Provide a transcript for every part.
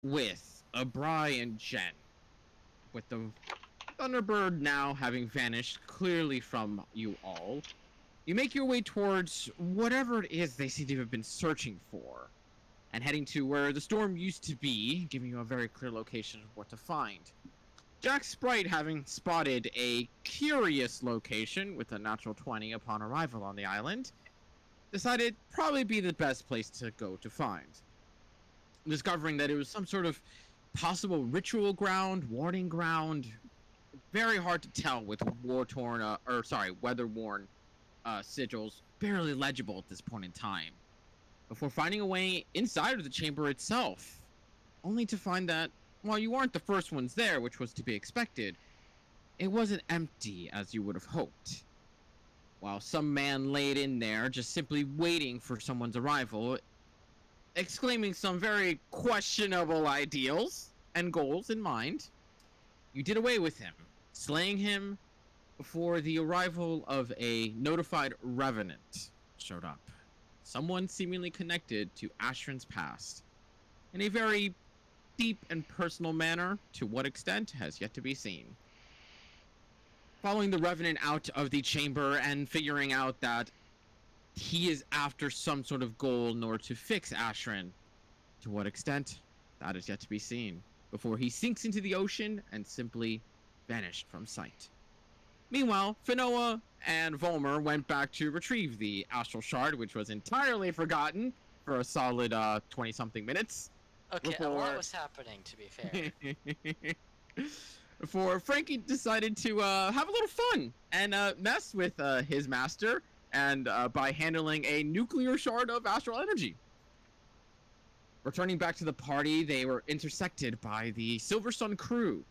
with Abrai and Jen, with the Thunderbird now having vanished clearly from you all, you make your way towards whatever it is they seem to have been searching for, and heading to where the storm used to be, giving you a very clear location of what to find. Jack Sprite, having spotted a curious location with a natural 20 upon arrival on the island, decided probably be the best place to go to find. Discovering that it was some sort of possible ritual ground, warning ground, very hard to tell with weather-worn sigils, barely legible at this point in time. Before finding a way inside of the chamber itself, only to find that while you weren't the first ones there, which was to be expected, it wasn't empty as you would have hoped. While some man laid in there, just simply waiting for someone's arrival, exclaiming some very questionable ideals and goals in mind, you did away with him, slaying him before the arrival of a notified revenant showed up. Someone seemingly connected to Ashran's past. In a very deep and personal manner, to what extent has yet to be seen. Following the revenant out of the chamber and figuring out that he is after some sort of goal in order to fix Ashran, to what extent, that is yet to be seen, before he sinks into the ocean and simply vanished from sight. Meanwhile, Finoa and Volmer went back to retrieve the astral shard, which was entirely forgotten for a solid 20-something minutes. Okay, a lot was happening, to be fair. Before Frankie decided to have a little fun and mess with his master, and by handling a nuclear shard of astral energy. Returning back to the party, they were intersected by the Silver Sun crew,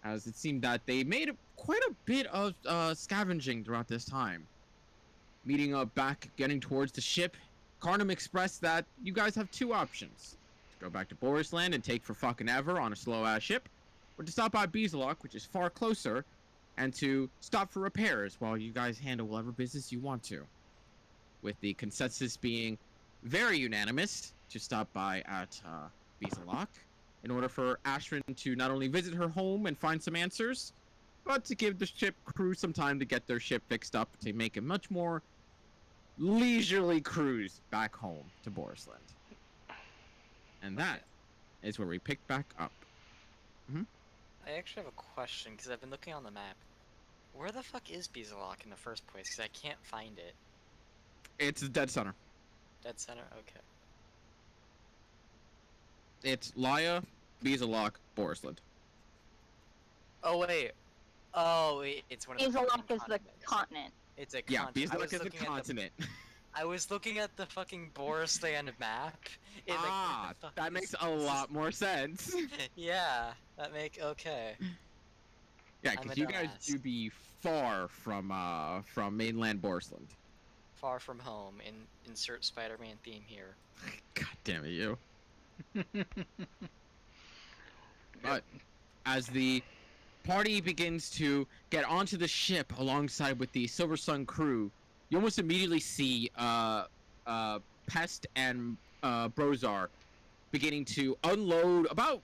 as it seemed that they made quite a bit of scavenging throughout this time. Meeting up back, getting towards the ship, Carnum expressed that you guys have two options. To go back to Borisland and take for fucking ever on a slow-ass ship, or to stop by Beaslok, which is far closer, and to stop for repairs while you guys handle whatever business you want to. With the consensus being very unanimous to stop by at Beaslok, in order for Ashran to not only visit her home and find some answers, but to give the ship crew some time to get their ship fixed up to make a much more leisurely cruise back home to Borisland. And that is where we pick back up. I actually have a question, because I've been looking on the map. Where the fuck is Beaslok in the first place? Because I can't find it. It's the Dead Center. Dead Center? Okay. It's Laya, Beaslok, Borisland. Oh, wait. Oh, wait. It's one of the Beaslok is the continent. It's a Yeah, continent. Beaslok is the continent. I was looking at the fucking Borisland map. That makes a lot more sense. Yeah, okay. Yeah, because you guys do be far from mainland Borisland. Far from home. Insert Spider-Man theme here. God damn it, you. But as the party begins to get onto the ship alongside with the Silver Sun crew, you almost immediately see Pest and Brozar beginning to unload about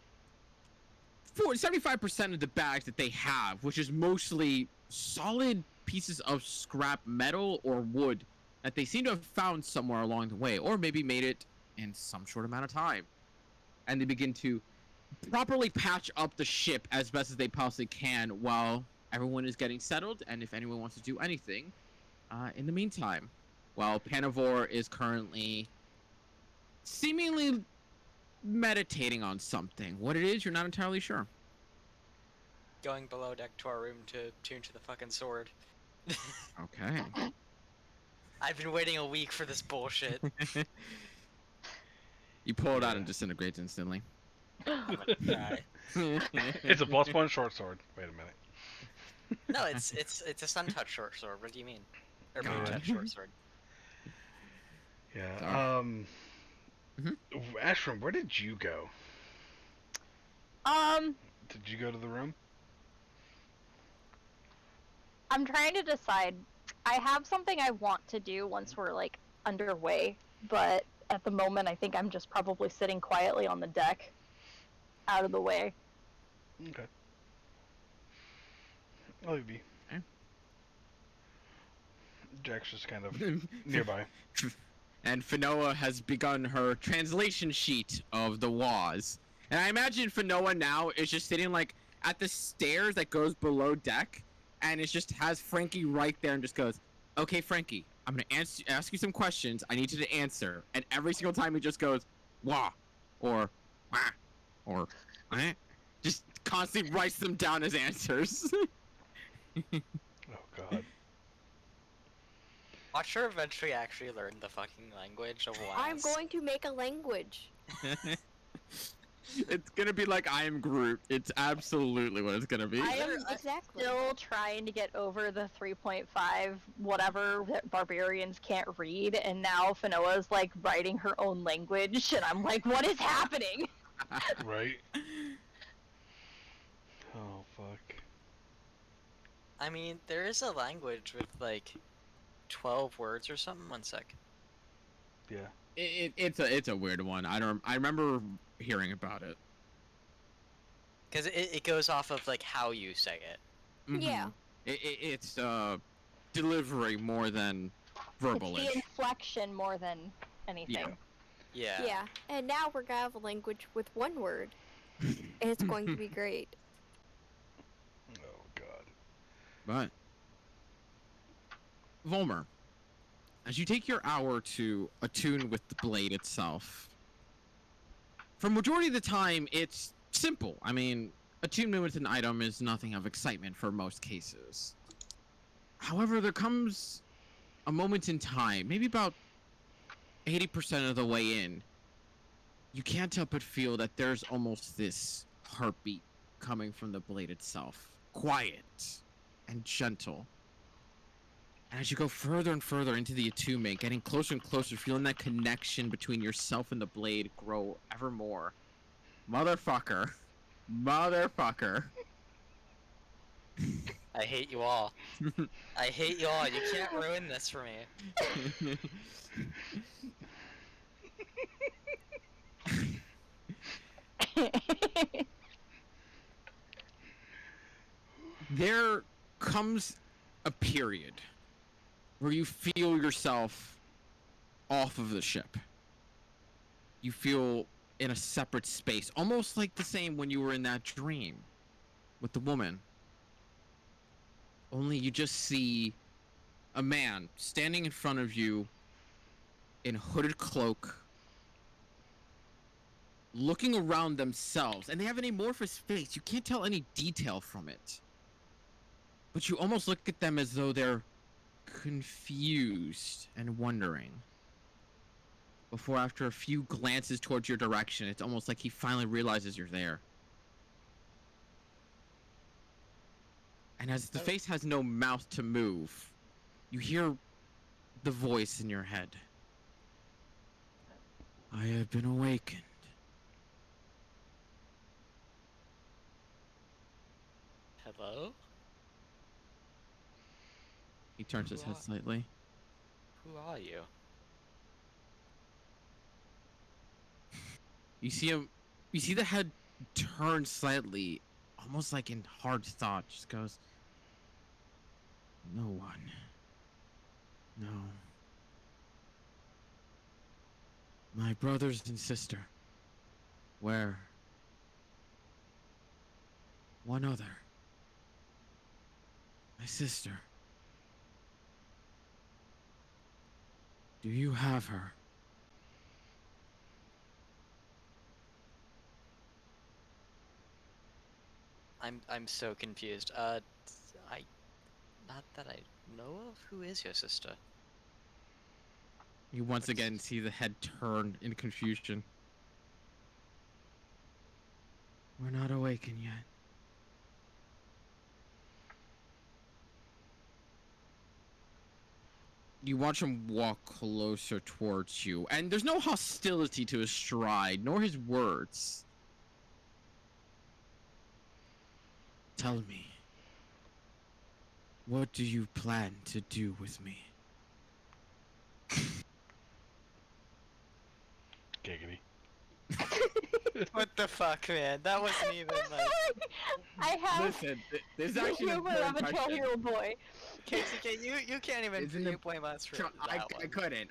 75% of the bags that they have, which is mostly solid pieces of scrap metal or wood that they seem to have found somewhere along the way, or maybe made it in some short amount of time. And they begin to properly patch up the ship as best as they possibly can while everyone is getting settled, and if anyone wants to do anything in the meantime. While Panavore is currently seemingly meditating on something. What it is, you're not entirely sure. Going below deck to our room to tune to the fucking sword. Okay. I've been waiting a week for this bullshit. You pull it out and disintegrates instantly. I'm gonna die. It's a +1 short sword. Wait a minute. No, it's a sun touch short sword. What do you mean? Or moon touch short sword. Yeah. Ashram, where did you go? Did you go to the room? I'm trying to decide. I have something I want to do once we're like underway, but at the moment I think I'm just probably sitting quietly on the deck. out of the way. Okay. I'll leave you. Okay. Jack's just kind of nearby. And Finoa has begun her translation sheet of the Waz. And I imagine Finoa now is just sitting like at the stairs that goes below deck, and it just has Frankie right there and just goes, "Okay, Frankie, I'm gonna ask you some questions. I need you to answer." And every single time he just goes, "Wah," or "Wah," or "Eh," just constantly writes them down as answers. Oh god. Watch her eventually actually learn the fucking language of Waz. I'm going to make a language. It's gonna be like I am Groot. It's absolutely what it's gonna be. I am Exactly. still trying to get over the 3.5 whatever that barbarians can't read, and now Finoa's like writing her own language, and I'm like, what is happening? Right? Oh fuck. I mean, there is a language with like 12 words or something. One sec. Yeah. It's a weird one. I remember hearing about it. Because it goes off of like how you say it. Mhm. Yeah. It's delivery more than It's verbalish. the inflection more than anything. Yeah. Yeah. And now we're gonna have a language with one word. And it's going to be great. Oh god. But Volmer, as you take your hour to attune with the blade itself, for majority of the time it's simple. I mean, attunement with an item is nothing of excitement for most cases. However, there comes a moment in time, maybe about 80% of the way in, you can't help but feel that there's almost this heartbeat coming from the blade itself. Quiet and gentle. And as you go further and further into the attunement, getting closer and closer, feeling that connection between yourself and the blade grow ever more. Motherfucker. I hate you all. I hate you all. You can't ruin this for me. There comes a period where you feel yourself off of the ship. You feel in a separate space, almost like the same when you were in that dream with the woman. Only you just see a man standing in front of you in a hooded cloak, looking around themselves, and they have an amorphous face. You can't tell any detail from it. But you almost look at them as though they're confused and wondering. Before, after a few glances towards your direction, it's almost like he finally realizes you're there. And as the face has no mouth to move, you hear the voice in your head. I have been awakened. Hello? He turns his head What? slightly. Who are you? You see him. You see the head turn slightly, almost like in hard thought. Just goes, "No one. No. My brothers and sister. Where? One other. My sister. Do you have her?" I'm so confused. Not that I know of. Who is your sister? You once again see the head turn in confusion. We're not awakened yet. You watch him walk closer towards you, and there's no hostility to his stride, nor his words. Tell me, what do you plan to do with me? Giggity. What the fuck, man? That wasn't even like. I have Listen, this is the actually an humor of a important question. 12-year-old boy. KTK, you can't even Isn't it- blame us for that I one. couldn't.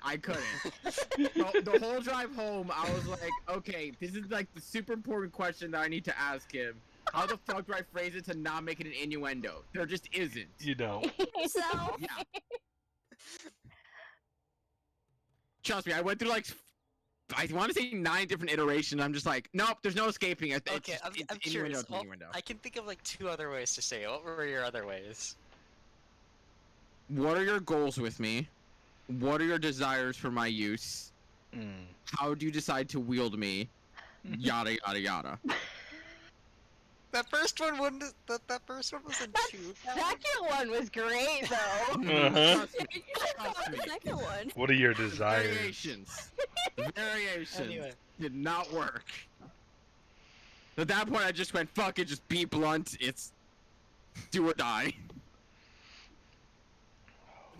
The whole drive home, I was like, okay, this is like the super important question that I need to ask him. How the fuck do I phrase it to not make it an innuendo? There just isn't. You don't. So, Yeah. Trust me, I went through like, I want to say 9 different iterations. I'm just like, nope, there's no escaping it. It's Okay, just- I'm it's curious. innuendo, innuendo. I can think of like 2 other ways to say it. What were your other ways? What are your goals with me? What are your desires for my use? Mm. How do you decide to wield me? Yada yada yada. That first one wouldn't. That first one wasn't That too bad. second one was great, though. Uh-huh. Trust me, you should trust have me. the second one. What are your desires? Variations. Variations Anyway. did not work. At that point, I just went, fuck it, just be blunt. It's do or die.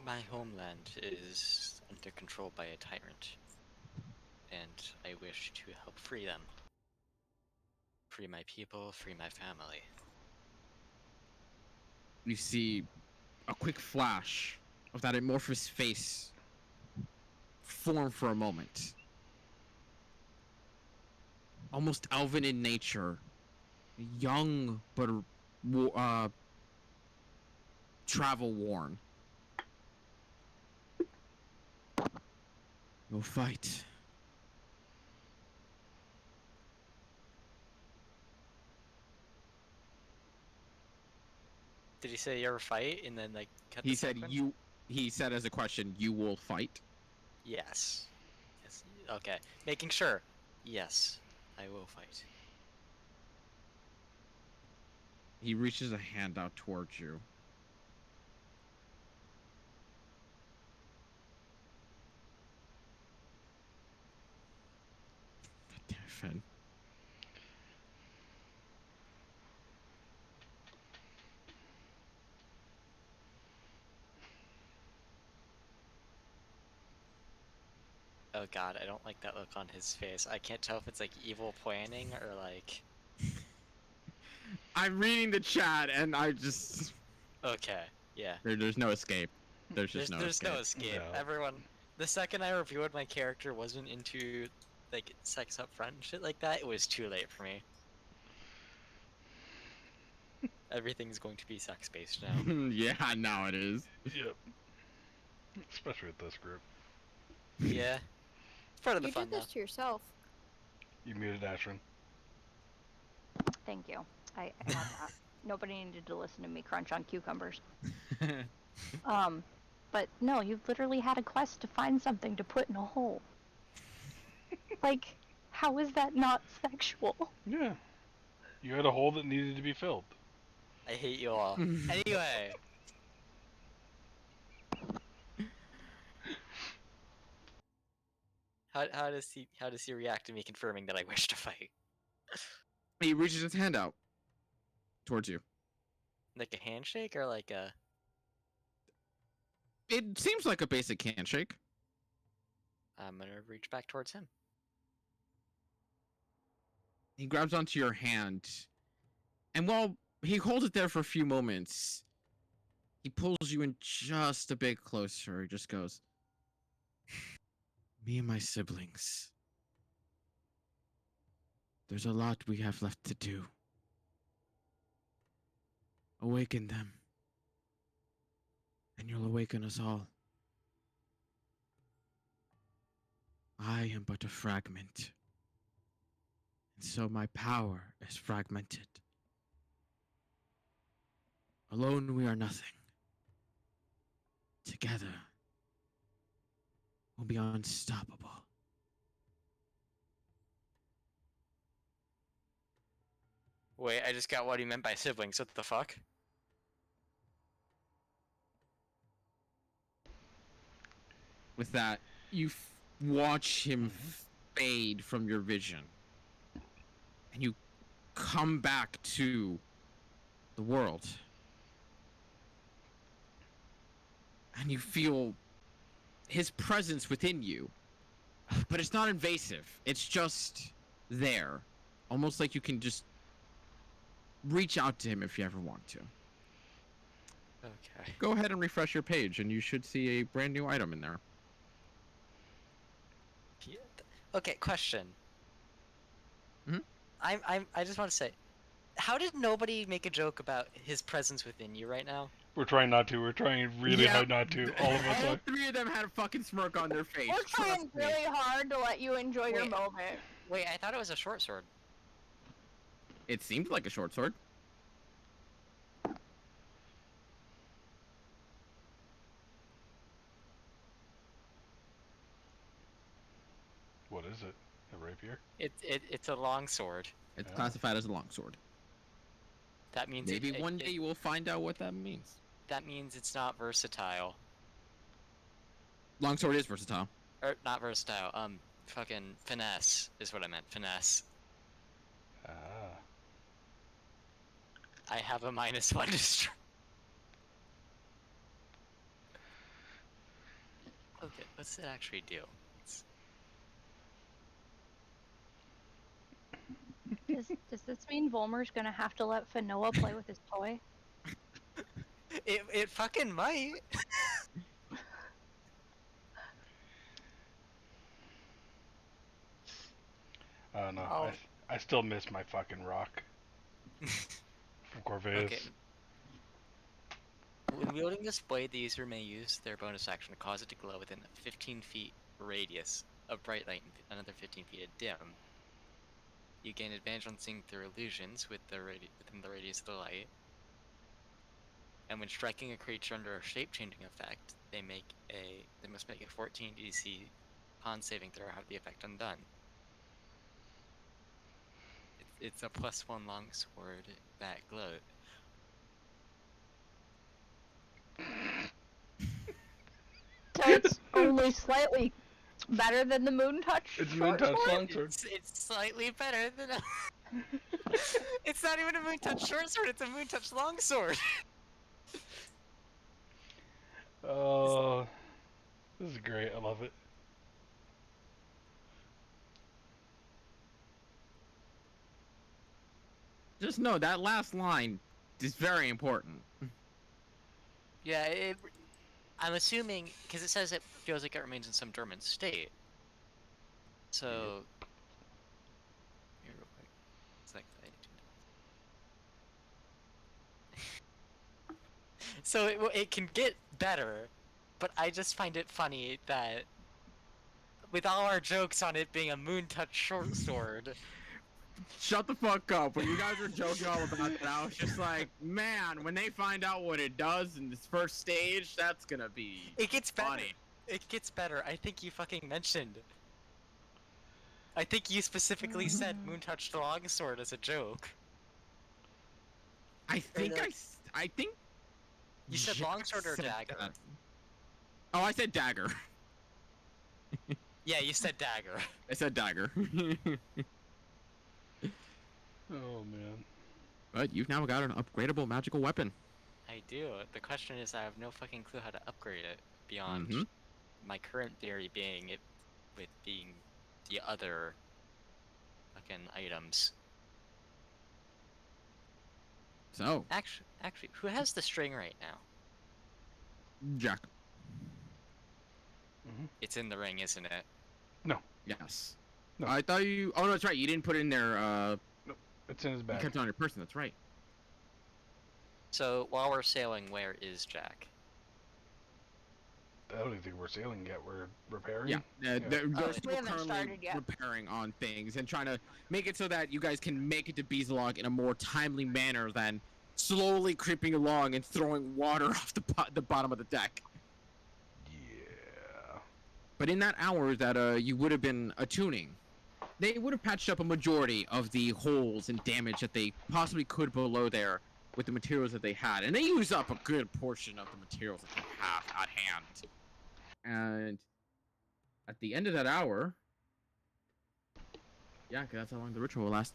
My homeland is under control by a tyrant, and I wish to help free them. Free my people, free my family. You see a quick flash of that amorphous face form for a moment. Almost elven in nature. Young, but travel worn. You'll fight. Did he say you ever fight and then like cut He the said sequence? you. He said as a question, you will fight. Yes. Yes. Okay. Making sure. Yes, I will fight. He reaches a hand out towards you. God damn it, Finn. Oh god, I don't like that look on his face. I can't tell if it's like evil planning or like. I'm reading the chat and I just Okay. Yeah. there's no escape. There's just no There's escape. no escape. No. Everyone. The second I revealed my character wasn't into like sex up front and shit like that, it was too late for me. Everything's going to be sex based now. Yeah, now it is. Yep. Especially with this group. Yeah. It's part of the You fun did this to yourself. You muted Ashrin. Thank you. I got that. Nobody needed to listen to me crunch on cucumbers. But no, you literally had a quest to find something to put in a hole. Like, how is that not sexual? Yeah. You had a hole that needed to be filled. I hate you all. Anyway. How does he react to me confirming that I wish to fight? He reaches his hand out towards you. Like a handshake or like a It seems like a basic handshake. I'm gonna reach back towards him. He grabs onto your hand, and while he holds it there for a few moments, he pulls you in just a bit closer. He just goes, "Me and my siblings. There's a lot we have left to do. Awaken them, and you'll awaken us all. I am but a fragment, and so my power is fragmented. Alone we are nothing. Together, we'll be unstoppable." Wait, I just got what he meant by siblings. What the fuck? With that, you watch him fade from your vision. And you come back to the world. And you feel his presence within you. But it's not invasive. It's just there. almost like you can just reach out to him if you ever want to. Okay. Go ahead and refresh your page, and you should see a brand new item in there. Yeah. Okay, question. Mhm. I just want to say, how did nobody make a joke about his presence within you right now? We're trying not to. We're trying really hard not to. All of us All are. three of them had a fucking smirk on their face. We're trying Trust me. really hard to let you enjoy your Wait. moment. Wait, I thought it was a short sword. It seemed like a short sword. What is it? A rapier? It's a long sword. It's Yeah. classified as a longsword. That means Maybe one day you will find out what that means. that means it's not versatile. Longsword is versatile. Or not versatile. Fucking finesse is what I meant. Finesse. Ah. I have a -1 to strength. Okay, what's it actually do? Does this mean Volmer's gonna have to let Fanoa play with his toy? It fucking might. I don't know. Oh. I still miss my fucking rock from Corvus. Okay. When wielding this blade, the user may use their bonus action to cause it to glow within a 15 feet radius of bright light and another 15 feet of dim. You gain advantage on seeing through illusions within the radius of the light. And when striking a creature under a shape-changing effect, they must make a 14 DC con saving throw to have the effect undone. It's a +1 longsword that glows. So it's only slightly better than the Moon Touch. It's short Moon Touch sword? longsword. It's slightly better than a... It's not even a Moon Touch short sword, it's a Moon Touch longsword. Oh, this is great. I love it. Just know that last line is very important. Yeah, I'm assuming, because it says it feels like it remains in some dormant state. So... Here, real quick. It's like... So it can get better, but I just find it funny that with all our jokes on it being a Moon Touch short sword, Shut the fuck up. When you guys were joking all about that, I was just like, man, when they find out what it does in this first stage, that's gonna be it gets better. funny. It gets better. I think you fucking mentioned. I think you specifically said Moon Touch longsword as a joke. I think I think You said Jack longsword or said dagger? that. Oh, I said dagger. Yeah, you said dagger. I said dagger. Oh man. But you've now got an upgradable magical weapon. I do. The question is, I have no fucking clue how to upgrade it beyond Mhm. my current theory being it with being the other fucking items. So, Actually, who has the string right now? Jack. It's in the ring, isn't it? Yes. No. I thought you. Oh no, that's right. You didn't put it in there. It's in his You bag. kept it on your person. That's right. So while we're sailing, where is Jack? I don't even think we're sailing yet. We're repairing. Yeah. They're Oh, still we haven't currently started yet. repairing on things and trying to make it so that you guys can make it to Beezalog in a more timely manner than slowly creeping along and throwing water off the bottom of the deck. Yeah. But in that hour that you would have been attuning, they would have patched up a majority of the holes and damage that they possibly could below there with the materials that they had. And they use up a good portion of the materials that they have at hand. And at the end of that hour, yeah, 'cause that's how long the ritual will last,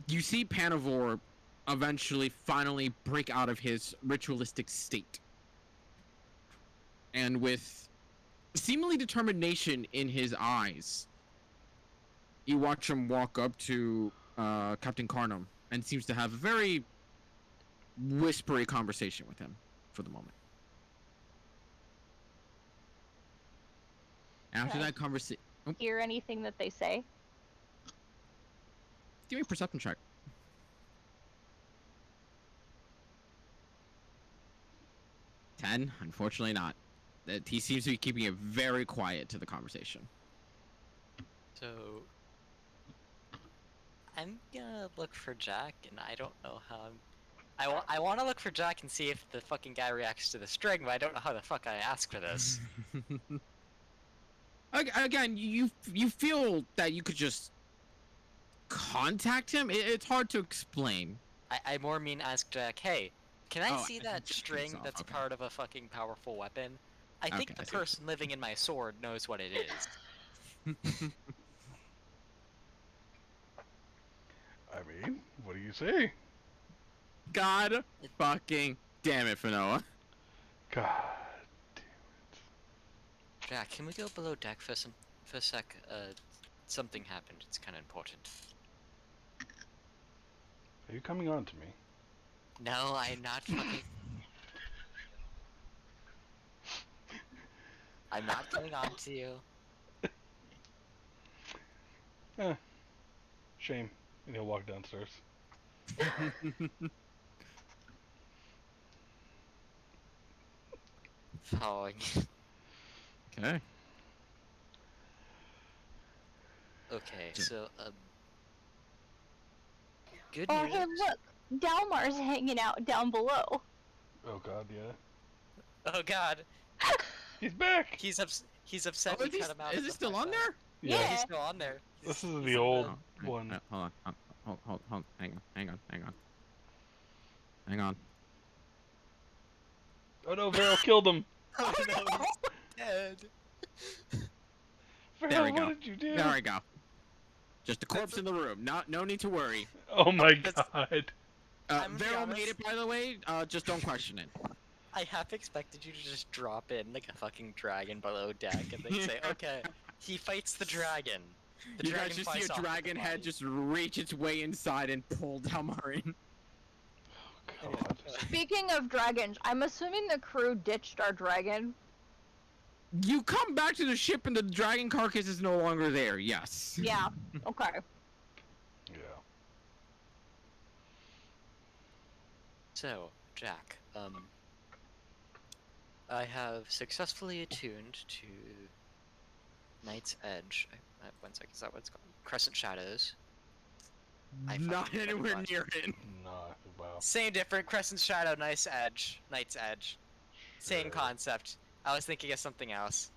you see Panavor eventually finally break out of his ritualistic state. And with seemingly determination in his eyes, you watch him walk up to Captain Carnum and seems to have a very whispery conversation with him for the moment. After Okay. that conversation, Hear anything that they say? give me a perception check. 10? Unfortunately not. He seems to be keeping it very quiet to the conversation. So I'm gonna look for Jack, and I don't know how I want to look for Jack and see if the fucking guy reacts to the string, but I don't know how the fuck I ask for this. Again, you feel that you could just contact him. It's hard to explain. I more mean ask Jack, hey, can I Oh, see I that Jack string himself, that's okay. part of a fucking powerful weapon? I think Okay, the I see. person living in my sword knows what it is. I mean, what do you say? God fucking damn it, Fanoa. God damn Jack, can we go below deck for a sec? Something happened. It's kind of important. it. Are you coming on to me? No, I'm not fucking. I'm not coming on to you. Shame. And he'll walk downstairs. Following. Okay. Okay, so good Oh, news. hey, look! Dalmar's hanging out down below. Oh god, yeah. Oh God, He's back! he's upset. Oh, We cut him out. is of he the still on flashback. there? Yeah, Yeah. he's still on there. This is He's the in old Oh, one. hold on. Hang on. Oh no, Varel killed him! Oh no, he's dead. There Varel, we go. what did you do? There we go. Just a corpse That's in the room. No need to worry. Oh my That's- god. I'm gonna be Vero made honest. it, by the way. Just don't question it. I half expected you to just drop in like a fucking dragon below deck and then say, "Okay, he fights the dragon." The You dragon guys just see flies a off with the dragon head body. just reach its way inside and pull Dalmar in. God. Speaking of dragons, I'm assuming the crew ditched our dragon. You come back to the ship and the dragon carcass is no longer there. Yes. Yeah. Okay. Yeah. So, Jack, I have successfully attuned to Night's Edge. One second, is that what it's called? Crescent Shadows. I Not fucking anywhere forgot. near it. Nah, wow. Same different. Crescent Shadow, Night's Edge. Night's Edge. Same Sure. concept. I was thinking of something else.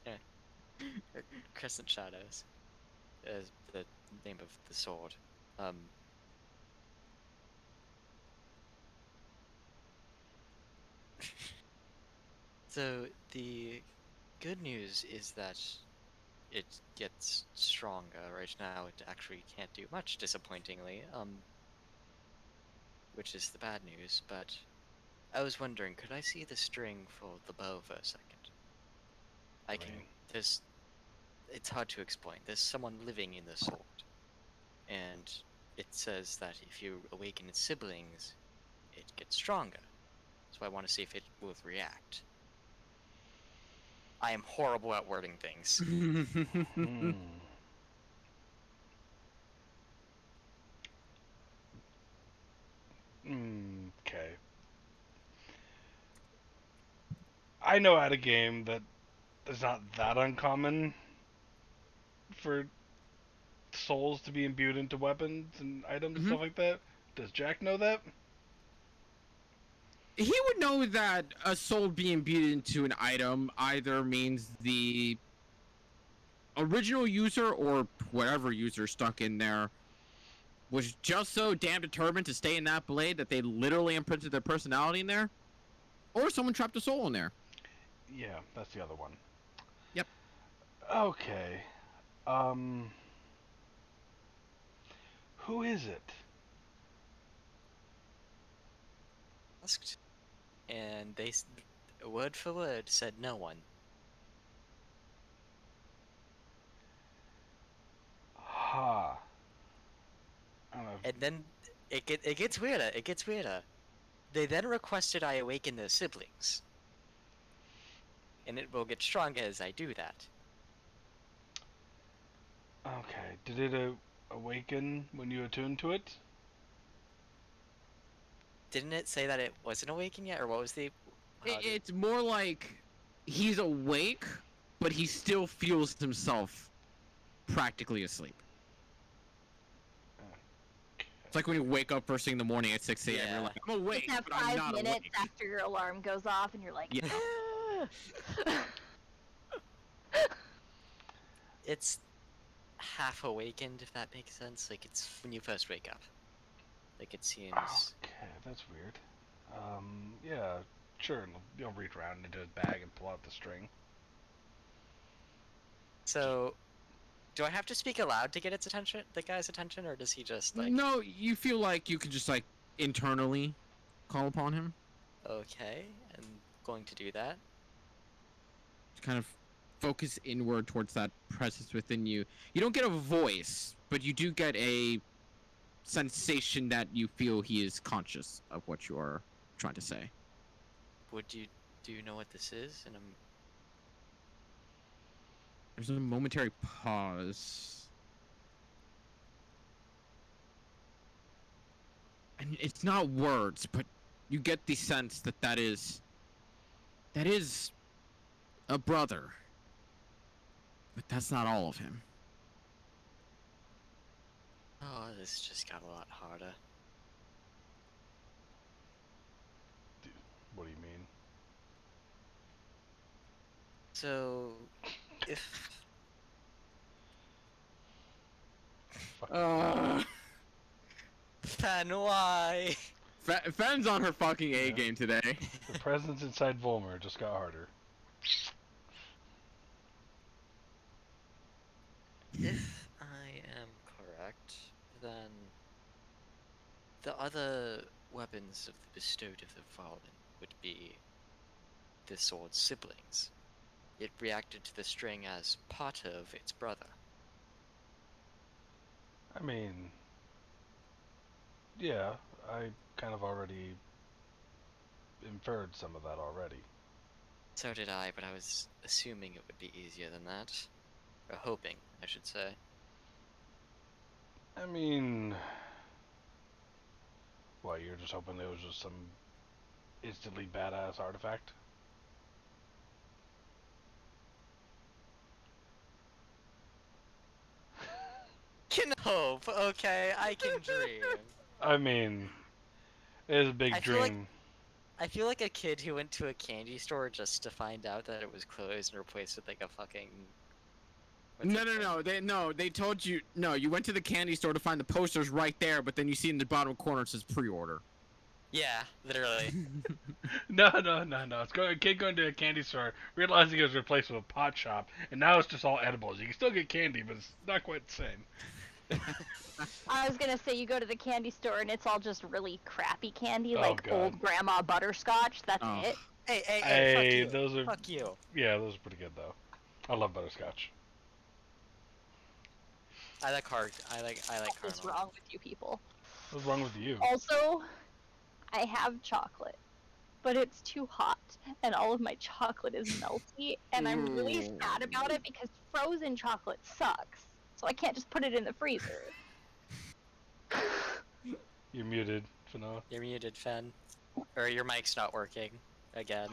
Yeah. Crescent Shadows is the name of the sword. So the good news is that it gets stronger. Right now, it actually can't do much, disappointingly. Which is the bad news. But I was wondering, could I see the string for the bow for a second? I can. Right. There's. It's hard to explain. There's someone living in the sword, and it says that if you awaken its siblings, it gets stronger. So I want to see if it will react. I am horrible at wording things. Hmm. Okay. I know how to game that is not that uncommon for souls to be imbued into weapons and items and Mhm. stuff like that. Does Jack know that? He would know that a soul being imbued into an item either means the original user or whatever user stuck in there was just so damn determined to stay in that blade that they literally imprinted their personality in there, or someone trapped a soul in there. Yeah, that's the other one. Yep. Okay. Who is it? Asked, and they, word for word, said no one. Aha. I don't know. And then it gets weirder. It gets weirder. They then requested I awaken their siblings, and it will get stronger as I do that. Okay. Did it awaken when you attuned to it? Didn't it say that it wasn't awakened yet, or what was the? how did- It's more like he's awake, but he still feels himself practically asleep. It's like when you wake up first thing in the morning at 6 a.m. Yeah. You're like, I'm awake, Just have but I'm 5 not minutes awake. after your alarm goes off, and you're like, Yeah. It's half awakened, if that makes sense. Like it's when you first wake up. Like it seems. Okay, that's weird. Yeah, sure. And he'll reach around into his bag and pull out the string. So, do I have to speak aloud to get its attention, the guy's attention, or does he just like? No, you feel like you could just like internally call upon him. Okay, I'm going to do that. Kind of focus inward towards that presence within you. You don't get a voice, but you do get a sensation that you feel he is conscious of what you are trying to say. Do you know what this is? And I'm There's a momentary pause. And it's not words, but you get the sense that that is a brother. But that's not all of him. oh, this just got a lot harder. What do you mean? So, if Fan, why? Fen's on her fucking A Yeah. game today. The presence inside Volmer just got harder. If I am correct, then the other weapons of the bestowed of the fallen would be the sword's siblings. It reacted to the string as part of its brother. I mean, yeah, I kind of already inferred some of that already. So did I, but I was assuming it would be easier than that. Or hoping, I should say. I mean, what, you're just hoping it was just some instantly badass artifact? Can hope, okay? I can dream. I mean, it is a big I feel like- dream. I feel like a kid who went to a candy store just to find out that it was closed and replaced with like a fucking. what's No, it no, called? no. They told you. No, you went to the candy store to find the posters right there, but then you see in the bottom corner it says pre-order. Yeah, literally. No. It's a kid going to a candy store, realizing it was replaced with a pot shop, and now it's just all edibles. You can still get candy, but it's not quite the same. I was gonna say you go to the candy store and it's all just really crappy candy, Oh, like God. old grandma butterscotch. That's Oh. it. Hey, Hey, fuck you. those are Fuck you. yeah, those are pretty good though. I love butterscotch. I like hard. I like What's caramel. wrong with you people? What's wrong with you? Also, I have chocolate, but it's too hot, and all of my chocolate is melty, and I'm really sad about it because frozen chocolate sucks. So I can't just put it in the freezer. You're muted, Fanoa. You're muted, Fen. Or your mic's not working again.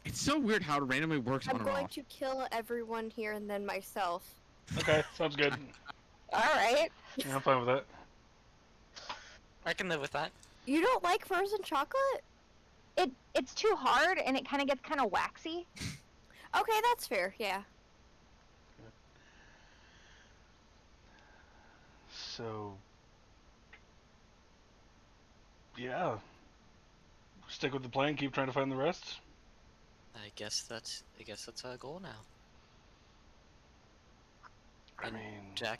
It's so weird how it randomly works I'm on and going off. to kill everyone here and then myself. Okay, sounds good. All right. Yeah, I'm fine with that. I can live with that. You don't like frozen chocolate? It's too hard, and it kind of gets kind of waxy. Okay, that's fair, yeah. So, yeah. Stick with the plan. Keep trying to find the rest. I guess that's our goal now. I And mean, Jack,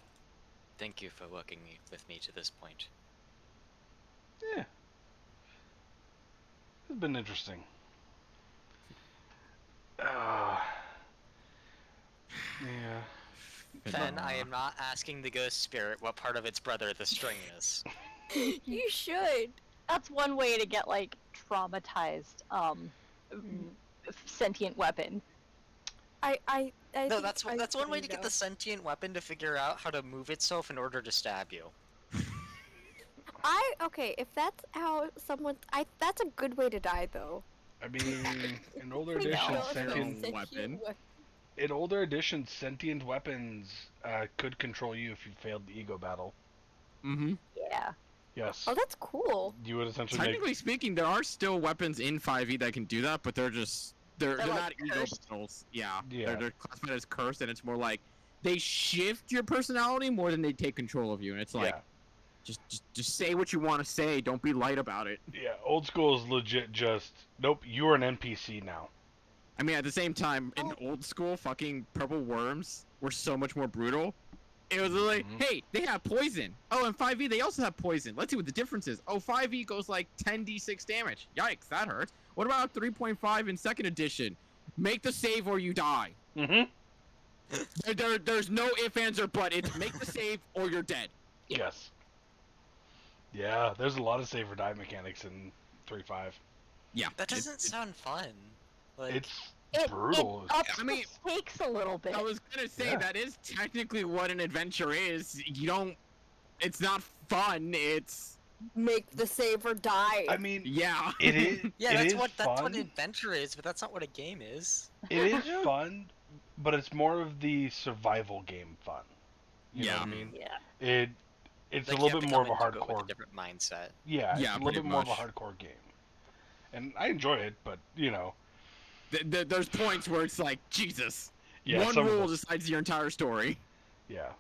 thank you for working with me to this point. yeah. It's been interesting. Yeah. Fen, I Finoa. am not asking the ghost spirit what part of its brother the string is. You should. That's one way to get like traumatized sentient weapon. I No, think that's I'm that's one way ready to get the go. sentient weapon to figure out how to move itself in order to stab you. Okay, if that's how someone that's a good way to die though. I mean, in older Like, editions, not a sentient weapon. in older editions, sentient weapons could control you if you failed the ego battle. Mm-hmm. Yeah. Yes. Oh, that's cool. You would essentially make. Technically speaking, there are still weapons in 5e that can do that, but they're They're, not like, ego cursed. battles. Yeah. Yeah. They're classified as cursed, and it's more like they shift your personality more than they take control of you. And it's like Yeah. just say what you want to say. Don't be light about it. Yeah. Old school is legit just nope. You are an NPC now. I mean, at the same time, in Oh. old school, fucking purple worms were so much more brutal. It was like, Mhm. hey, they have poison. Oh, and 5e, they also have poison. Let's see what the difference is. Oh, 5e goes like 10d6 damage. Yikes, that hurts. What about 3.5 in second edition? Make the save or you die. Mm-hmm. There's no ifs, ands, or but. It's make the save or you're dead. Yes. Yeah. There's a lot of save or die mechanics in 3.5. Yeah. That doesn't sound fun. Like, It's brutal. It ups I mean, the stakes a little bit. I was gonna say Yeah. that is technically what an adventure is. You don't. It's not fun. It's Make the save or die. I mean, yeah. it is. yeah, it that's is what fun. an adventure is, but that's not what a game is. It is fun, but it's more of the survival game fun. You know what I Yeah. mean? Yeah. It's Like, a you little have bit to more come of a into it with hardcore. a different mindset. Yeah, Yeah, it's a little pretty bit more of a much. hardcore game, and I enjoy it. But you know, There's points where it's like Jesus. yeah, One some of rule those- decides your entire story. Yeah,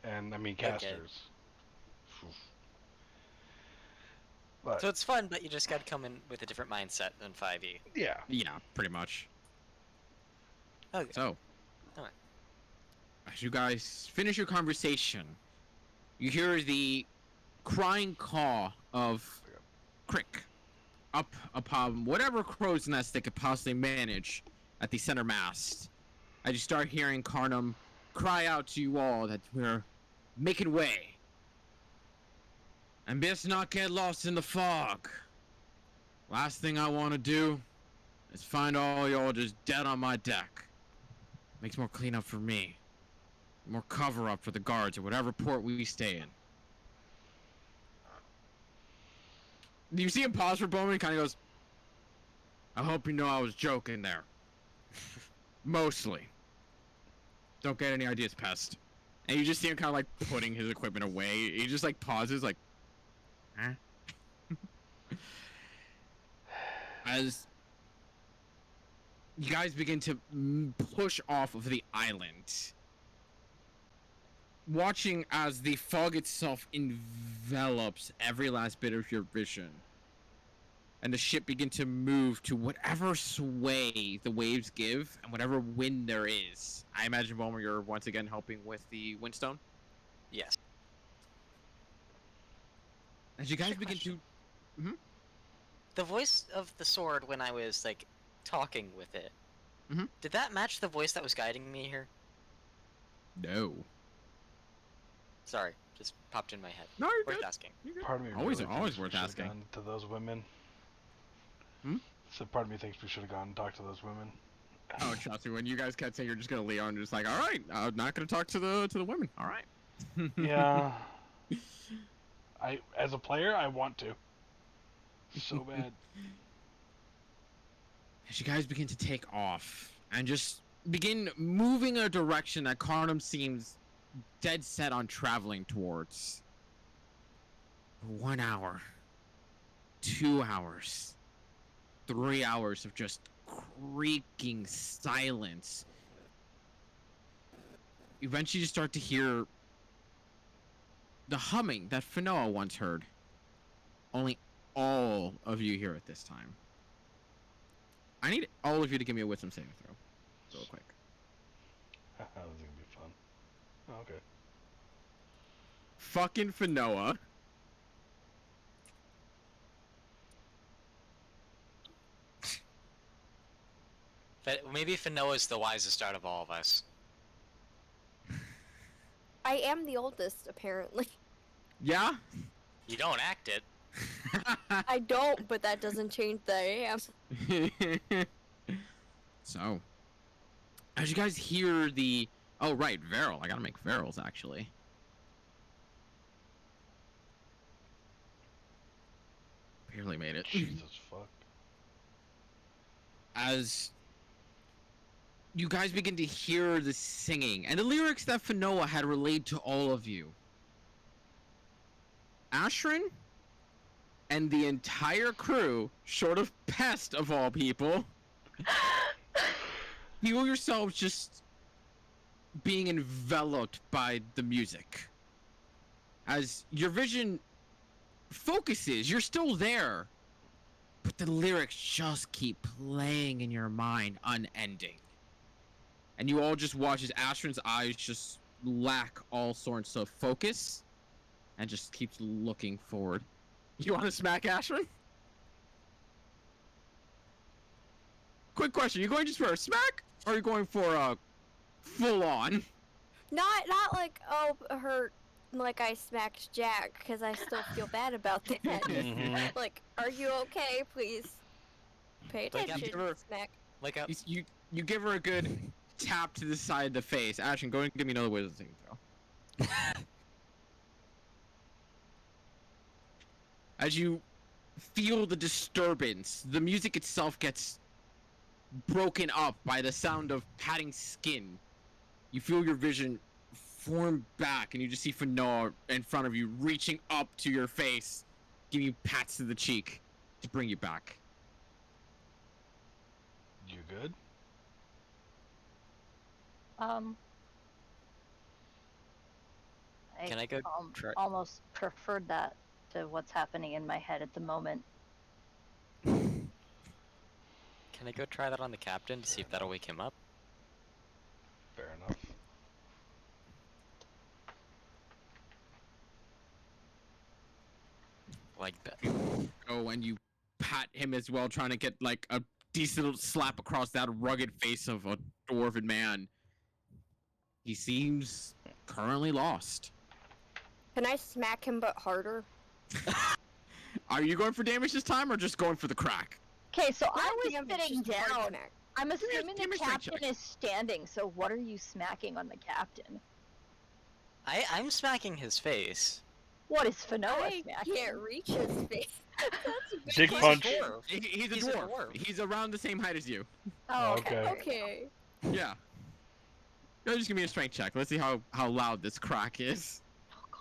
and I mean Okay. casters. Oof. But So it's fun, but you just gotta come in with a different mindset than 5e. yeah, Yeah, pretty much. Okay. So, Alright. as you guys finish your conversation, you hear the crying caw of Crick up upon whatever crow's nest they could possibly manage at the center mast. As you start hearing Carnum cry out to you all that we're making way. And best not get lost in the fog. Last thing I want to do is find all y'all just dead on my deck. Makes more cleanup for me. More cover up for the guards at whatever port we stay in. Do you see him pause for a moment and kind of goes, I hope you know I was joking there. Mostly. Don't get any ideas, pest. And you just see him kind of like putting his equipment away. He just like pauses like, huh? As you guys begin to push off of the island, watching as the fog itself envelops every last bit of your vision, and the ship begin to move to whatever sway the waves give and whatever wind there is. I imagine, Wilmer, you're once again helping with the windstone. Yes. As you guys Quick begin to, The voice of the sword when I was, like, talking with it, Mhm. did that match the voice that was guiding me here? no, Sorry, just popped in my head. no, you're Worth good. asking. You're good. part of me Always- really always thinks we worth should've asking. gone to those women. Hmm? So part of me thinks we should have gone and talked to those women. Oh, trust me. When you guys kept saying you're just gonna leave, I'm just like, all right, I'm not gonna talk to the women. All right. Yeah. As a player, I want to. So bad. As you guys begin to take off and just begin moving in a direction that Carnum seems dead set on traveling towards. 1 hour, 2 hours, 3 hours of just creaking silence. Eventually, you start to hear the humming that Finoa once heard. Only all of you hear it this time. I need all of you to give me a wisdom saving throw, real quick. This is gonna be fun. Oh, okay. Fucking Finoa. But maybe Finoa's the wisest out of all of us. I am the oldest, apparently. Yeah? You don't act it. I don't, but that doesn't change that I am. So, as you guys hear the... Oh, right, Varel. I gotta make Varels, actually. Barely made it. Jesus fuck. As you guys begin to hear the singing and the lyrics that Fanoa had relayed to all of you, Ashrin and the entire crew, short of Pest of all people, feel yourselves just being enveloped by the music. As your vision focuses, you're still there, but the lyrics just keep playing in your mind unending. And you all just watch as Ashrin's eyes just lack all sorts of focus and just keeps looking forward. You want to smack Ashrin? Quick question, you going just for a smack? Or are you going for a full on? Not like, her, like I smacked Jack, because I still feel bad about that. Mhm. Like, are you okay? Please pay Wake up. attention. Smack. Wake up. You give her a good tap to the side of the face. Ashrin, go and give me another wisdom saving throw. As you feel the disturbance, the music itself gets broken up by the sound of patting skin. You feel your vision form back, and you just see Fanoa in front of you, reaching up to your face, giving you pats to the cheek to bring you back. You good? Can I go try- almost preferred that to what's happening in my head at the moment. Can I go try that on the captain to see if that'll wake him up? Fair enough. Like, Oh, and you pat him as well, trying to get like a decent slap across that rugged face of a dwarven man. He seems currently lost. Can I smack him but harder? Are you going for damage this time, or just going for the crack? Okay, so I Not was damage, sitting just hard down. smack. I'm assuming the damage strike captain check. is standing, so what are you smacking on the captain? I'm smacking his face. What is Fanoa I smacking? can't reach his face. That's a big Dick He's a punch. dwarf. He's a He's a dwarf. dwarf. He's around the same height as you. Oh, Okay. Okay. Yeah. Go just give me a strength check. Let's see how loud this crack is. Oh, God.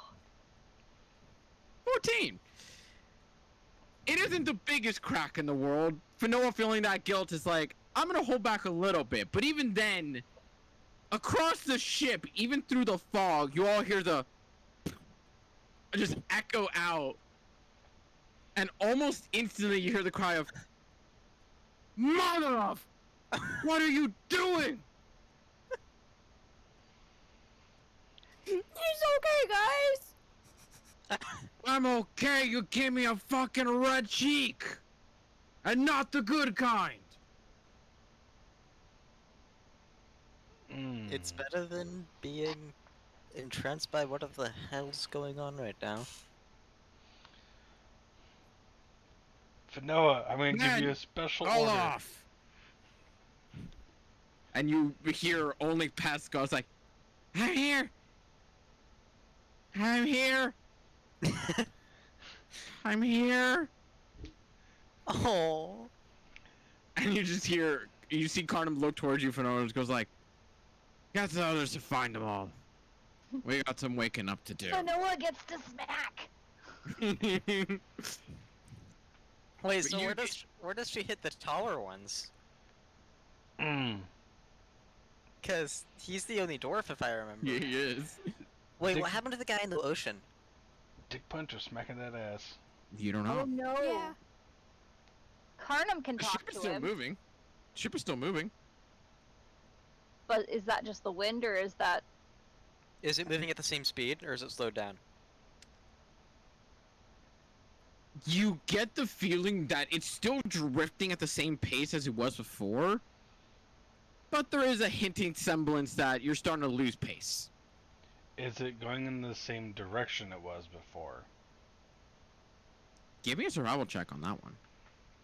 14. It isn't the biggest crack in the world. Fanoa feeling that guilt is like, I'm gonna hold back a little bit. But even then, across the ship, even through the fog, you all hear the just echo out. And almost instantly you hear the cry of, Mother of! What are you doing? He's okay, guys. I'm okay, you gave me a fucking red cheek! And not the good kind! It's better than being entranced by what the hell's going on right now. Fanoa, I'm gonna give Man, you a special All order. off! And you hear only Pascal's like, I'm here! I'm here! I'm here! Oh. And you just hear, you see Carnum look towards you, Fanoa, and just goes like, got the others to find them all. We got some waking up to do. Fanoa gets to smack! Wait, But so you- where does she hit the taller ones? Mm. Cause he's the only dwarf, if I remember. Yeah, he is. Wait, Dick- what happened to the guy in the ocean? Dick punch or smacking that ass. You don't Oh know. no! Yeah. Carnum can The talk ship is to still him, moving. Ship is still moving. but is that just the wind, or is that... Is it moving at the same speed, or is it slowed down? You get the feeling that it's still drifting at the same pace as it was before, but there is a hinting semblance that you're starting to lose pace. Is it going in the same direction it was before? Give me a survival check on that one.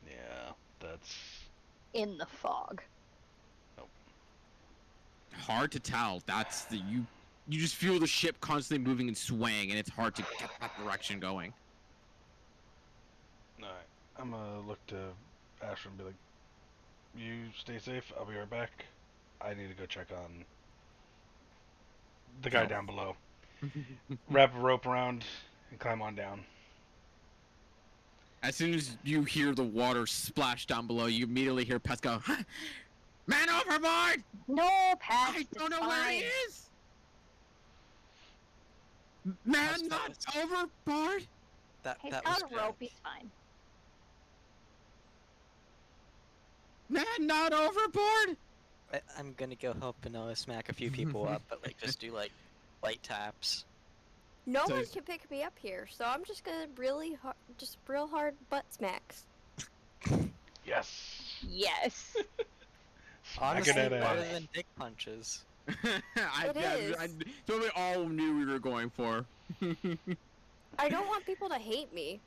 Yeah, that's... In the fog. Hard to tell. That's the you just feel the ship constantly moving and swaying, and it's hard to get that direction going. Alright, I'm gonna look to Asher and be like, you stay safe, I'll be right back. I need to go check on the guy No. down below. Wrap a rope around and climb on down. As soon as you hear the water splash down below, you immediately hear Pest go, "Man overboard! No, Pat. I don't know where he is! Man How's not Pest? overboard!" He's That was got a rope. Jack. He's fine. Man not overboard! I'm gonna go help Panoa smack a few people up, but like just do like light taps. No So one is- can pick me up here, so I'm just gonna just real hard butt smacks. Yes! Yes. Smack Honestly, it at better ass. than dick punches. I is. totally all knew we were going for. I don't want people to hate me.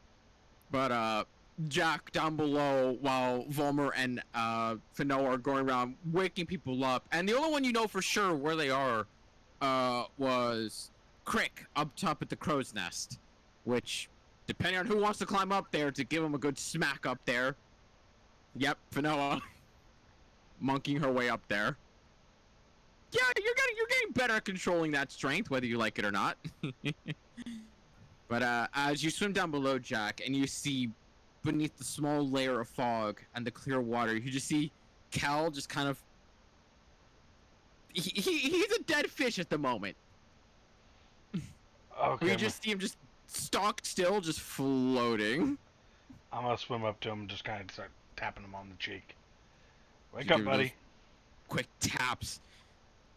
But Jack down below, while Volmer and Fino are going around waking people up, and the only one you know for sure where they are was Crick up top at the crow's nest, which, depending on who wants to climb up there to give him a good smack up there. Yep, Finoa monkeying her way up there. Yeah, you're getting better at controlling that strength, whether you like it or not. But as you swim down below, Jack, and you see beneath the small layer of fog and the clear water, you just see Cal just kind of... He's a dead fish at the moment. Okay, You just see him just stock still, just floating. I'm gonna swim up to him and just kind of start tapping him on the cheek. Wake You up, give buddy. those quick taps,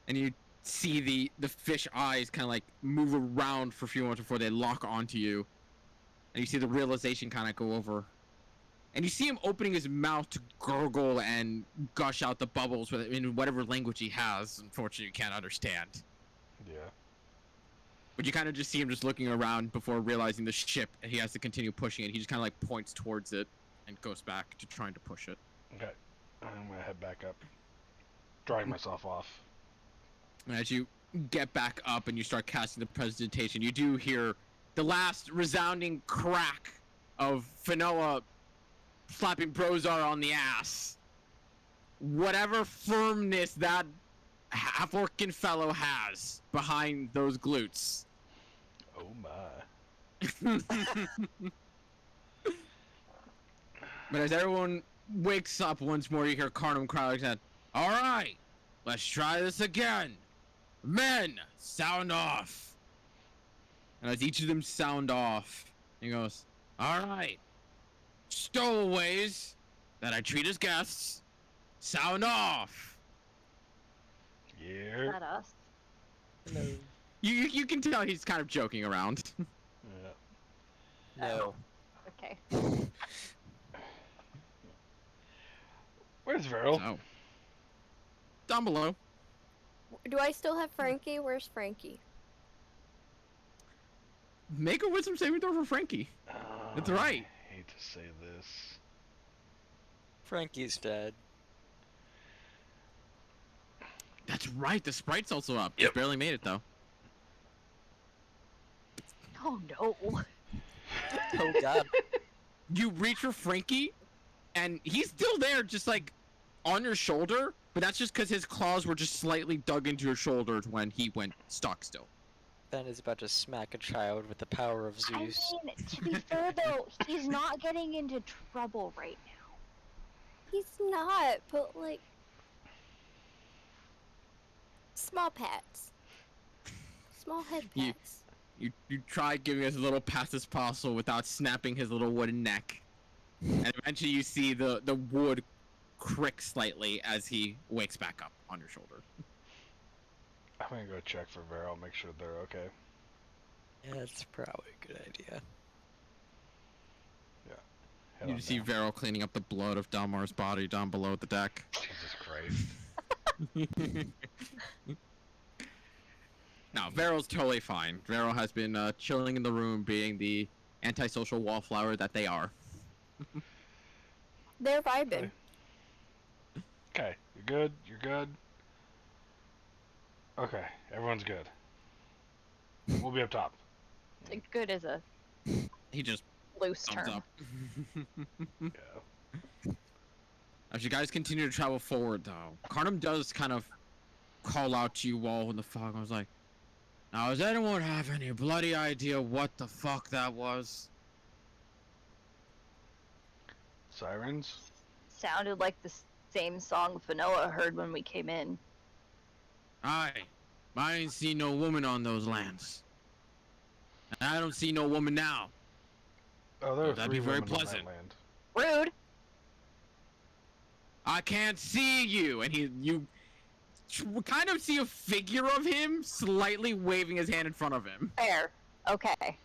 and you see the fish eyes kind of like move around for a few moments before they lock onto you, and you see the realization kind of go over, and you see him opening his mouth to gurgle and gush out the bubbles in whatever language he has. Unfortunately, you can't understand. Yeah. But you kind of just see him just looking around before realizing the ship, and he has to continue pushing it. He just kind of like points towards it and goes back to trying to push it. Okay. I'm gonna head back up. Drying myself off. And as you get back up and you start casting the presentation, you do hear the last resounding crack of Finoa slapping Brozar on the ass. Whatever firmness that half-orcan fellow has behind those glutes. Oh my. But as everyone wakes up once more, you hear Carnum cry like that. "All right, let's try this again. Men, sound off." And as each of them sound off, he goes, "All right, stowaways that I treat as guests, sound off." Is Yeah. that us? You can tell he's kind of joking around. Yeah. No. Okay. Where's Veril? So, down below. Do I still have Frankie? Where's Frankie? Make a wisdom saving throw for Frankie. That's right. I hate to say this. Frankie's dead. That's right. The sprite's also up. Yep. Just barely made it though. Oh no. Oh god. You reach for Frankie, and he's still there, just like on your shoulder. But that's just because his claws were just slightly dug into your shoulders when he went stock still. Ben is about to smack a child with the power of I Zeus. mean, to be fair though, he's not getting into trouble right now. He's not, but like small pats. Small head You- pats. You try giving us a little pass as possible without snapping his little wooden neck, and eventually you see the wood crick slightly as he wakes back up on your shoulder. I'm gonna go check for Veril, make sure they're okay. Yeah, that's probably a good idea. Head You on see down. Varel cleaning up the blood of Dalmar's body down below the deck. Jesus Christ. No, Veril's totally fine. Veril has been chilling in the room, being the antisocial wallflower that they are. They're vibing. Okay, you're good. You're good. Okay, everyone's good. We'll be up top. Good as a He just loose thumbs term. up. Yeah. As you guys continue to travel forward, though, Carnum does kind of call out to you all in the fog. I was like, now, does anyone have any bloody idea what the fuck that was? Sirens. Sounded like the same song Fanoa heard when we came in. Aye, I ain't seen no woman on those lands. And I don't see no woman now. Oh, there are That'd three be very women on that pleasant. land. Rude. I can't see you, and you kind of see a figure of him slightly waving his hand in front of him. Fair. Okay.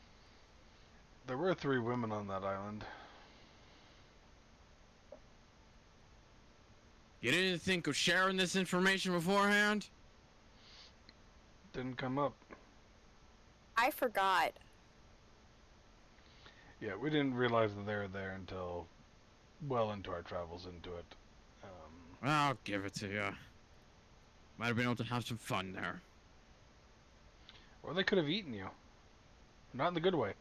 There were 3 women on that island. You didn't think of sharing this information beforehand? Didn't come up. I forgot. Yeah, we didn't realize that they were there until well into our travels into it. I'll give it to you. Might have been able to have some fun there. Or they could have eaten you. Not in the good way.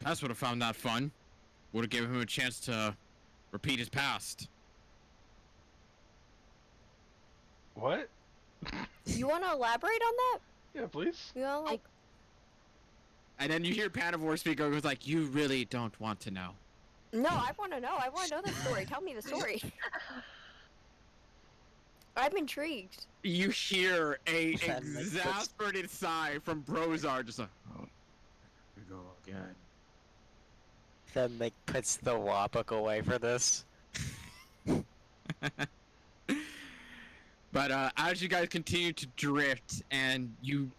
Pest would have found that fun. Would have given him a chance to repeat his past. What? You want to elaborate on that? Yeah, please. You know, like, And then you hear Panavore speak over, goes like, you really don't want to know. no, I want to know. I want to know the story. Tell me the story. I'm intrigued. You hear a That makes sense. exasperated sigh from Brozar, just like, oh, here we go again. Then they puts the Wapuk away for this. But as you guys continue to drift, and you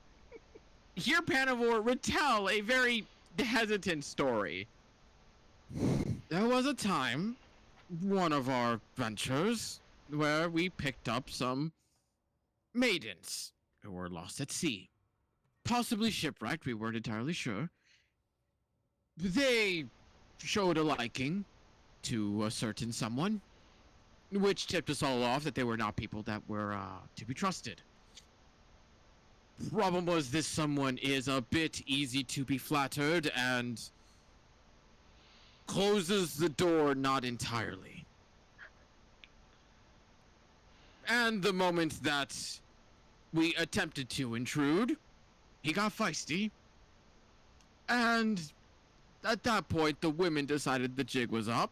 hear Panavore retell a very hesitant story. There was a time, one of our ventures, where we picked up some maidens who were lost at sea. Possibly shipwrecked, we weren't entirely sure. They showed a liking to a certain someone, which tipped us all off that they were not people that were to be trusted. Problem was, this someone is a bit easy to be flattered and closes the door not entirely. And the moment that we attempted to intrude, he got feisty. And at that point, the women decided the jig was up.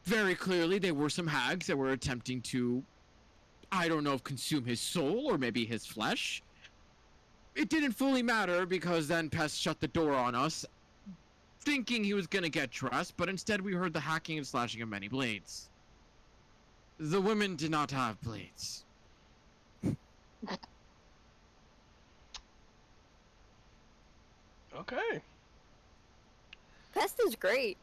Very clearly, there were some hags that were attempting to, I don't know if consume his soul or maybe his flesh. It didn't fully matter because then Pest shut the door on us, thinking he was gonna get dressed, but instead we heard the hacking and slashing of many blades. The women did not have blades. Okay. Pest is great.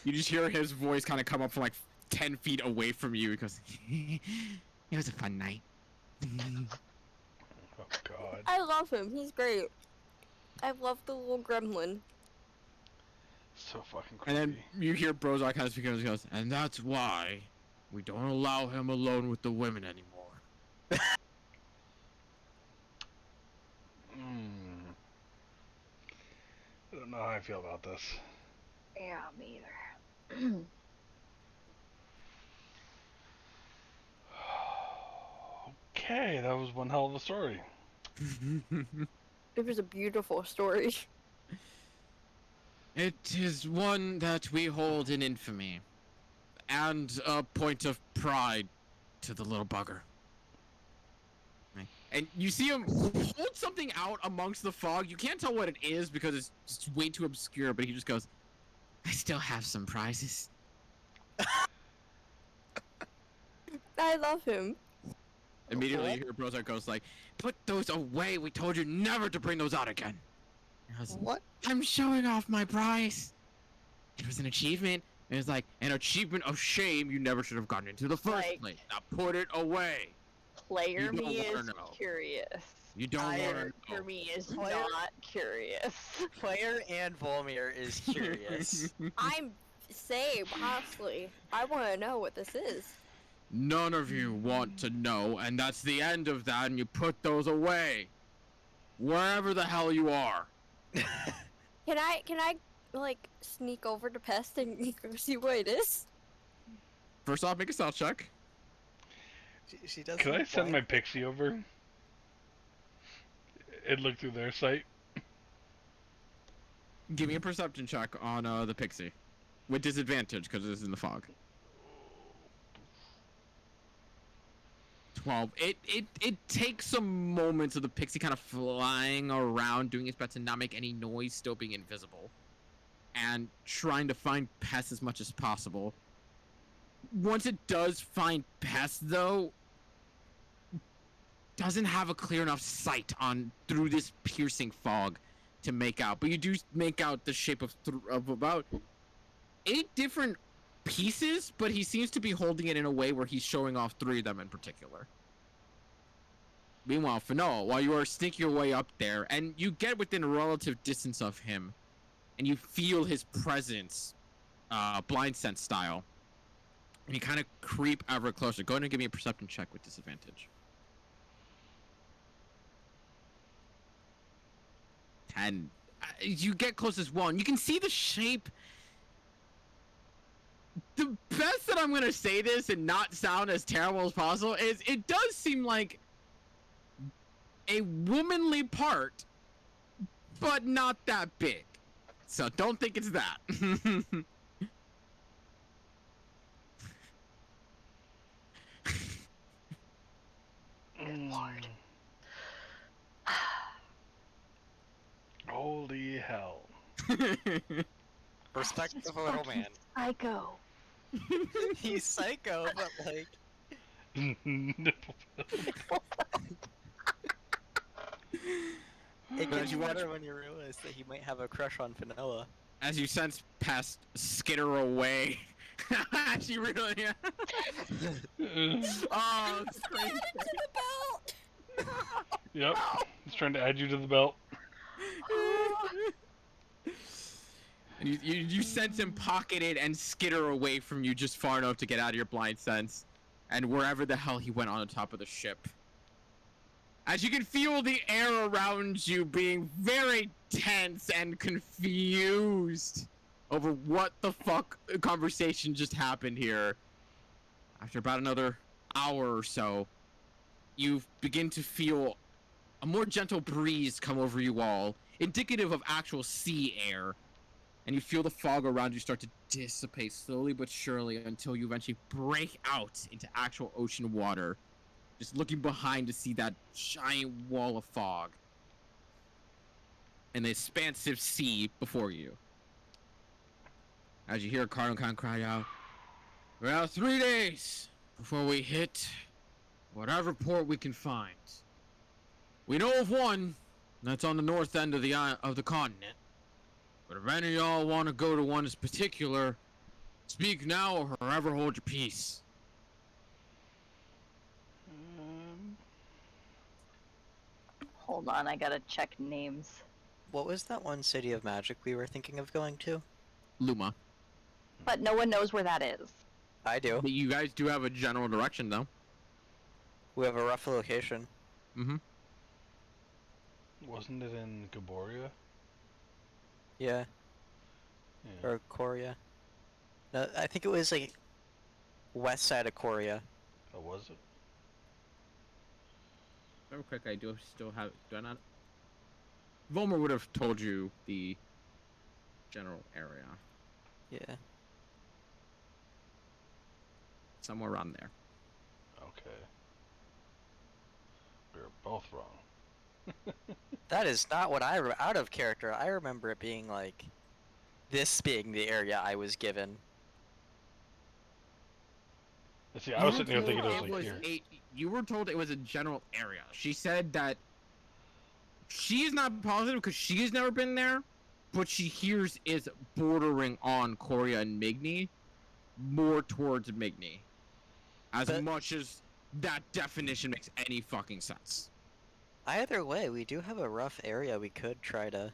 You just hear his voice kind of come up from like 10 feet away from you because it was a fun night. Oh god. I love him. He's great. I love the little gremlin. So fucking And creepy. then you hear Brozar kind of speak and he goes, and that's why we don't allow him alone with the women anymore. I don't know how I feel about this. Yeah, me either. Okay, that was one hell of a story. It was a beautiful story. It is one that we hold in infamy, and a point of pride to the little bugger. And you see him hold something out amongst the fog. You can't tell what it is because it's just way too obscure, but he just goes, I still have some prizes. I love him. Immediately you hear Brozar goes like, put those away, we told you never to bring those out again. I was, What? I'm showing off my prize. It was an achievement. And it's like an achievement of shame you never should have gotten into the first Like- place. Now put it away. Player You don't me wanna is know. curious. You don't want Player to know. me is Player- not curious. Player and Volmir is curious. I'm same, honestly. I want to know what this is. None of you want to know, and that's the end of that, and you put those away. Wherever the hell you are. Can I like sneak over to Pest and go see what it is? First off, make a stealth check. She does. Could I look send my blind. pixie over? And look through their site? Give me a perception check on the pixie. With disadvantage, because it is in the fog. 12. It takes some moments of the pixie kind of flying around, doing its best to not make any noise, still being invisible. And trying to find pests as much as possible. Once it does find pests, though, doesn't have a clear enough sight on through this piercing fog to make out. But you do make out the shape of about 8 different pieces, but he seems to be holding it in a way where he's showing off 3 of them in particular. Meanwhile, Fanoa, while you are sneaking your way up there, and you get within a relative distance of him, and you feel his presence, blind sense style, and you kind of creep ever closer. Go ahead and give me a perception check with disadvantage. 10. You get close as well, and you can see the shape. The best that I'm gonna say this and not sound as terrible as possible is it does seem like a womanly part, but not that big. So don't think it's that. Lord. Holy hell. Respectable little man. Psycho. He's psycho, but like. Nipple. It But gets you better watch- when you realize that he might have a crush on Fanoa. As you sense past skitter away. She really. Oh, it's crazy. To the belt. Yep. He's trying to add you to the belt. And you sense him pocketed and skitter away from you just far enough to get out of your blind sense, and wherever the hell he went on the top of the ship. As you can feel the air around you being very tense and confused over what the fuck conversation just happened here. After about another hour or so, you begin to feel a more gentle breeze come over you all, indicative of actual sea air. And you feel the fog around you start to dissipate slowly but surely until you eventually break out into actual ocean water. Just looking behind to see that giant wall of fog. And the expansive sea before you. As you hear Karnokan cry out, "We have 3 days before we hit whatever port we can find. We know of one that's on the north end of the continent. But if any of y'all want to go to one in particular, speak now or forever hold your peace." Hold on, I gotta check names. What was that one city of magic we were thinking of going to? Luma. But no one knows where that is. I do. But you guys do have a general direction, though. We have a rough location. Mm-hmm. Wasn't it in Gaboria? Yeah. Yeah. Or Korea. No, I think it was like west side of Korea. Oh, was it? Real quick, I do still have... Do I not... Volmer would have told you the general area. Yeah. Somewhere around there. Okay. We were both wrong. That is not what I out of character. I remember it being like this being the area I was given. See, I was sitting here thinking it was It like here. you were told it was a general area. She said that she is not positive because she has never been there, what she hears is bordering on Korea and Migni, more towards Migni. As But- much as that definition makes any fucking sense. Either way, we do have a rough area we could try to.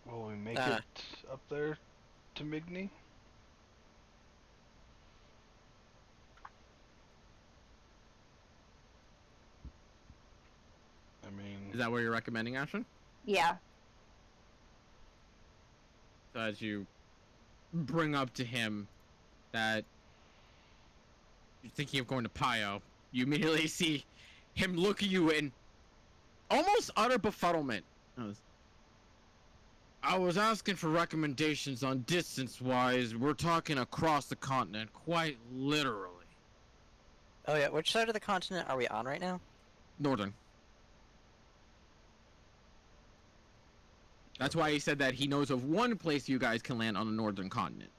Will we make Ah. it up there to Migny? I mean, Is that what you're recommending, Ashton? Yeah. So as you bring up to him that you're thinking of going to Pio, you immediately see him look at you in almost utter befuddlement. I was asking for recommendations on distance-wise. We're talking across the continent, quite literally. Oh yeah, which side of the continent are we on right now? Northern. That's why he said that he knows of one place you guys can land on the northern continent.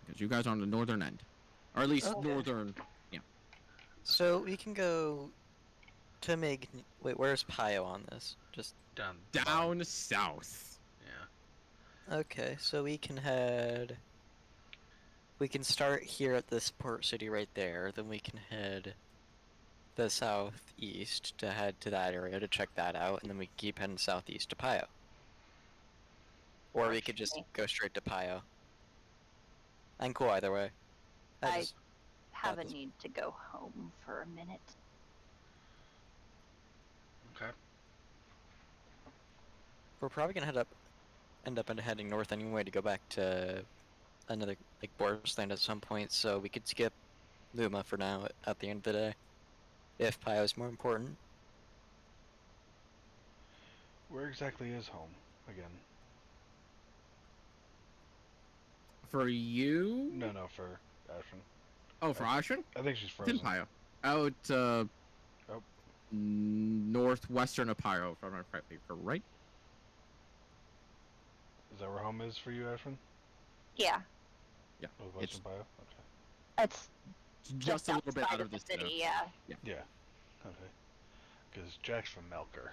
Because you guys are on the northern end. Or at least Okay. northern. So we can go to Mig. Wait, where's Pio on this? Just Down south. Yeah. okay. So we can head. We can start here at this port city right there. Then we can head the southeast to head to that area to check that out, and then we keep heading southeast to Pio. Or we could just go straight to Pio. I'm cool either way. I just- have a this- need to go home for a minute. Okay. We're probably gonna end up heading north anyway to go back to another like Boris land at some point, so we could skip Luma for now at the end of the day, if Pio is more important. Where exactly is home again? For you? No, for Ashton. Oh, for Ashton? I think she's It's in frozen. Pio. Out, Oh. northwestern of Pio, if I'm not correctly. Right? Is that where home is for you, Ashton? Yeah, Oh, Western Bio? Okay. it's Just a little bit outside out of the this city. Yeah. Yeah. Okay. Because Jack's from Melker.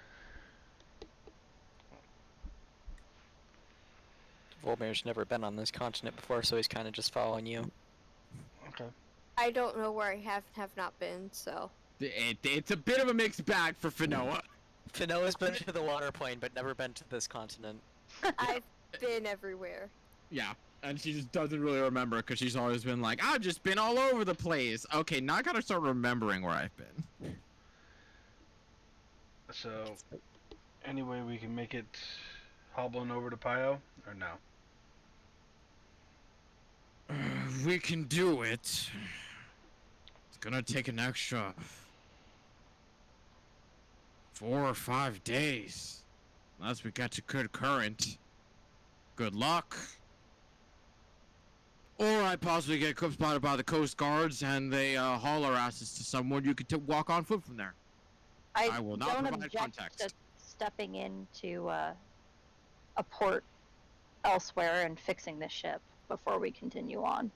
Volmir's never been on this continent before, so he's kind of just following you. Okay. I don't know where I have not been, so. It's a bit of a mixed bag for Finoa. Finoa's been to the water plane, but never been to this continent. I've been everywhere. Yeah, and she just doesn't really remember because she's always been like, I've just been all over the place. Okay, now I gotta start remembering where I've been. So, anyway, we can make it hobbling over to Pio, or no? We can do it. It's gonna take an extra 4 or 5 days. Unless we get a good current. Good luck. Or I possibly get spotted by the Coast Guards and they haul our asses to someone you could walk on foot from there. I will not don't provide object context. to stepping into a port elsewhere and fixing the ship before we continue on.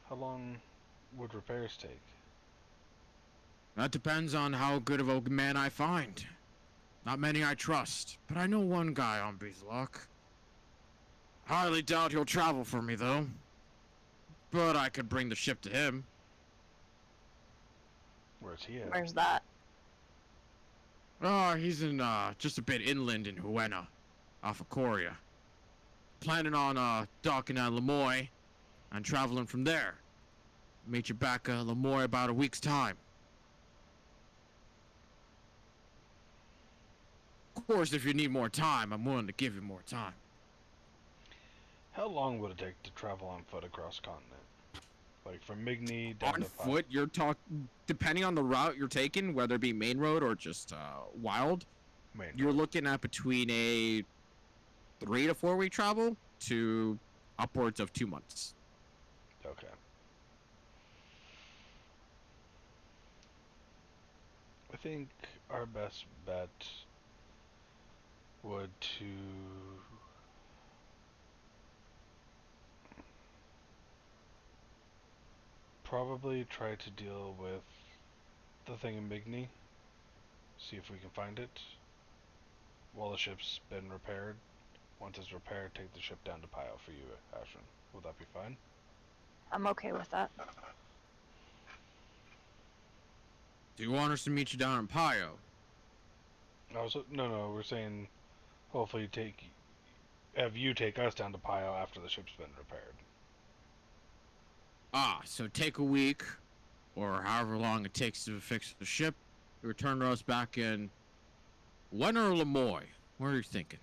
How long would repairs take? That depends on how good of a man I find. Not many I trust, but I know one guy on Beeslock. Highly doubt he'll travel for me, though. But I could bring the ship to him. Where's he at? Where's that? He's in, just a bit inland in Huena, off of Korea. Planning on, docking at Lemoy and traveling from there. Meet you back at Lemoy about a week's time. Of course, if you need more time, I'm willing to give you more time. How long would it take to travel on foot across continent? Like from Migny down On to Pio? foot, you're depending on the route you're taking, whether it be main road or just wild, Main you're road. looking at between a 3 to 4 week travel to upwards of 2 months. Okay. I think our best bet would to probably try to deal with the thing in Migny. See if we can find it while the ship's been repaired. Once it's repaired, take the ship down to Pio for you, Ashton. Will that be fine? I'm okay with that. Do you want us to meet you down in Pio? No, we're saying hopefully have you take us down to Pio after the ship's been repaired. Ah, so take a week, or however long it takes to fix the ship, return to us back in Wen or Lemoy? Where are you thinking?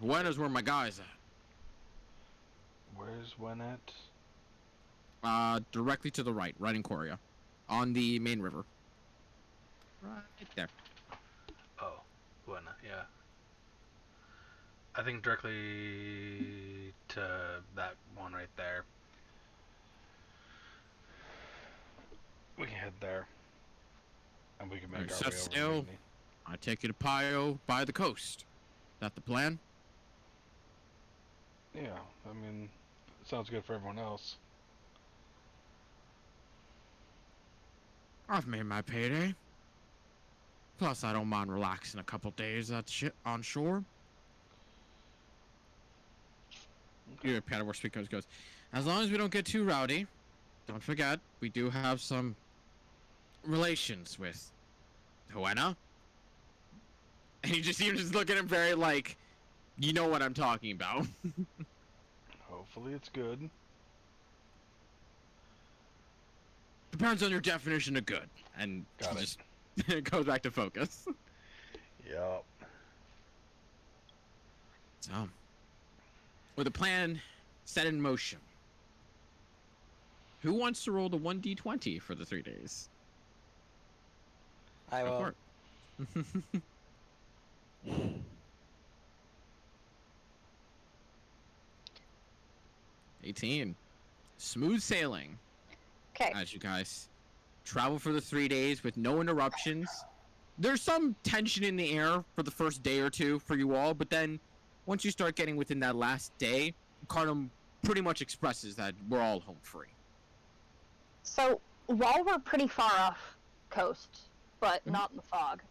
Wen is where my guy's at. Where's Wen at? Directly to the right in Korea, on the main river. Right there. Oh, Wen, yeah. I think directly to that one right there. We can head there. And we can make Alright, our set way over to sail. Migny. I take you to Pio by the coast. That the plan? Yeah, I mean, it sounds good for everyone else. I've made my payday. Plus, I don't mind relaxing a couple days on shore. Yeah, Paddleworth speakers goes, as long as we don't get too rowdy, don't forget, we do have some relations with Hoenna. And you just look at him very like, you know what I'm talking about. Hopefully it's good. Depends on your definition of good. And Got he it. just goes back to focus. Yup. So, with a plan set in motion, who wants to roll the 1d20 for the 3 days? I Go will. for it. 18. Smooth sailing Okay. as you guys travel for the 3 days with no interruptions. There's some tension in the air for the first day or two for you all, but then once you start getting within that last day, Cardum pretty much expresses that we're all home free. So while we're pretty far off coast, but Mhm. not in the fog,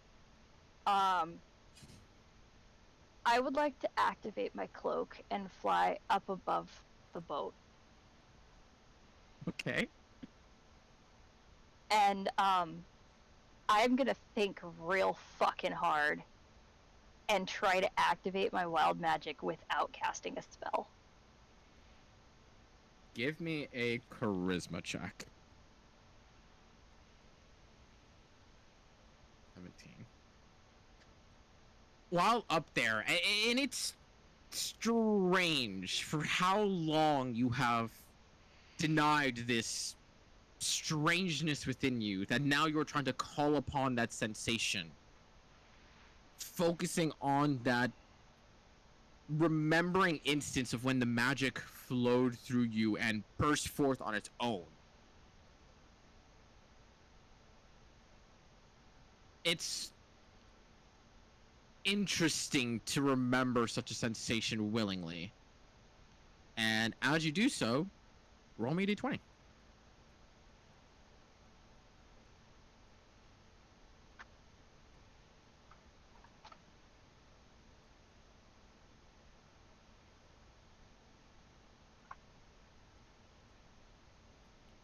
I would like to activate my cloak and fly up above the boat. Okay. And I'm gonna think real fucking hard and try to activate my wild magic without casting a spell. Give me a charisma check. 17. While up there, and it's strange for how long you have denied this strangeness within you that now you're trying to call upon that sensation, focusing on that remembering instance of when the magic flowed through you and burst forth on its own. It's interesting to remember such a sensation willingly. And as you do so, roll me a d20.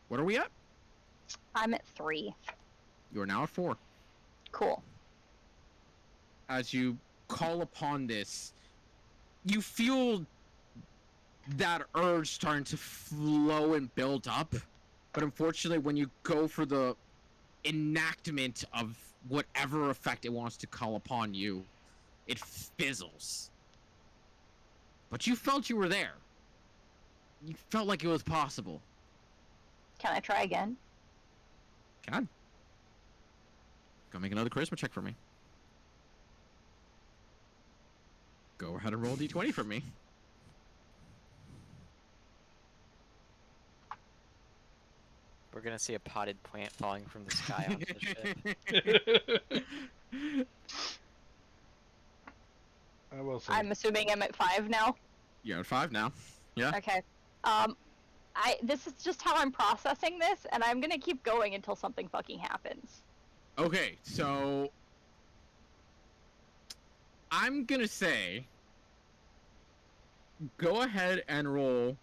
What are we at? I'm at 3. You are now at 4. Cool. As you call upon this, you feel that urge starting to flow and build up. But unfortunately, when you go for the enactment of whatever effect it wants to call upon you, it fizzles. But you felt you were there. You felt like it was possible. Can I try again? God. Go make another charisma check for me. Go ahead and roll a d20 for me. We're gonna see a potted plant falling from the sky onto the ship. I will say. I'm assuming I'm at 5 now. You're at 5 now. Yeah. Okay. This is just how I'm processing this, and I'm gonna keep going until something fucking happens. Okay, so I'm gonna say go ahead and roll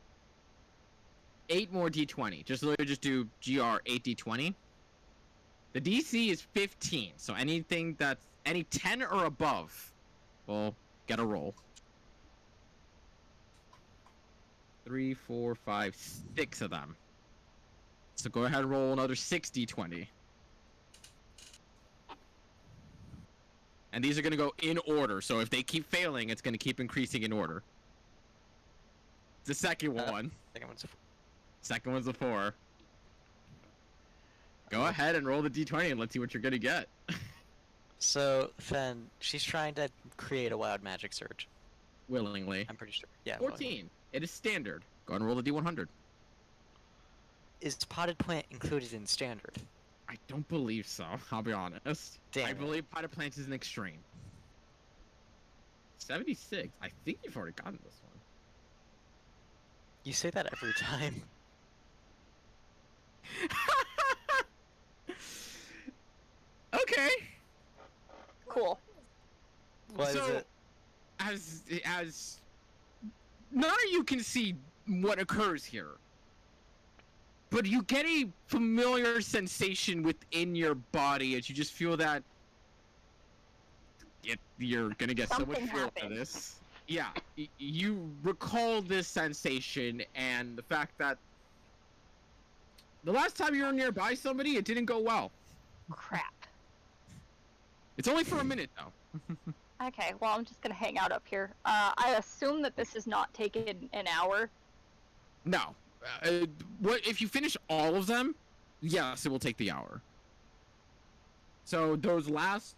8 more d20. Just literally just do GR 8d20. The DC is 15, so anything that's any 10 or above will get a roll. 3, 4, 5, 6 of them. So go ahead and roll another 6d20. And these are going to go in order, so if they keep failing, it's going to keep increasing in order. The second one. Second one's a Second one's a 4. Go ahead and roll the d20 and let's see what you're going to get. So, Fen, she's trying to create a wild magic surge. Willingly. I'm pretty sure. Yeah. 14. It is standard. Go ahead and roll the d100. Is potted plant included in standard? I don't believe so, I'll be honest. Damn I it. believe potted plants is an extreme. 76. I think you've already gotten this one. You say that every time. Okay. Cool. What is So, it? as none of you can see what occurs here, but you get a familiar sensation within your body as you just feel that you're gonna get so much Something feel out of happened. this. Yeah, you recall this sensation and the fact that the last time you were nearby somebody, it didn't go well. Crap. It's only for a minute though. Okay, well, I'm just gonna hang out up here. I assume that this has not taken an hour. No. What if you finish all of them? Yes, it will take the hour. So those last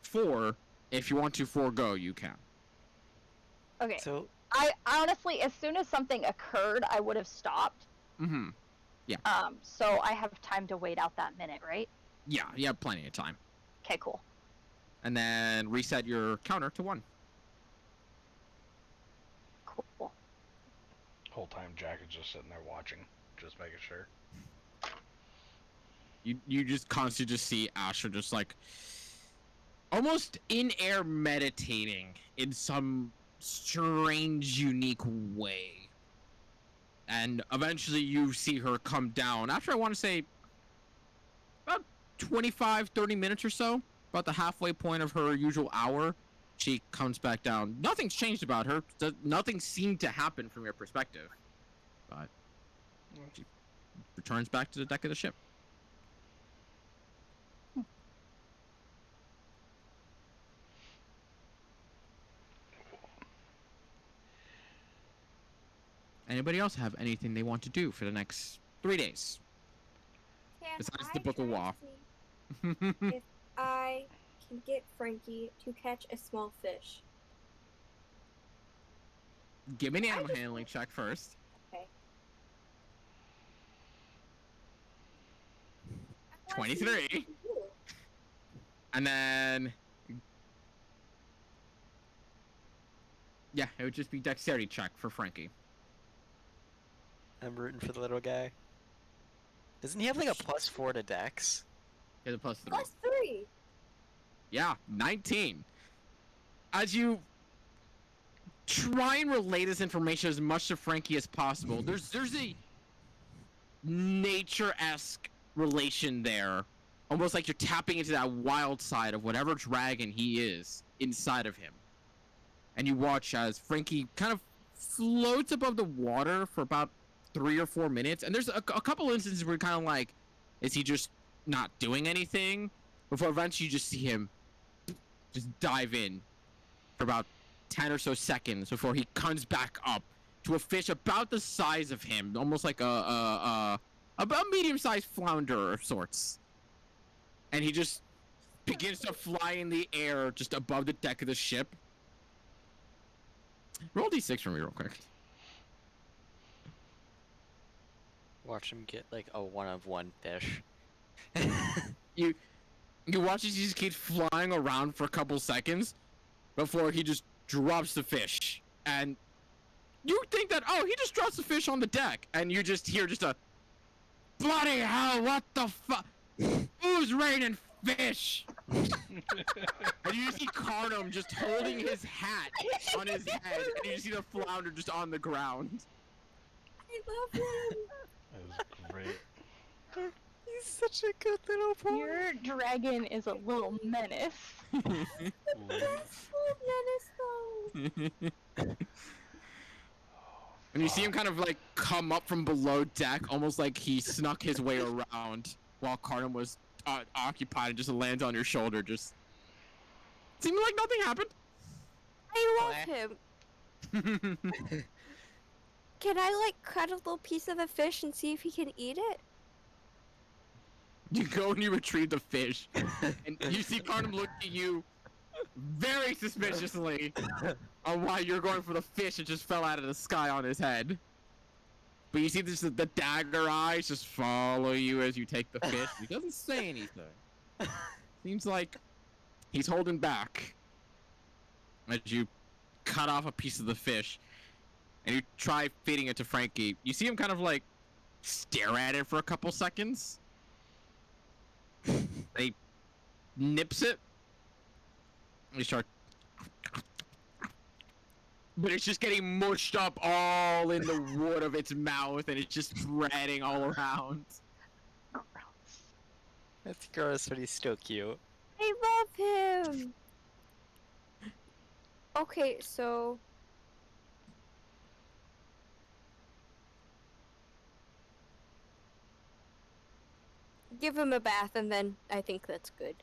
4, if you want to forego, you can. Okay. So, I honestly, as soon as something occurred, I would have stopped. Mm-hmm. So I have time to wait out that minute, right? Yeah, you have plenty of time. Okay, cool. And then reset your counter to 1. Cool. Whole time Jack is just sitting there watching, just making sure. You just constantly just see Asher just like almost in air meditating in some strange, unique way. And eventually you see her come down after, I want to say, about 25, 30 minutes or so, about the halfway point of her usual hour. She comes back down. Nothing's changed about her. Nothing seemed to happen from your perspective. But she returns back to the deck of the ship. Anybody else have anything they want to do for the next 3 days? Can Besides I the Book of try Wa. to see if I can get Frankie to catch a small fish? Give me an I animal just- handling check first. Okay. I wanna see what 23. you can do. And then... yeah, it would just be dexterity check for Frankie. I'm rooting for the little guy. Doesn't he have like a +4 to Dex? Get a +3. +3. Yeah, 19. As you try and relay this information as much to Frankie as possible, there's a nature-esque relation there. Almost like you're tapping into that wild side of whatever dragon he is inside of him. And you watch as Frankie kind of floats above the water for about 3 or 4 minutes. And there's a couple instances where you're kind of like, is he just not doing anything? Before eventually you just see him just dive in for about 10 or so seconds before he comes back up to a fish about the size of him, almost like a medium-sized flounder of sorts. And he just begins to fly in the air just above the deck of the ship. Roll d6 for me real quick. Watch him get like a 1 of 1 fish. You watch as he just keeps flying around for a couple seconds before he just drops the fish. And You think that, oh, he just drops the fish on the deck, and you just hear just a bloody hell, what the fuck? Who's raining fish? And you see Carnum just holding his hat on his head, and you see the flounder just on the ground. I love him. It was great. He's such a good little boy. Your dragon is a little menace. Best little menace though. And you see him kind of like come up from below deck, almost like he snuck his way around while Carnum was occupied, and just lands on your shoulder, just seeming like nothing happened. I love him. Can I like cut a little piece of the fish and see if he can eat it? You go and you retrieve the fish, and you see Carnum look at you very suspiciously on why you're going for the fish that just fell out of the sky on his head. But you see this, the dagger eyes just follow you as you take the fish. He doesn't say anything. Seems like he's holding back as you cut off a piece of the fish and you try feeding it to Frankie. You see him kind of like stare at it for a couple seconds. He nips it. You start, but it's just getting mushed up all in the wood of its mouth, and it's just spreading all around. That's gross, but he's still cute. I love him. Okay, so give him a bath, and then I think that's good.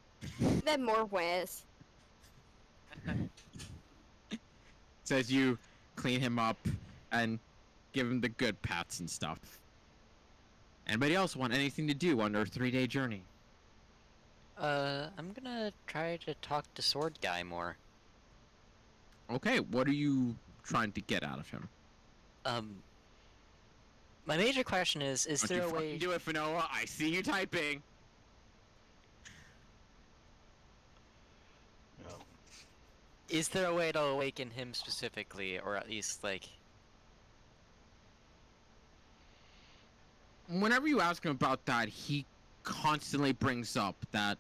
Then more whiz. Says you clean him up and give him the good pats and stuff. Anybody else want anything to do on their 3-day journey? I'm gonna try to talk to Sword Guy more. Okay, what are you trying to get out of him? My major question is Don't there you a fucking way... do it, Fanoa? I see you typing. No. Is there a way to awaken him specifically, or at least, like... Whenever you ask him about that, he constantly brings up that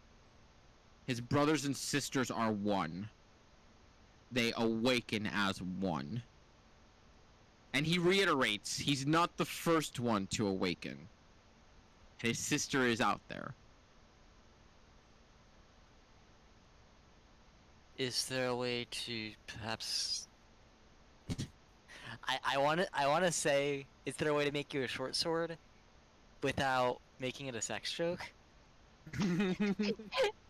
his brothers and sisters are one. They awaken as one. And he reiterates, he's not the first one to awaken. His sister is out there. Is there a way to perhaps... I wanna say, is there a way to make you a short sword without making it a sex joke?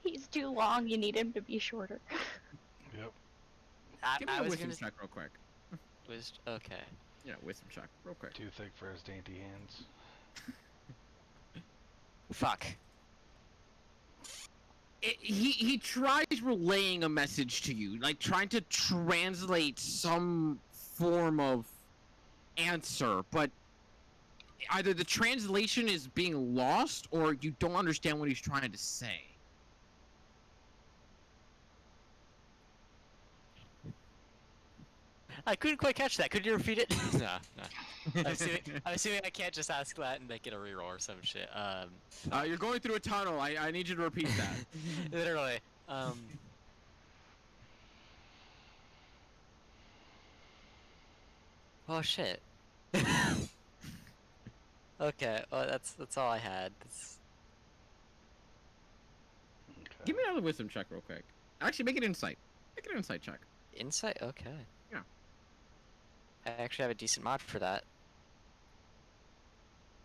He's too long. You need him to be shorter. Yep. Give me I a was wisdom gonna... check real quick. Okay. Yeah, wisdom check real quick. Too thick for his dainty hands. Fuck. He tries relaying a message to you, like trying to translate some form of answer, but either the translation is being lost or you don't understand what he's trying to say. I couldn't quite catch that. Could you repeat it? No. I'm assuming I can't just ask that and make it a reroll or some shit. You're going through a tunnel. I need you to repeat that. Literally. Oh shit. Okay. Well, that's all I had. Okay. Give me another wisdom check real quick. Actually, make it insight. Make it an insight check. Insight. Okay. Yeah. I actually have a decent mod for that.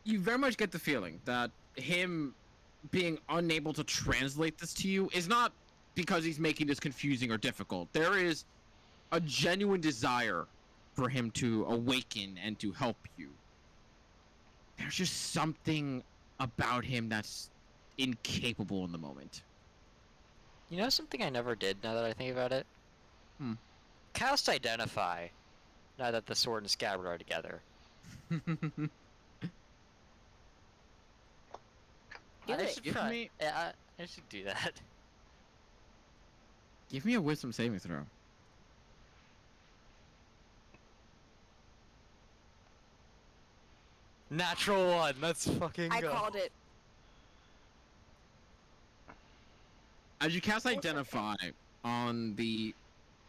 You very much get the feeling that him being unable to translate this to you is not because he's making this confusing or difficult. There is a genuine desire for him to awaken and to help you. There's just something about him that's incapable in the moment. You know something I never did now that I think about it? Cast Identify. Now that the sword and scabbard are together. Do I it. should Give try. me- Yeah, I should do that. Give me a wisdom saving throw. Natural 1. Let's fucking I go. called it. As you cast okay. Identify on the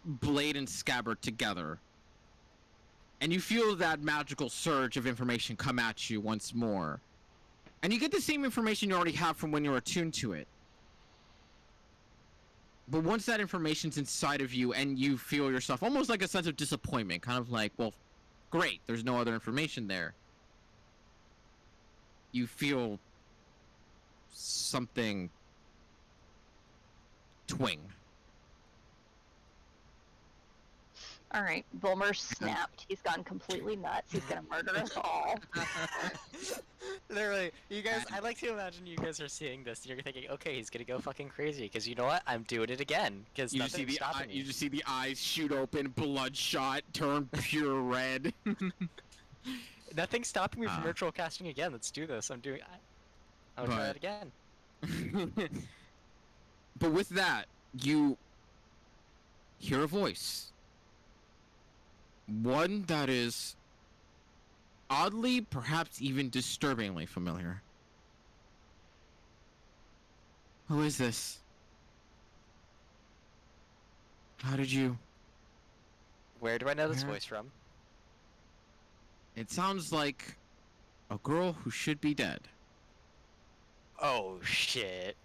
blade and scabbard together, and you feel that magical surge of information come at you once more, and you get the same information you already have from when you were attuned to it. But once that information's inside of you and you feel yourself almost like a sense of disappointment, kind of like, well, great, there's no other information there. You feel something twing. All right, Bulmer snapped. He's gone completely nuts. He's gonna murder us all. Literally, you guys, I like to imagine you guys are seeing this and you're thinking, okay, he's gonna go fucking crazy, because you know what? I'm doing it again, because You just see nothing's the eye, stopping you me. just see the eyes shoot open, bloodshot, turn pure red. Nothing's stopping me from Ah. ritual casting again. Let's do this. I'm gonna try that again. But with that, you hear a voice. One that is oddly, perhaps even disturbingly familiar. Who is this? How did you... Where do I know this Where? voice from? It sounds like a girl who should be dead. Oh, shit.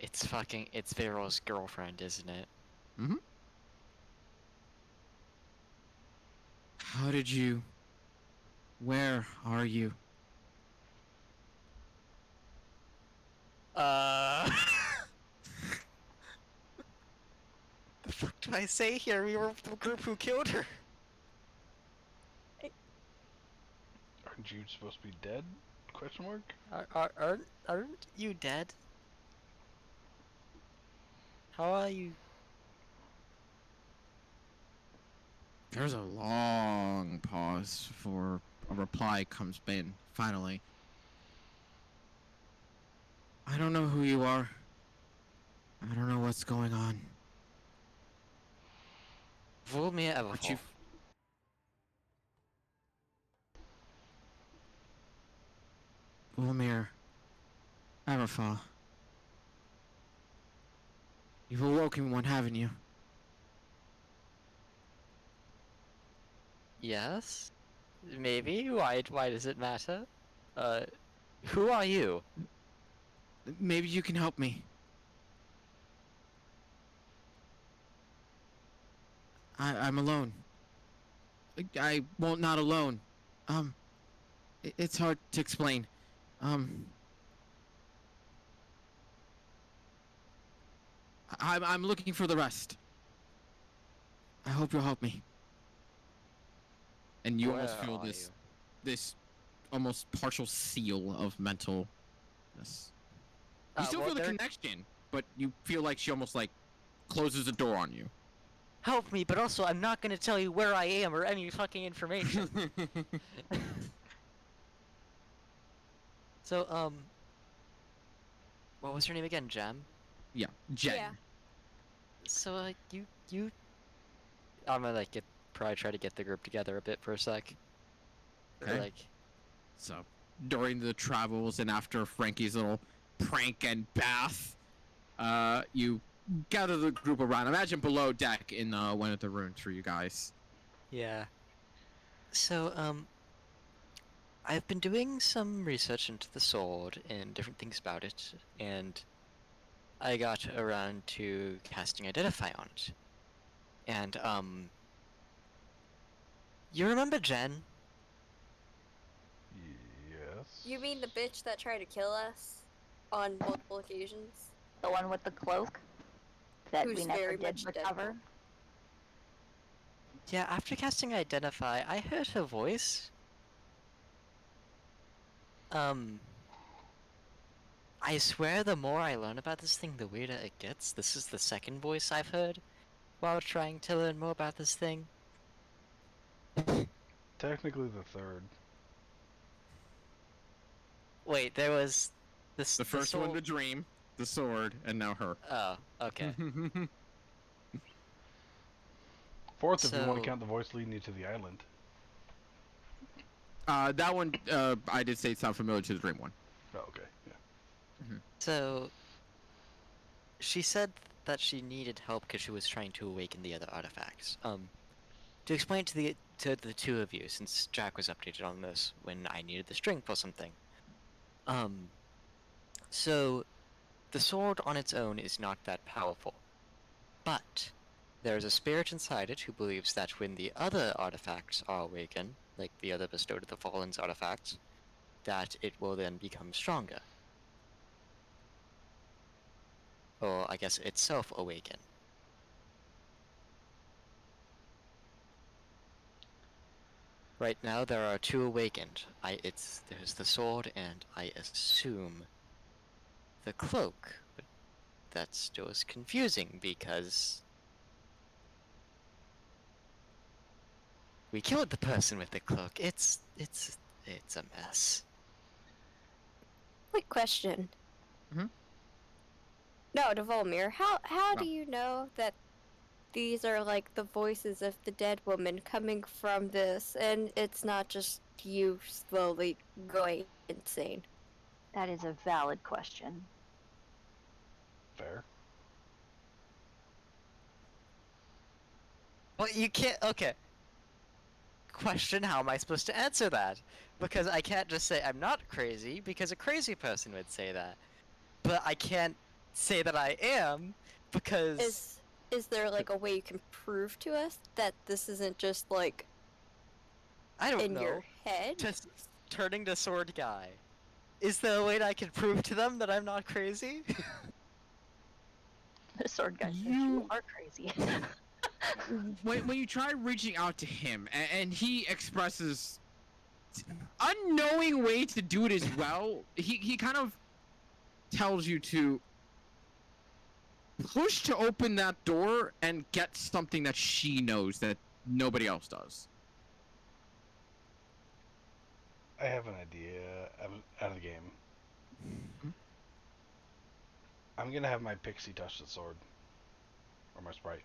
It's Vero's girlfriend, isn't it? Mm-hmm. How did you... Where are you? The fuck do I say here? We were the group who killed her. Aren't you supposed to be dead? Question mark? Aren't you dead? How are you? There's a long pause before a reply comes in, finally. I don't know who you are. I don't know what's going on. Volmir But you... Volmir... Everfall. You've awoken one, haven't you? Yes? Maybe? Why does it matter? Who are you? Maybe you can help me. I'm alone. Well, not alone. It's hard to explain. I'm looking for the rest. I hope you'll help me. And you almost Where feel are this almost partial seal of mentalness. You still well, feel the there- connection, but you feel like she almost like closes the door on you. Help me, but also I'm not gonna tell you where I am or any fucking information. So, what was her name again? Gem? Yeah, Jen. Yeah. So, you... I'm gonna, like, probably try to get the group together a bit for a sec. Okay. Like, So, during the travels and after Frankie's little prank and bath, you gather the group around. Imagine below deck in one of the rooms for you guys. yeah. So, I've been doing some research into the sword and different things about it, and I got around to casting Identify on it. And, you remember Jen? Yes. You mean the bitch that tried to kill us on multiple occasions? The one with the cloak that we Who's never very did much recover. Yeah, after casting Identify, I heard her voice. I swear the more I learn about this thing, the weirder it gets. This is the second voice I've heard while trying to learn more about this thing. Technically the third. Wait, there was this. The first one, soul- the dream, the sword, and now her. Oh, okay. Fourth, if you want So- to count the voice leading you to the island. That one, I did say sound familiar to the dream one. Oh, okay. Yeah. So, she said that she needed help because she was trying to awaken the other artifacts. To explain to the two of you, since Jack was updated on this when I needed the strength or something. So, the sword on its own is not that powerful, but there's a spirit inside it who believes that when the other artifacts are awakened, like the other bestowed of the Fallen's artifacts, that it will then become stronger. Or I guess itself awaken. Right now there are two awakened. There's the sword and I assume the cloak. But that still is confusing because we killed the person with the cloak. It's a mess. Quick question. Mhm. No, to Volmir, how Oh. do you know that these are like the voices of the dead woman coming from this, and it's not just you slowly going insane? That is a valid question. Fair. Well, you can't. Okay. Question: how am I supposed to answer that? Because I can't just say I'm not crazy, because a crazy person would say that. But I can't say that I am, because Is there like a way you can prove to us that this isn't just like I don't in know. your head? Just turning to sword guy. Is there a way that I can prove to them that I'm not crazy? The sword guy says you You- are crazy. when you try reaching out to him and he expresses unknowing way to do it as well, he kind of tells you to push to open that door and get something that she knows that nobody else does. I have an idea out of the game. Mhm. I'm gonna have my pixie touch the sword. Or my sprite.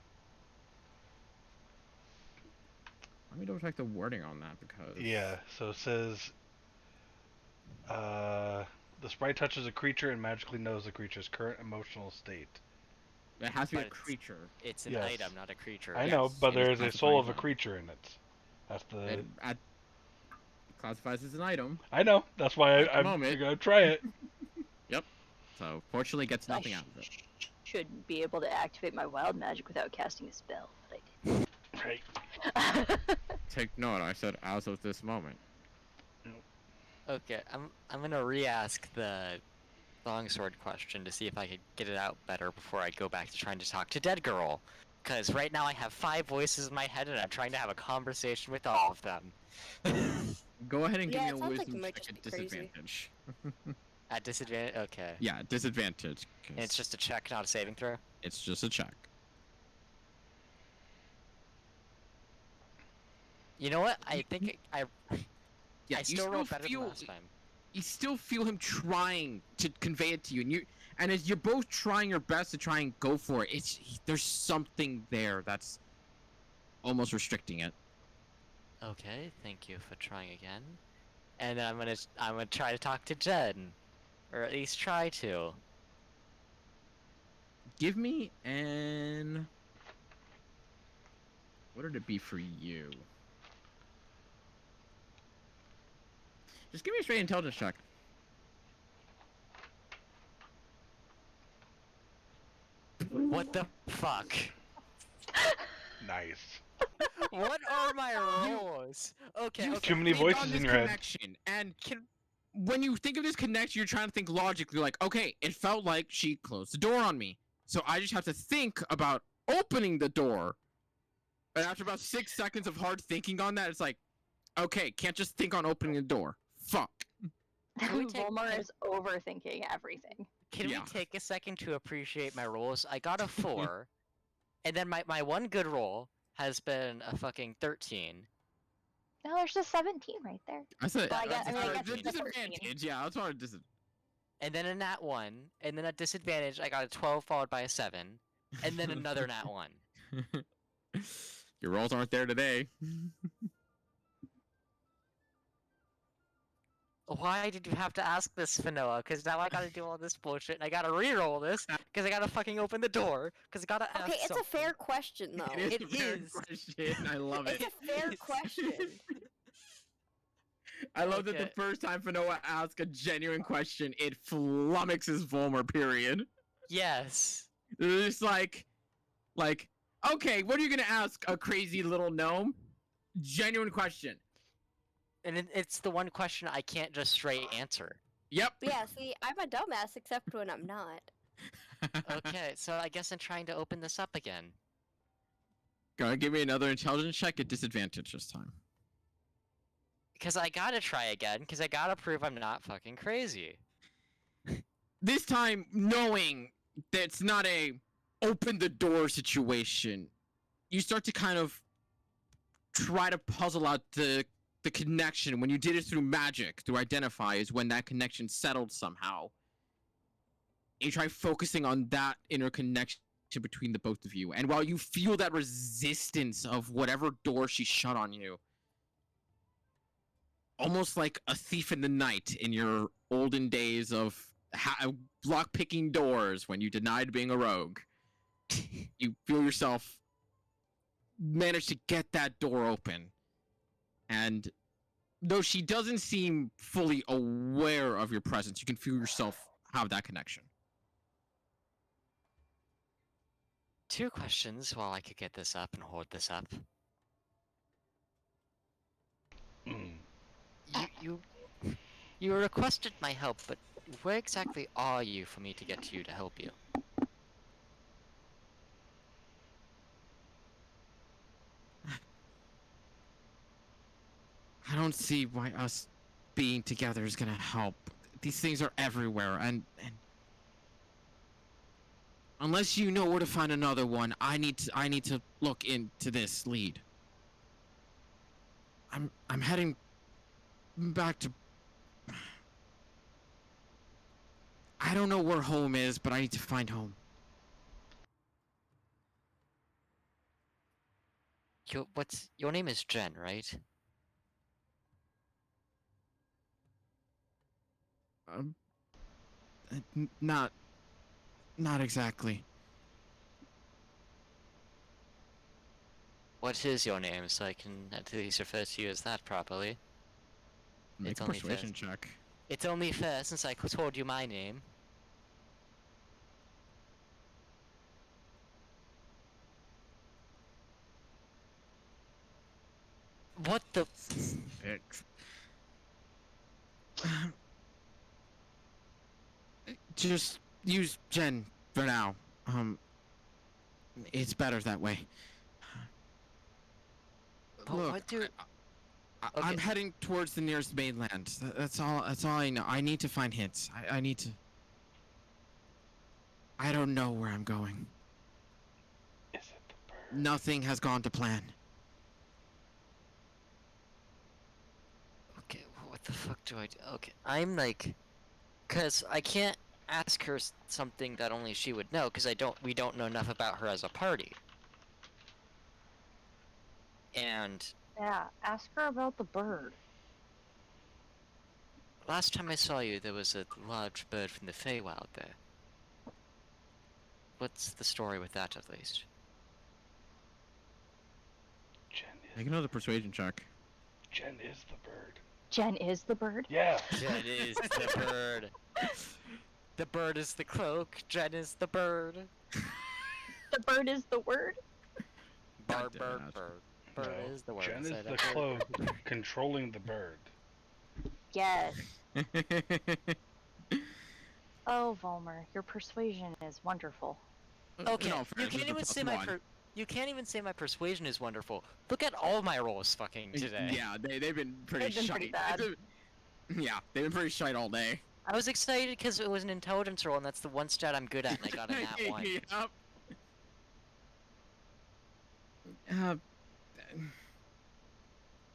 Let me double check the wording on that because Yeah, so it says the sprite touches a creature and magically knows the creature's current emotional state. it has to be But a it's- creature. It's an Yes. item, not a creature. I know, Yes, but it is there is a classified soul as of a item. creature in it. That's the. It classifies as an item. I know. That's why At the I'm moment. gonna try it. So fortunately gets I nothing out of it. should be able to activate my wild magic without casting a spell, but I Right. didn't. Take note, I said as of this moment. Okay, I'm gonna re-ask the longsword question to see if I could get it out better before I go back to trying to talk to Dead Girl. Because right now I have 5 voices in my head and I'm trying to have a conversation with all of them. Go ahead and give Yeah, me it a sounds like wisdom you might check just at be crazy. disadvantage. At disadvantage? Okay. Yeah, disadvantage. 'Cause And it's just a check, not a saving throw? it's just a check. You know what? I think I Yeah, still rolled better than last time. You still feel him trying to convey it to you, and as you're both trying your best to try and go for it, there's something there that's almost restricting it. Okay, thank you for trying again. And then I'm gonna try to talk to Jen. Or at least try to. Give me an. What would it be for you? Just give me a straight intelligence check. What the fuck? Nice. What are my rolls? Okay, You okay. Too many think voices on this in your head. connection, and Can when you think of this connection, you're trying to think logically, like, okay, it felt like she closed the door on me, so I just have to think about opening the door. And after about 6 seconds of hard thinking on that, it's like, okay, can't just think on opening the door. Fuck. Can we take- Volmar can- is overthinking everything. can Yeah. we take a second to appreciate my rolls? I got a 4, and then my one good roll has been a fucking 13. No, there's just 17 right there. I said, Well, I guess- I mean, I guess the it's a 14. disadvantage. Yeah, that's hard. And then a nat 1, and then at disadvantage I got a 12 followed by a 7, and then another nat 1. Your rolls aren't there today. Why did you have to ask this, Fanoa? Because now I gotta do all this bullshit, and I gotta re-roll this, because I gotta fucking open the door, because I gotta ask Okay, it's something. a fair question though. It It is a fair is. question. I love It's it. a fair It's- question. I love that the Okay. first time Fanoa asks a genuine question, it flummoxes Volmer, period. Yes. They're just like, okay, what are you gonna ask a crazy little gnome? Genuine question. And it's the one question I can't just straight answer. Yep. Yeah, see, I'm a dumbass except when I'm not. Okay, so I guess I'm trying to open this up again. Go give me another intelligence check at disadvantage this time. Because I gotta try again, because I gotta prove I'm not fucking crazy. This time, knowing that it's not a open the door situation, you start to kind of try to puzzle out the connection. When you did it through magic, through identify, is when that connection settled somehow. You try focusing on that interconnection between the both of you. And while you feel that resistance of whatever door she shut on you, almost like a thief in the night in your olden days of lock-picking doors when you denied being a rogue, you feel yourself manage to get that door open. And though she doesn't seem fully aware of your presence, you can feel yourself have that connection. 2 questions while I could get this up and hold this up. You requested my help, but where exactly are you for me to get to you to help you? I don't see why us being together is gonna help. These things are everywhere, and unless you know where to find another one, I need to look into this lead. I'm heading back to. I don't know where home is, but I need to find home. Your name is Jen, right? Not exactly. What is your name, so I can at least refer to you as that properly? Make It's a only persuasion check. It's only fair since I told you my name. What the? Six. Just use Jen for now. It's better that way. But Look, what do? I'm Okay. heading towards the nearest mainland. That's all I know. I need to find hints. I need to. I don't know where I'm going. Is it the bird? Nothing has gone to plan. Okay, what the fuck do I do? Okay, I'm like, cause I can't ask her something that only she would know, cause we don't know enough about her as a party. And Yeah, ask her about the bird. last time I saw you, there was a large bird from the Feywild there. What's the story with that, at least? Make another persuasion check. Jen is the bird. Jen is the bird. Yeah. Jen is the bird. The bird is the cloak. Jen is the bird. The bird is the word. Bird, damn bird, it. bird. Bird No, is the word. Jen is Said the it. cloak controlling the bird. Yes. Oh, Volmer, your persuasion is wonderful. Okay, No, you fair, can't just a even plus say one. you can't even say my persuasion is wonderful. Look at all my rolls fucking today. Yeah, they've been pretty They've been shite. pretty bad. Yeah, they've been pretty shite all day. I was excited because it was an intelligence roll, and that's the one stat I'm good at, and I got a nat 1. Yep.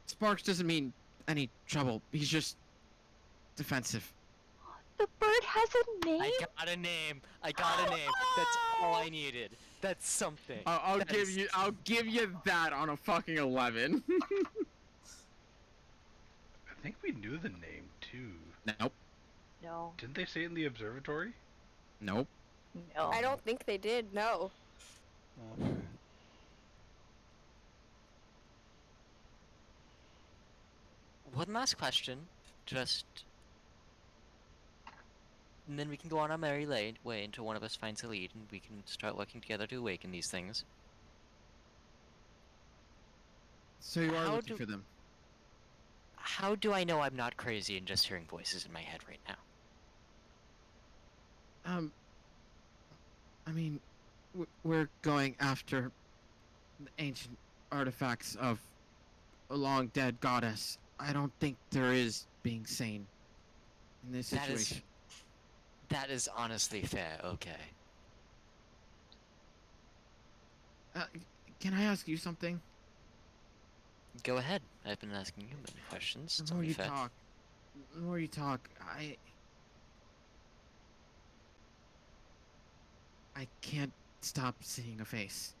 Sparks doesn't mean any trouble. He's just defensive. The bird has a name. I got a name. I got a name. That's all I needed. That's something. I'll That give is- you. I'll give you that on a fucking 11. I think we knew the name too. Nope. No. Didn't they say it in the observatory? Nope. No. I don't think they did. No. Okay. One last question, just. And then we can go on our merry way until one of us finds a lead, and we can start working together to awaken these things. So you are How looking do- for them. How do I know I'm not crazy and just hearing voices in my head right now? I mean, we're going after the ancient artifacts of a long dead goddess. I don't think there is being sane in this That is- situation. That is honestly fair, okay. Can I ask you something? Go ahead. I've been asking you many questions. It's The more only you fair. talk, I can't stop seeing a face.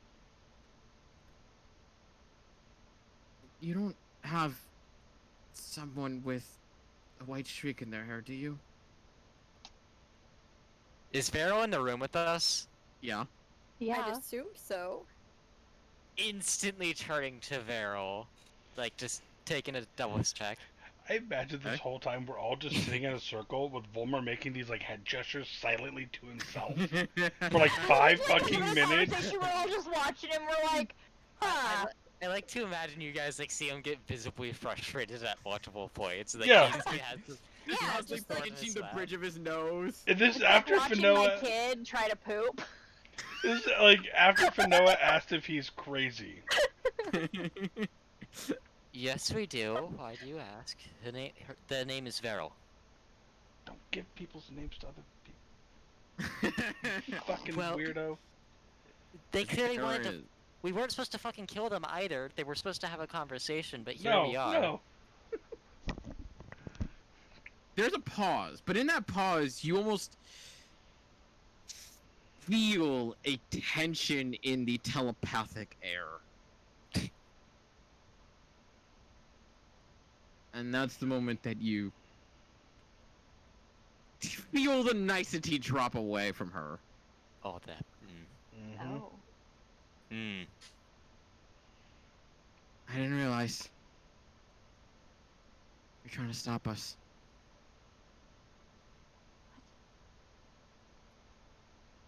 You don't have someone with a white streak in their hair, do you? Is Vero in the room with us? Yeah. I'd Yeah. assume so. Instantly turning to Vero, like just taking a double check. I imagine this Okay. whole time we're all just sitting in a circle with Volmer making these like head gestures silently to himself for like 5 fucking minutes. We're all just watching and we're like, huh. I like to imagine you guys like see him get visibly frustrated at multiple points. Like, Yeah. he has this, Yeah, has just this like thought in pinching his the lap. bridge of his nose. And this is Like after watching my Fanoa. kid try to poop. This is like after Fanoa asked if he's crazy. Yes, we do. Why do you ask? The name is Vero. Don't give people's names to other people. Fucking Well, weirdo. They clearly wanted to. There is- We weren't supposed to fucking kill them either. They were supposed to have a conversation, but here No, we are. no. There's a pause, but in that pause, you almost feel a tension in the telepathic air. And that's the moment that you feel the nicety drop away from her. Oh, that. Mhm. Oh. Mm. I didn't realize. You're trying to stop us.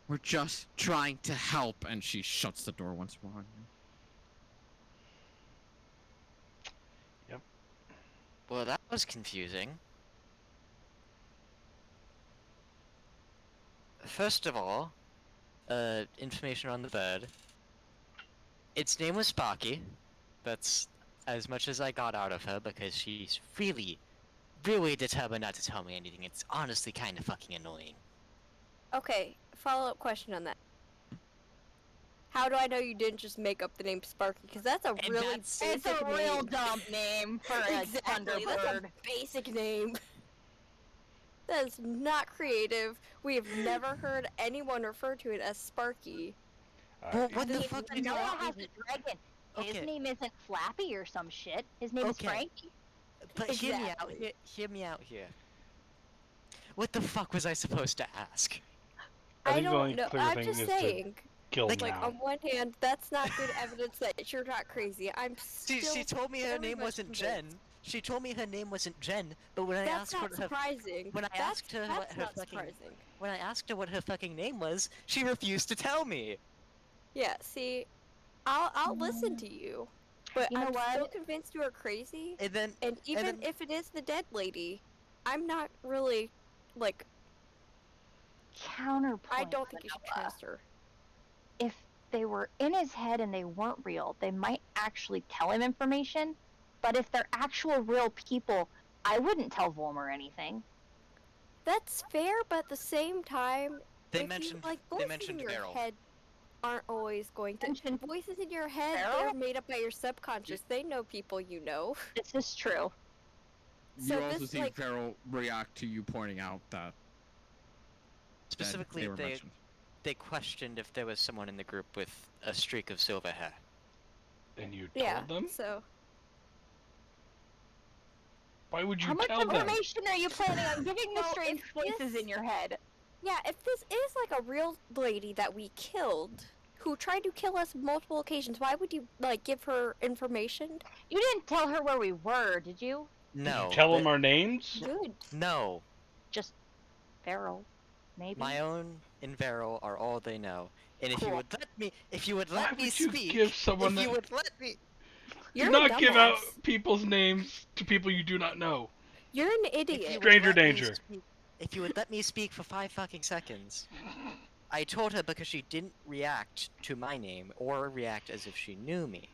We're just trying to help, and she shuts the door once more on you. Well, that was confusing. First of all, information on the bird. Its name was Sparky. That's as much as I got out of her because she's really, really determined not to tell me anything. It's honestly kind of fucking annoying. Okay, follow-up question on that. How do I know you didn't just make up the name Sparky? Because that's a And really that's- basic It's a real name. dumb name for a Exactly, that's a Thunderbird. basic name. That is not creative. We have never heard anyone refer to it as Sparky. Well, what the I mean, fuck did you Noah want has me a dragon. His Okay. name isn't Flappy or some shit. His name is Okay. Frankie. But hear me out. Exactly. Hear me out here. What the fuck was I supposed to ask? I I think the only don't know. clear I'm thing just is to saying. Kill Like, him Like now. on one hand, that's not good evidence that you're not crazy. I'm She still told me her very name much wasn't convinced. Jen. She told me her name wasn't Jen. But when I That's asked not what her surprising. when I That's- asked her that's what her not fucking- surprising. when I asked her what her fucking name was, she refused to tell me. Yeah, see, I'll listen to you, but You know I'm what? still convinced you are crazy. And then And even then- if it is the dead lady, I'm not really like Counterpoint. I don't think you should Noah. trust her. If they were in his head and they weren't real, they might actually tell him information. But if they're actual real people, I wouldn't tell Volmer anything. That's fair, but at the same time, they if mentioned you, like they voices mentioned in your Beryl. head aren't always going to. Mention Voices in your head, Beryl? they're made up by your subconscious. They know people you know. This is true. You So also this, see like- Farrell react to you pointing out that Specifically, were they mentioned. they questioned if there was someone in the group with a streak of silver hair. And you Yeah. told them? So Why would you How much tell them? information are you planning on giving the Well, strange if voices this- in your head? yeah, if this is like a real lady that we killed, who tried to kill us multiple occasions, why would you like give her information? You didn't tell her where we were, did you? No. Tell but- them our names? Good. No. Just Feral, maybe. My own and Varel are all they know. And if you Cool. would let Why me would you speak, give someone if you that... would let me, Do You're a not give out dumbass. people's names to people you do not know. You're an if you idiot. would Stranger let me danger. speak- if you would let me speak for 5 fucking seconds. I told her because she didn't react to my name or react as if she knew me.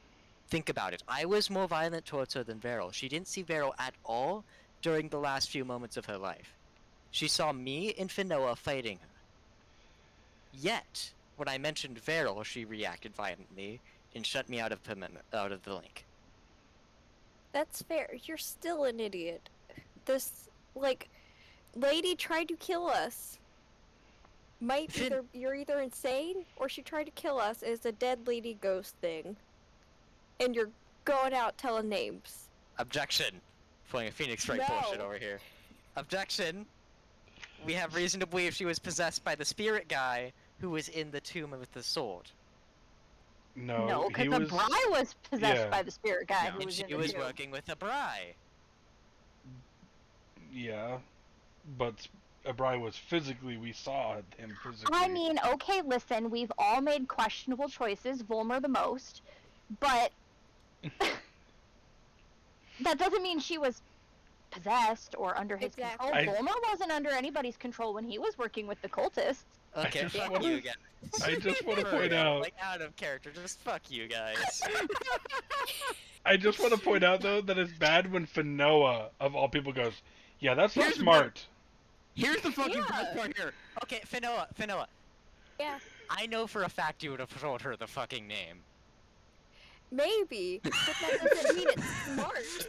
Think about it. I was more violent towards her than Varel. She didn't see Varel at all during the last few moments of her life. She saw me and Finoa fighting her. Yet, when I mentioned Varel, she reacted violently and shut me out of the link. That's fair. You're still an idiot. This like lady tried to kill us. Fin- You're either insane or she tried to kill us as a dead lady ghost thing. And you're going out telling names. Objection! Pulling a Phoenix Strike No. bullshit over here. Objection! We have reason to believe she was possessed by the spirit guy who was in the tomb with the sword. No, No, he because was... the Bri was possessed yeah. by the spirit guy Yeah. who And was she in the was tomb. working with a Bri. Yeah, but Abrai was physically... We saw him physically. I mean, okay, listen, we've all made questionable choices, Volmer the most, but that doesn't mean she was possessed or under his Exactly. control. I- Volmer wasn't under anybody's control when he was working with the cultists. Okay, just fuck wanna- you guys. I just want to For point real, out... like out of character, just fuck you guys. I just want to point out, though, that it's bad when Finoa, of all people, goes, yeah, that's not Here's the smart. Here's the fucking Yeah. best part here. Okay, Finoa. Yeah. I know for a fact you would have told her the fucking name. Maybe, but that doesn't mean it's smart.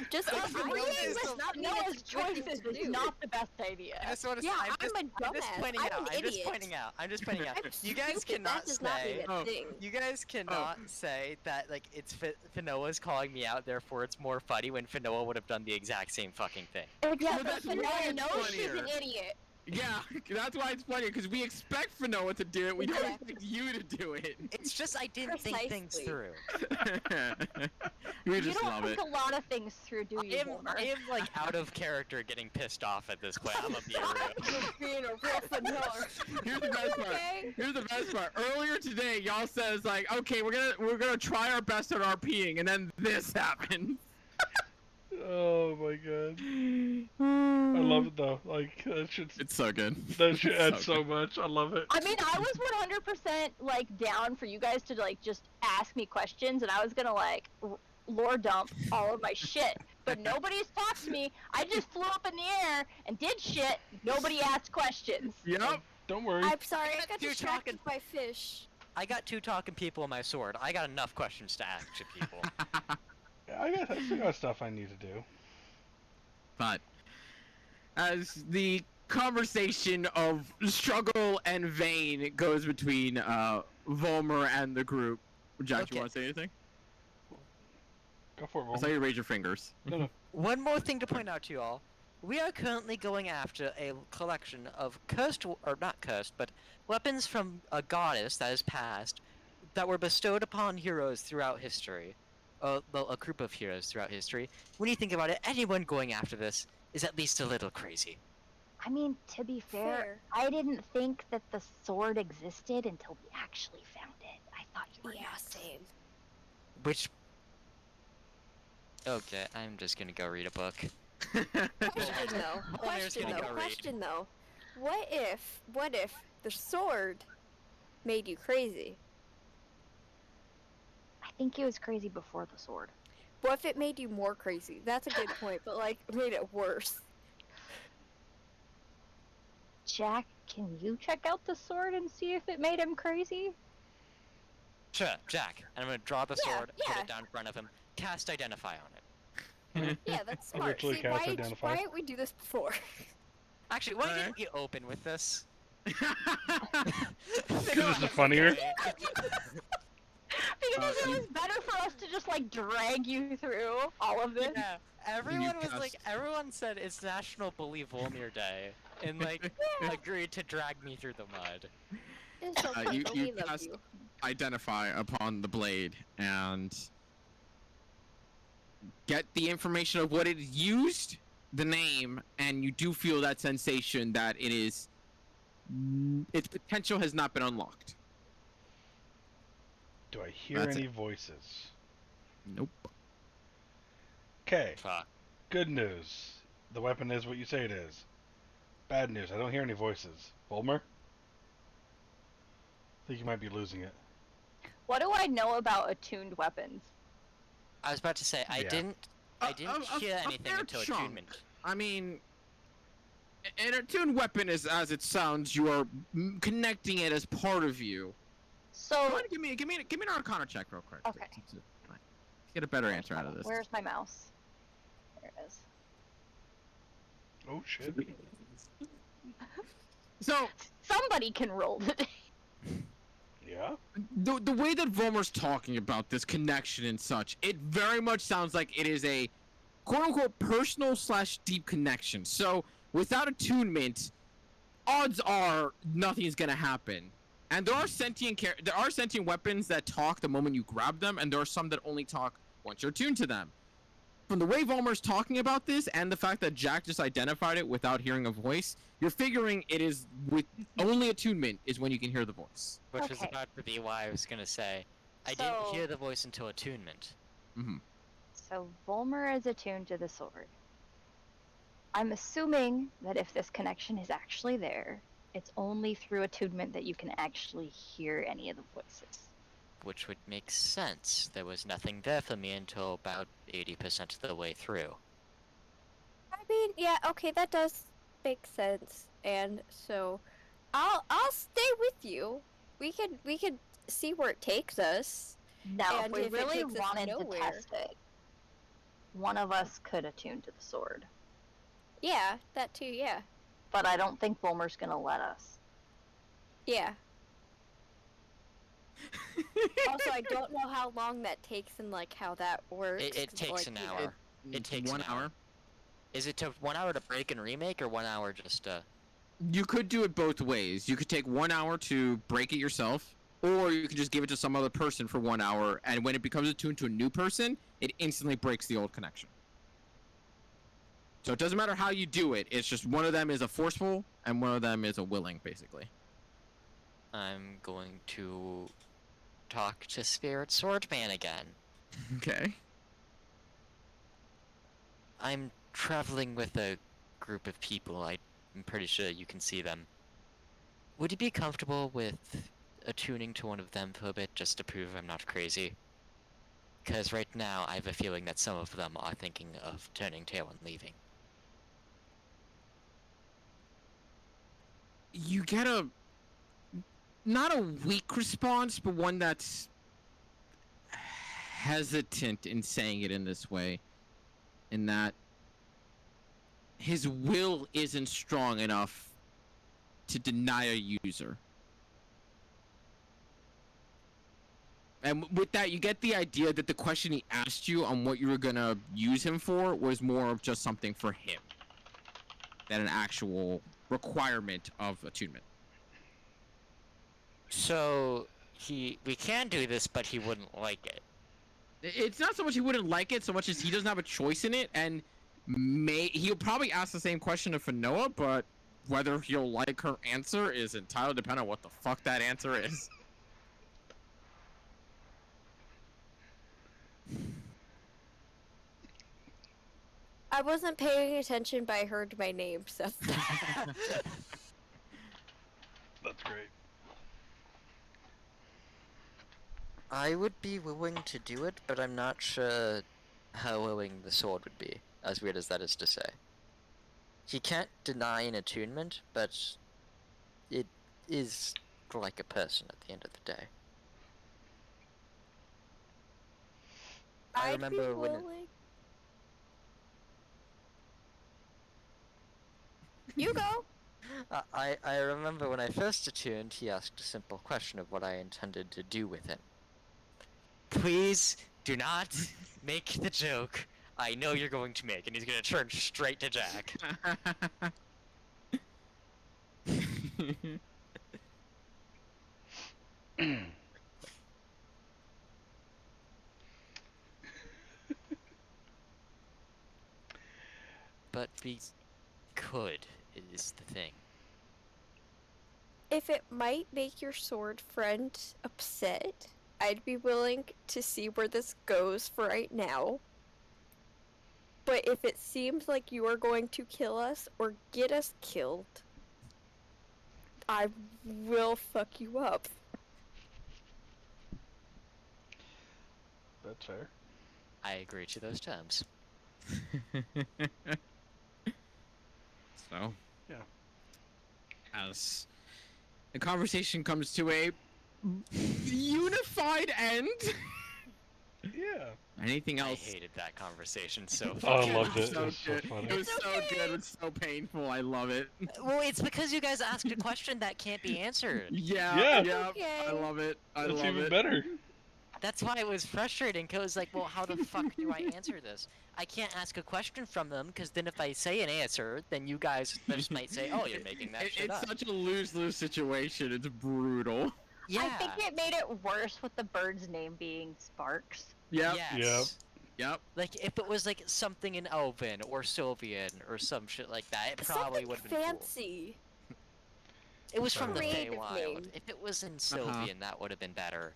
Just like Agreeing I with does not mean Noah's it's a good thing choices to is do. not the best idea. I just want to Yeah, I'm just dumbass. pointing I'm out. an I'm just idiot. pointing out. I'm just pointing out. I'm You guys stupid. cannot That does not mean say. a Oh. thing. You guys cannot say that like it's Finoa's calling me out, therefore it's more funny when Finoa would have done the exact same fucking thing. Yeah, Well, but that's why Finoa it's knows she's an funnier. idiot. Yeah, that's why it's funny, because we expect Finoa to do it, we don't Exactly. expect you to do it. It's just I didn't think things Precisely. through. We You just don't love think it. a lot of things through, do you, Volmer? I am like out of character getting pissed off at this point. I'm gonna be real. Being a real Finoa. Here's the best part. Okay. Here's the best part. Earlier today, y'all says like, okay, we're gonna try our best at RPing, and then this happened. Oh my god. I love it though. Like that shit's It's so good. that shit It's adds so so much. I love it. I mean, I was 100% like down for you guys to like just ask me questions, and I was gonna like lore dump all of my shit. But nobody's talked to me. I just flew up in the air and did shit. Nobody asked questions. Yep. Don't worry. I'm sorry, I got Dude, distracted by fish. I got 2 talking people on my sword. I got enough questions to ask to people. I still got stuff I need to do. But as the conversation of struggle and vain goes between Volmer and the group, Jack, Okay. you want to say anything? Go for it, I saw Volmer. you raise your fingers. One more thing to point out to you all. We are currently going after a collection of cursed, or not cursed, but weapons from a goddess that is passed that were bestowed upon heroes throughout history. Well, a group of heroes throughout history. When you think about it, anyone going after this is at least a little crazy. I mean, to be fair, I didn't think that the sword existed until we actually found it. I thought you were Yeah, nuts. same. Which... Okay, I'm just gonna go read a book. Question though. Volmer's gonna go read. Question though. What if the sword made you crazy? I think he was crazy before the sword. What if it made you more crazy? That's a good point, but like made it worse. Jack, can you check out the sword and see if it made him crazy? Sure, Jack. And I'm gonna draw the Yeah, sword, put yeah. it down in front of him, cast Identify on it. Yeah, that's smart. Literally See, cast why identify. didn't we do this before? Actually, why Alright. didn't we open with this? Because it's funnier. Because it you- was better for us to just like drag you through all of this. Yeah, everyone was like, cast- everyone said it's National Believe Volmir Day, and like agreed to drag me through the mud. It's okay, you but you we love cast you. identify upon the blade and get the information of what it used, the name, and you do feel that sensation that it is its potential has not been unlocked. Do I hear That's any voices? Nope. Okay. Fuck. Good news. The weapon is what you say it is. Bad news. I don't hear any voices. Volmer? I think you might be losing it. What do I know about attuned weapons? I was about to say I Yeah. didn't hear anything fair until chunk. attunement. I mean, an attuned weapon is, as it sounds, you are connecting it as part of you. Go So ahead, give me an Arcana check real quick. Okay. Get a better answer out of this. Where's my mouse? There it is. Oh shit. So Somebody can roll today. Yeah? the way that Vomer's talking about this connection and such, it very much sounds like it is a quote unquote personal / deep connection. So without attunement, odds are nothing's gonna happen. And there are sentient weapons that talk the moment you grab them, and there are some that only talk once you're attuned to them. From the way Vomer's talking about this, and the fact that Jack just identified it without hearing a voice, you're figuring it is with only attunement is when you can hear the voice. Which was Okay. about to be why I was gonna say I So- didn't hear the voice until attunement. Mm-hmm. So Volmer is attuned to the sword. I'm assuming that if this connection is actually there, it's only through attunement that you can actually hear any of the voices. Which would make sense. There was nothing there for me until about 80% of the way through. I mean, yeah, okay, that does make sense. And so, I'll stay with you. We could see where it takes us. Now, And if we if it really takes us wanted to nowhere- test it, one of us could attune to the sword. Yeah, that too. Yeah, But I don't think Volmer's gonna let us. yeah. Also, I don't know how long that takes and like how that works. It 'cause, takes like, an you know- hour. It takes 1 an hour. Is it 1 hour to break and remake, or 1 hour just to... You could do it both ways. You could take 1 hour to break it yourself, or you could just give it to some other person for 1 hour, and when it becomes attuned to a new person, it instantly breaks the old connection. So it doesn't matter how you do it, it's just one of them is a forceful, and one of them is a willing, basically. I'm going to talk to Spirit Swordman again. Okay. I'm traveling with a group of people. I'm pretty sure you can see them. Would you be comfortable with attuning to one of them for a bit, just to prove I'm not crazy? Because right now, I have a feeling that some of them are thinking of turning tail and leaving. You get not a weak response, but one that's hesitant in saying it in this way, in that his will isn't strong enough to deny a user. And with that, you get the idea that the question he asked you on what you were gonna use him for was more of just something for him than an actual requirement of attunement. So, we can do this, but he wouldn't like it. It's not so much he wouldn't like it, so much as he doesn't have a choice in it, and he'll probably ask the same question of Fanoa, but whether he'll like her answer is entirely dependent on what the fuck that answer is. I wasn't paying attention, but I heard my name, so. That's great. I would be willing to do it, but I'm not sure how willing the sword would be, as weird as that is to say. He can't deny an attunement, but it is like a person at the end of the day. I I'd be remember when willing. You go. I remember when I first attuned, he asked a simple question of what I intended to do with it. Please do not make the joke I know you're going to make, and he's gonna turn straight to Jack. But we could, is the thing. If it might make your sword friend upset, I'd be willing to see where this goes for right now. But if it seems like you are going to kill us or get us killed, I will fuck you up. That's fair. I agree to those terms. So, Yeah. as the conversation comes to a unified end. Yeah. Anything I else? hated that conversation so Oh, I fucking loved much. it. It was so funny. It was so good. It was so painful. I love it. Well, it's because you guys asked a question that can't be answered. Yeah. Yeah. Yeah. Okay. I love it. I That's love even it. better. That's why it was frustrating, because it's like, well, how the fuck do I answer this? I can't ask a question from them, because then if I say an answer, then you guys just might say, oh, you're making that shit It's up. such a lose-lose situation. It's brutal. Yeah. I think it made it worse with the bird's name being Sparks. Yep. Yes. Yep. Like, if it was, like, something in Elven or Sylvian or some shit like that, it probably Something would have been cool. fancy. It was from the Creative Feywild. name. If it was in Sylvian, that would have been better.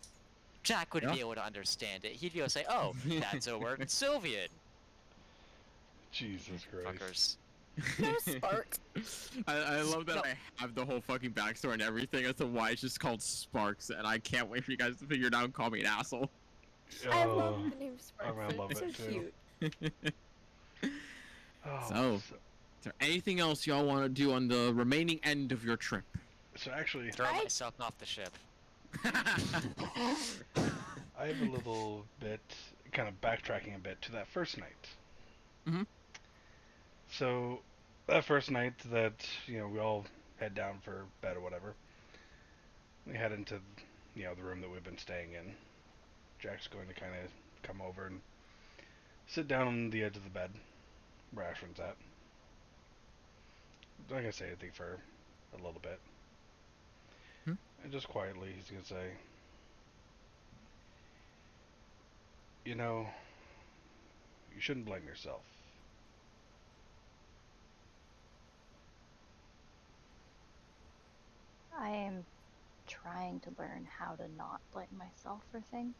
Jack would Yeah. be able to understand it. He'd be able to say, oh, that's a word in Sylvian. Jesus Christ. Fuckers. No Sparks. I love that No. I have the whole fucking backstory and everything as to why it's just called Sparks, and I can't wait for you guys to figure it out and call me an asshole. I love Oh, the name Sparks. I love It's so it too. cute. So, is Is there anything else y'all want to do on the remaining end of your trip? so actually, Throw I- myself off the ship. I have a little bit, kind of backtracking a bit to that first night. Mhm. So, that first night that, we all head down for bed or whatever, we head into, the room that we've been staying in. Jack's going to kind of come over and sit down on the edge of the bed where Ashwin's at. Not gonna say anything for a little bit. Hmm? And just quietly, he's gonna say, you shouldn't blame yourself. I am trying to learn how to not blame myself for things.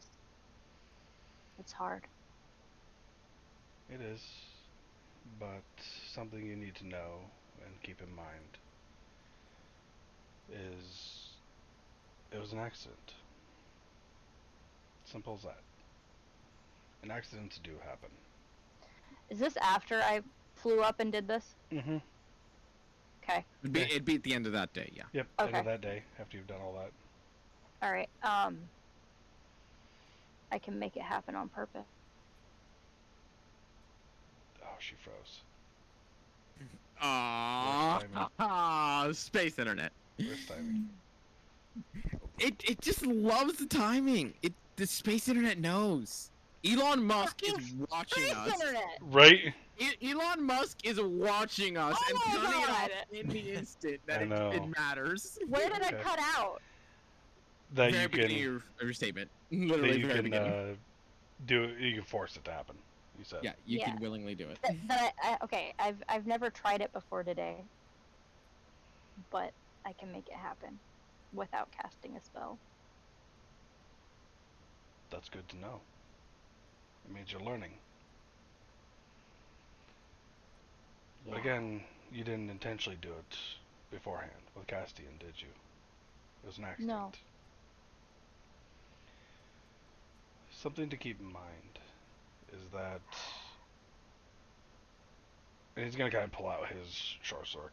It's hard. It is, but something you need to know and keep in mind is it was an accident. Simple as that. And accidents do happen. Is this after I flew up and did this? Mm-hmm. Okay. It'd be at the end of that day, yeah. Yep, end Okay. of that day, after you've done all that. Alright. I can make it happen on purpose. Oh, she froze. Aww. Space internet. First timing. It just loves the timing. The space internet knows. Elon Musk is watching Space us. internet! Right? Elon Musk is watching us Oh and my turning it God. off in the instant I that it know. matters. Where did Okay. it cut out? That Very you beginning can, of your statement. that Literally you very can beginning. you can force it to happen. You said. Yeah, you Yeah. can willingly do it. Okay, I've never tried it before today, but I can make it happen without casting a spell. That's good to know. It means you're learning. But Yeah. again, you didn't intentionally do it beforehand with Castian, did you? It was an accident. No. Something to keep in mind is that, and he's gonna kind of pull out his short sword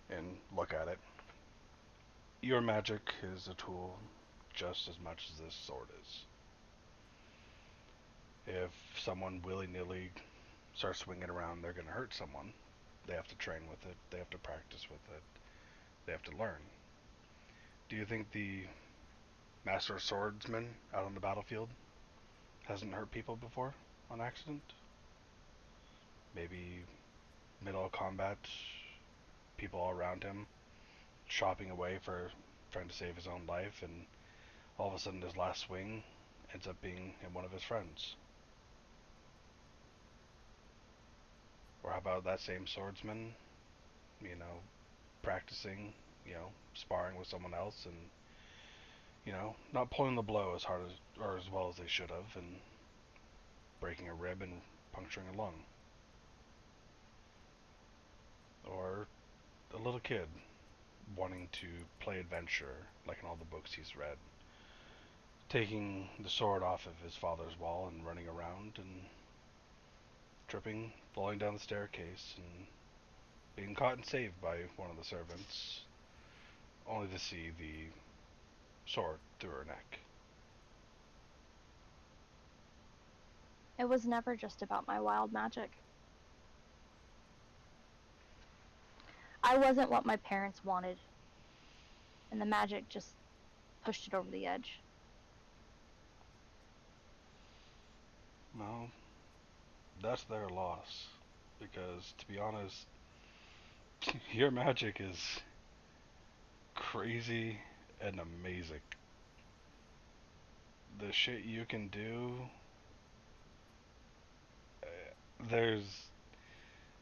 and look at it. Your magic is a tool just as much as this sword is. If someone willy-nilly starts swinging around, they're gonna hurt someone. They have to train with it. They have to practice with it. They have to learn. Do you think the master swordsman out on the battlefield hasn't hurt people before on accident? Maybe middle of combat, people all around him chopping away for trying to save his own life, and all of a sudden his last swing ends up being in one of his friends. Or how about that same swordsman, practicing, sparring with someone else and, not pulling the blow as hard as or as well as they should have, and breaking a rib and puncturing a lung. Or a little kid wanting to play adventure like in all the books he's read, taking the sword off of his father's wall and running around and tripping, falling down the staircase, and being caught and saved by one of the servants, only to see the sword through her neck. It was never just about my wild magic. I wasn't what my parents wanted, and the magic just pushed it over the edge. Well, that's their loss, because to be honest, your magic is crazy and amazing. The shit you can do, there's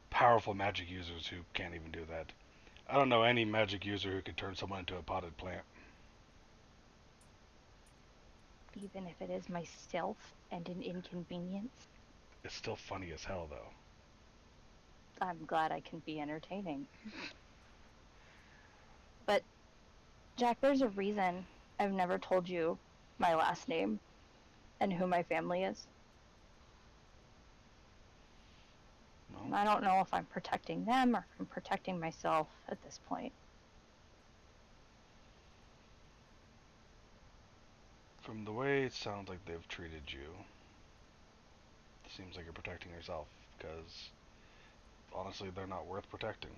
powerful magic users who can't even do that. I don't know any magic user who could turn someone into a potted plant. Even if it is my stealth and an inconvenience, It's still funny as hell, though. I'm glad I can be entertaining. But, Jack, there's a reason I've never told you my last name and who my family is. No? And I don't know if I'm protecting them or if I'm protecting myself at this point. From the way it sounds like they've treated you, it seems like you're protecting yourself, because honestly, they're not worth protecting.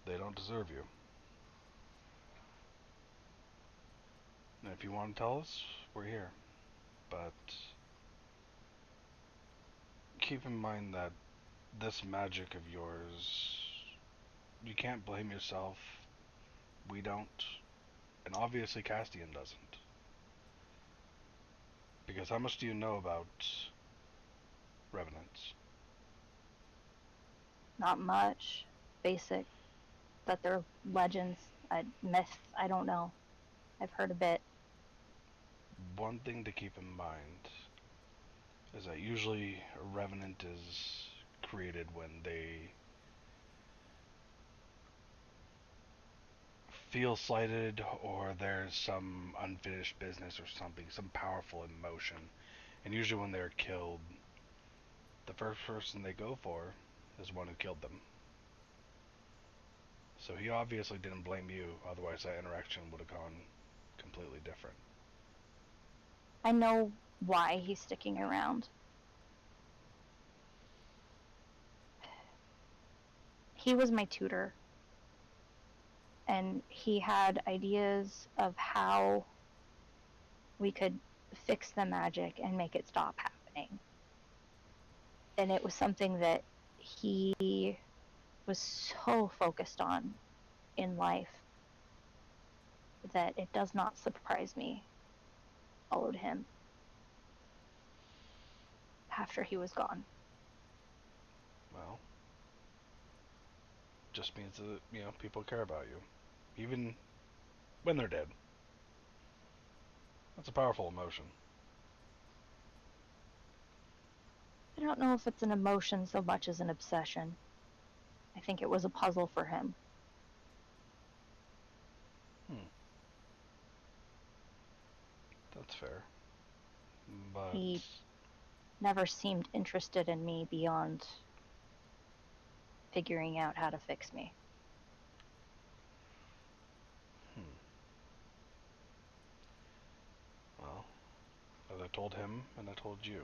They don't deserve you. And if you want to tell us, we're here. But keep in mind that this magic of yours, you can't blame yourself. We don't. And obviously Castian doesn't. Because how much do you know about revenants? Not much. Basic. That they're legends, myths, I don't know. I've heard a bit. One thing to keep in mind is that usually a revenant is created when they feel slighted, or there's some unfinished business or something, some powerful emotion. And usually when they're killed, the first person they go for is one who killed them. So he obviously didn't blame you, otherwise that interaction would have gone completely different. I know why he's sticking around. He was my tutor, and he had ideas of how we could fix the magic and make it stop happening. And it was something that he was so focused on in life that it does not surprise me followed him after he was gone. Well, just means that, people care about you. Even when they're dead. That's a powerful emotion. I don't know if it's an emotion so much as an obsession. I think it was a puzzle for him. That's fair. But He never seemed interested in me beyond figuring out how to fix me. Well, as I told him and I told you,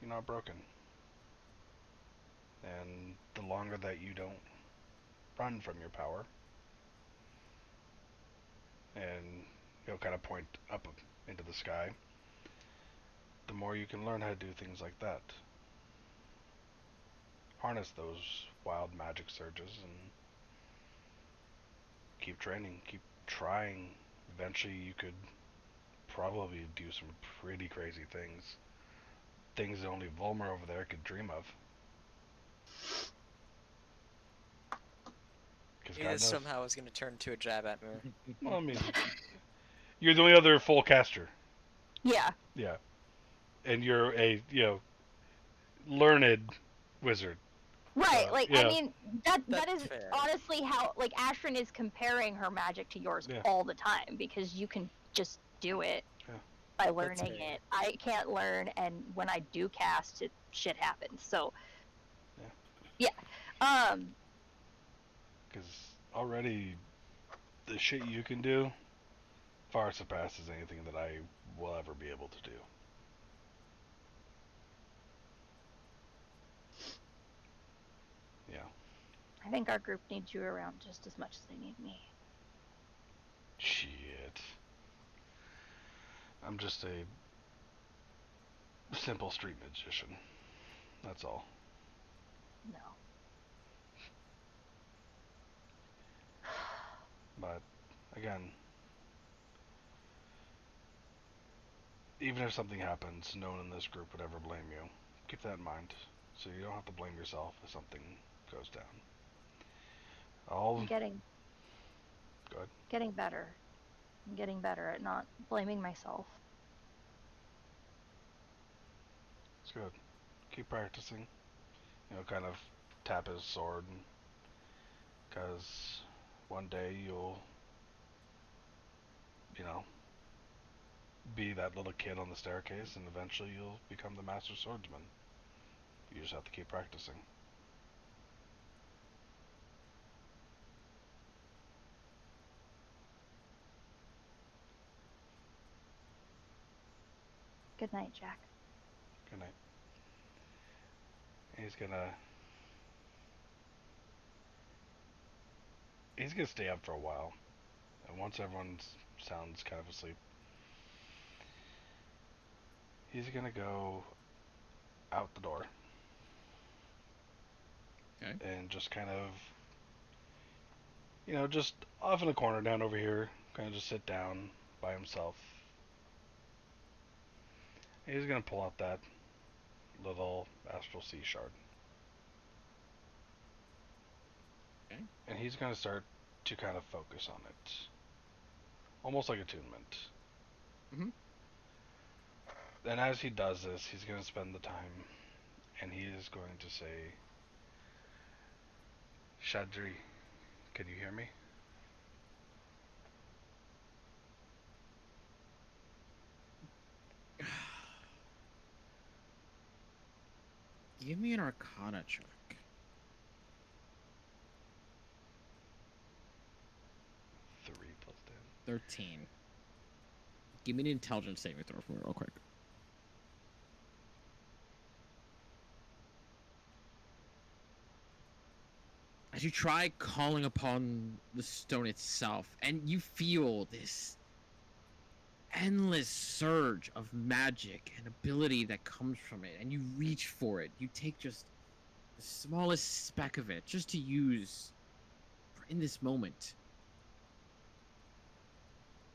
you're not broken. And the longer that you don't run from your power, and you'll kind of point up into the sky, the more you can learn how to do things like that. Harness those wild magic surges and keep training, keep trying. Eventually you could probably do some pretty crazy things. Things that only Volmer over there could dream of. Because Knew God this knows. somehow was going to turn into a jab at me. Well, I mean, you're the only other full caster. Yeah. Yeah. And you're a, learned wizard. Right, So, like yeah. I mean that That's is fair. honestly how like Ashrin is comparing her magic to yours Yeah. all the time because you can just do it Yeah. by That's learning fair. it. I can't learn, and when I do cast, shit happens. So yeah. Because already the shit you can do far surpasses anything that I will ever be able to do. Yeah. I think our group needs you around just as much as they need me. Shit. I'm just a simple street magician. That's all. No. But again, even if something happens, no one in this group would ever blame you. Keep that in mind, so you don't have to blame yourself if something goes down. I'm getting Go ahead. getting better. I'm getting better at not blaming myself. It's good. Keep practicing. Kind of tap his sword, because one day you'll, you know, be that little kid on the staircase, and eventually you'll become the master swordsman. You just have to keep practicing. Good night, Jack. Good night. He's gonna stay up for a while, and once everyone sounds kind of asleep, he's gonna go out the door. Okay. And just kind of, just off in a corner down over here, kind of just sit down by himself. And he's gonna pull out that little astral sea shard. Okay. And he's gonna start to kind of focus on it. Almost like attunement. Mm-hmm. And as he does this, he's gonna spend the time, and he is going to say, Shadri, can you hear me? Give me an Arcana check. 3 plus 13. Give me an intelligence saving throw for me real quick. As you try calling upon the stone itself, and you feel this endless surge of magic and ability that comes from it, and you reach for it. You take just the smallest speck of it just to use in this moment.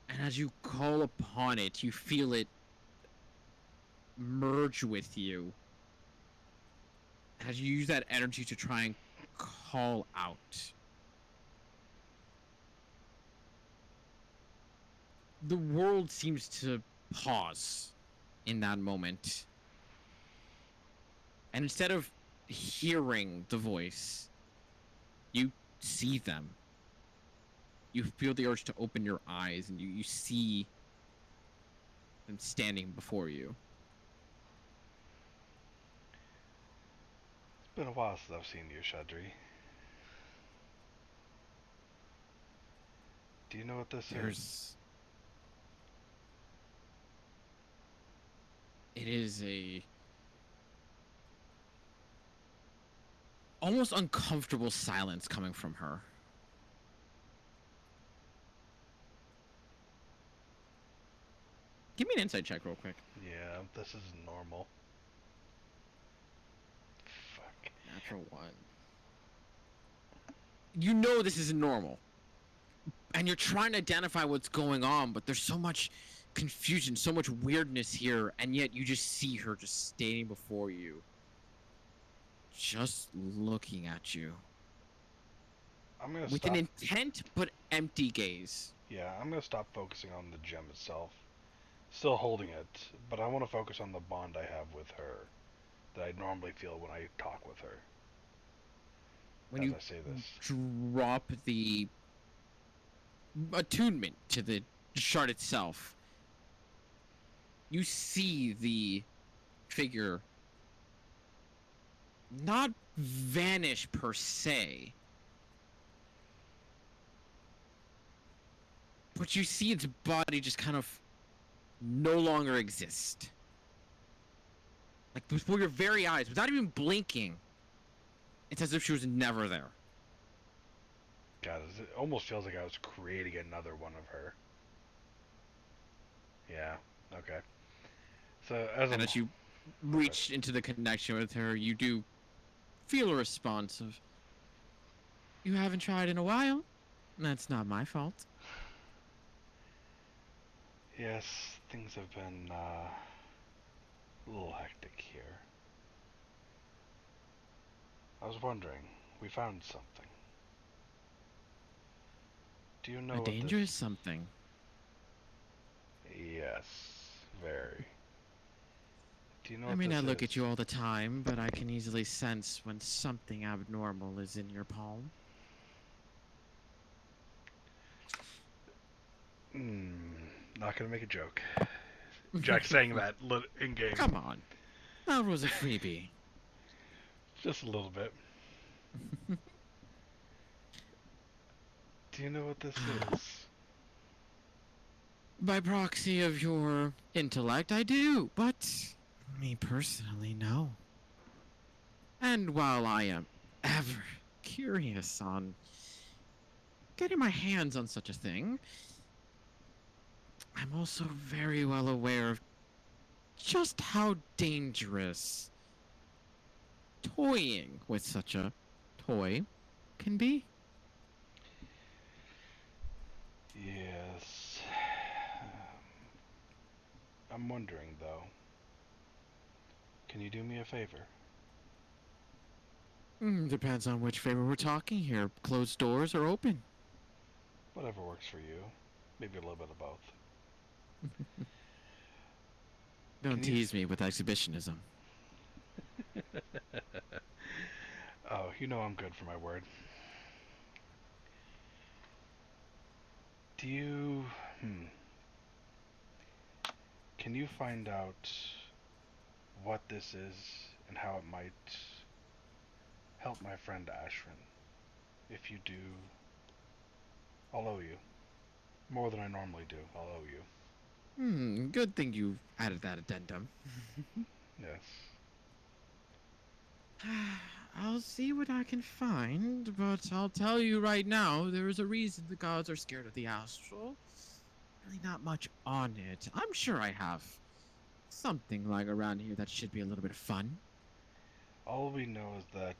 And as you call upon it, you feel it merge with you. As you use that energy to try and call out. The world seems to pause in that moment. And instead of hearing the voice, you see them. You feel the urge to open your eyes, and you see them standing before you. It's been a while since I've seen you, Shadri. Do you know what this is? It is a almost uncomfortable silence coming from her. Give me an insight check real quick. Yeah, this is normal. Fuck. Natural 1. You know this isn't normal. And you're trying to identify what's going on, but there's so much confusion, so much weirdness here, and yet you just see her just standing before you. Just looking at you. I'm gonna With stop. an intent but empty gaze. Yeah, I'm gonna stop focusing on the gem itself. Still holding it, but I want to focus on the bond I have with her that I normally feel when I talk with her. When As you I say this. drop the attunement to the shard itself, you see the figure not vanish per se, but you see its body just kind of no longer exist. Like before your very eyes, without even blinking, it's as if she was never there. God, it almost feels like I was creating another one of her. Yeah, okay. So And as you reach into the connection with her, you do feel a response of, "You haven't tried in a while? That's not my fault." Yes, things have been a little hectic here. I was wondering, we found something. Do you know A what dangerous this... something. Yes, very. Do you know I what may this not look is? at you all the time, but I can easily sense when something abnormal is in your palm. Not gonna make a joke. Jack's saying that in game. Come on. That was a freebie. Just a little bit. Do you know what this is? By proxy of your intellect, I do, but me personally, no. And while I am ever curious on getting my hands on such a thing, I'm also very well aware of just how dangerous toying with such a toy can be. Yes. I'm wondering, though. Can you do me a favor? Depends on which favor we're talking here. Closed doors or open? Whatever works for you. Maybe a little bit of both. Don't Can you tease me with exhibitionism. Oh, you know I'm good for my word. Do you... Can you find out what this is and how it might help my friend Ashrin? If you do, I'll owe you. More than I normally do, I'll owe you. Good thing you added that addendum. Yes. I'll see what I can find, but I'll tell you right now, there is a reason the gods are scared of the astral. Really not much on it. I'm sure I have something lying around here that should be a little bit of fun. All we know is that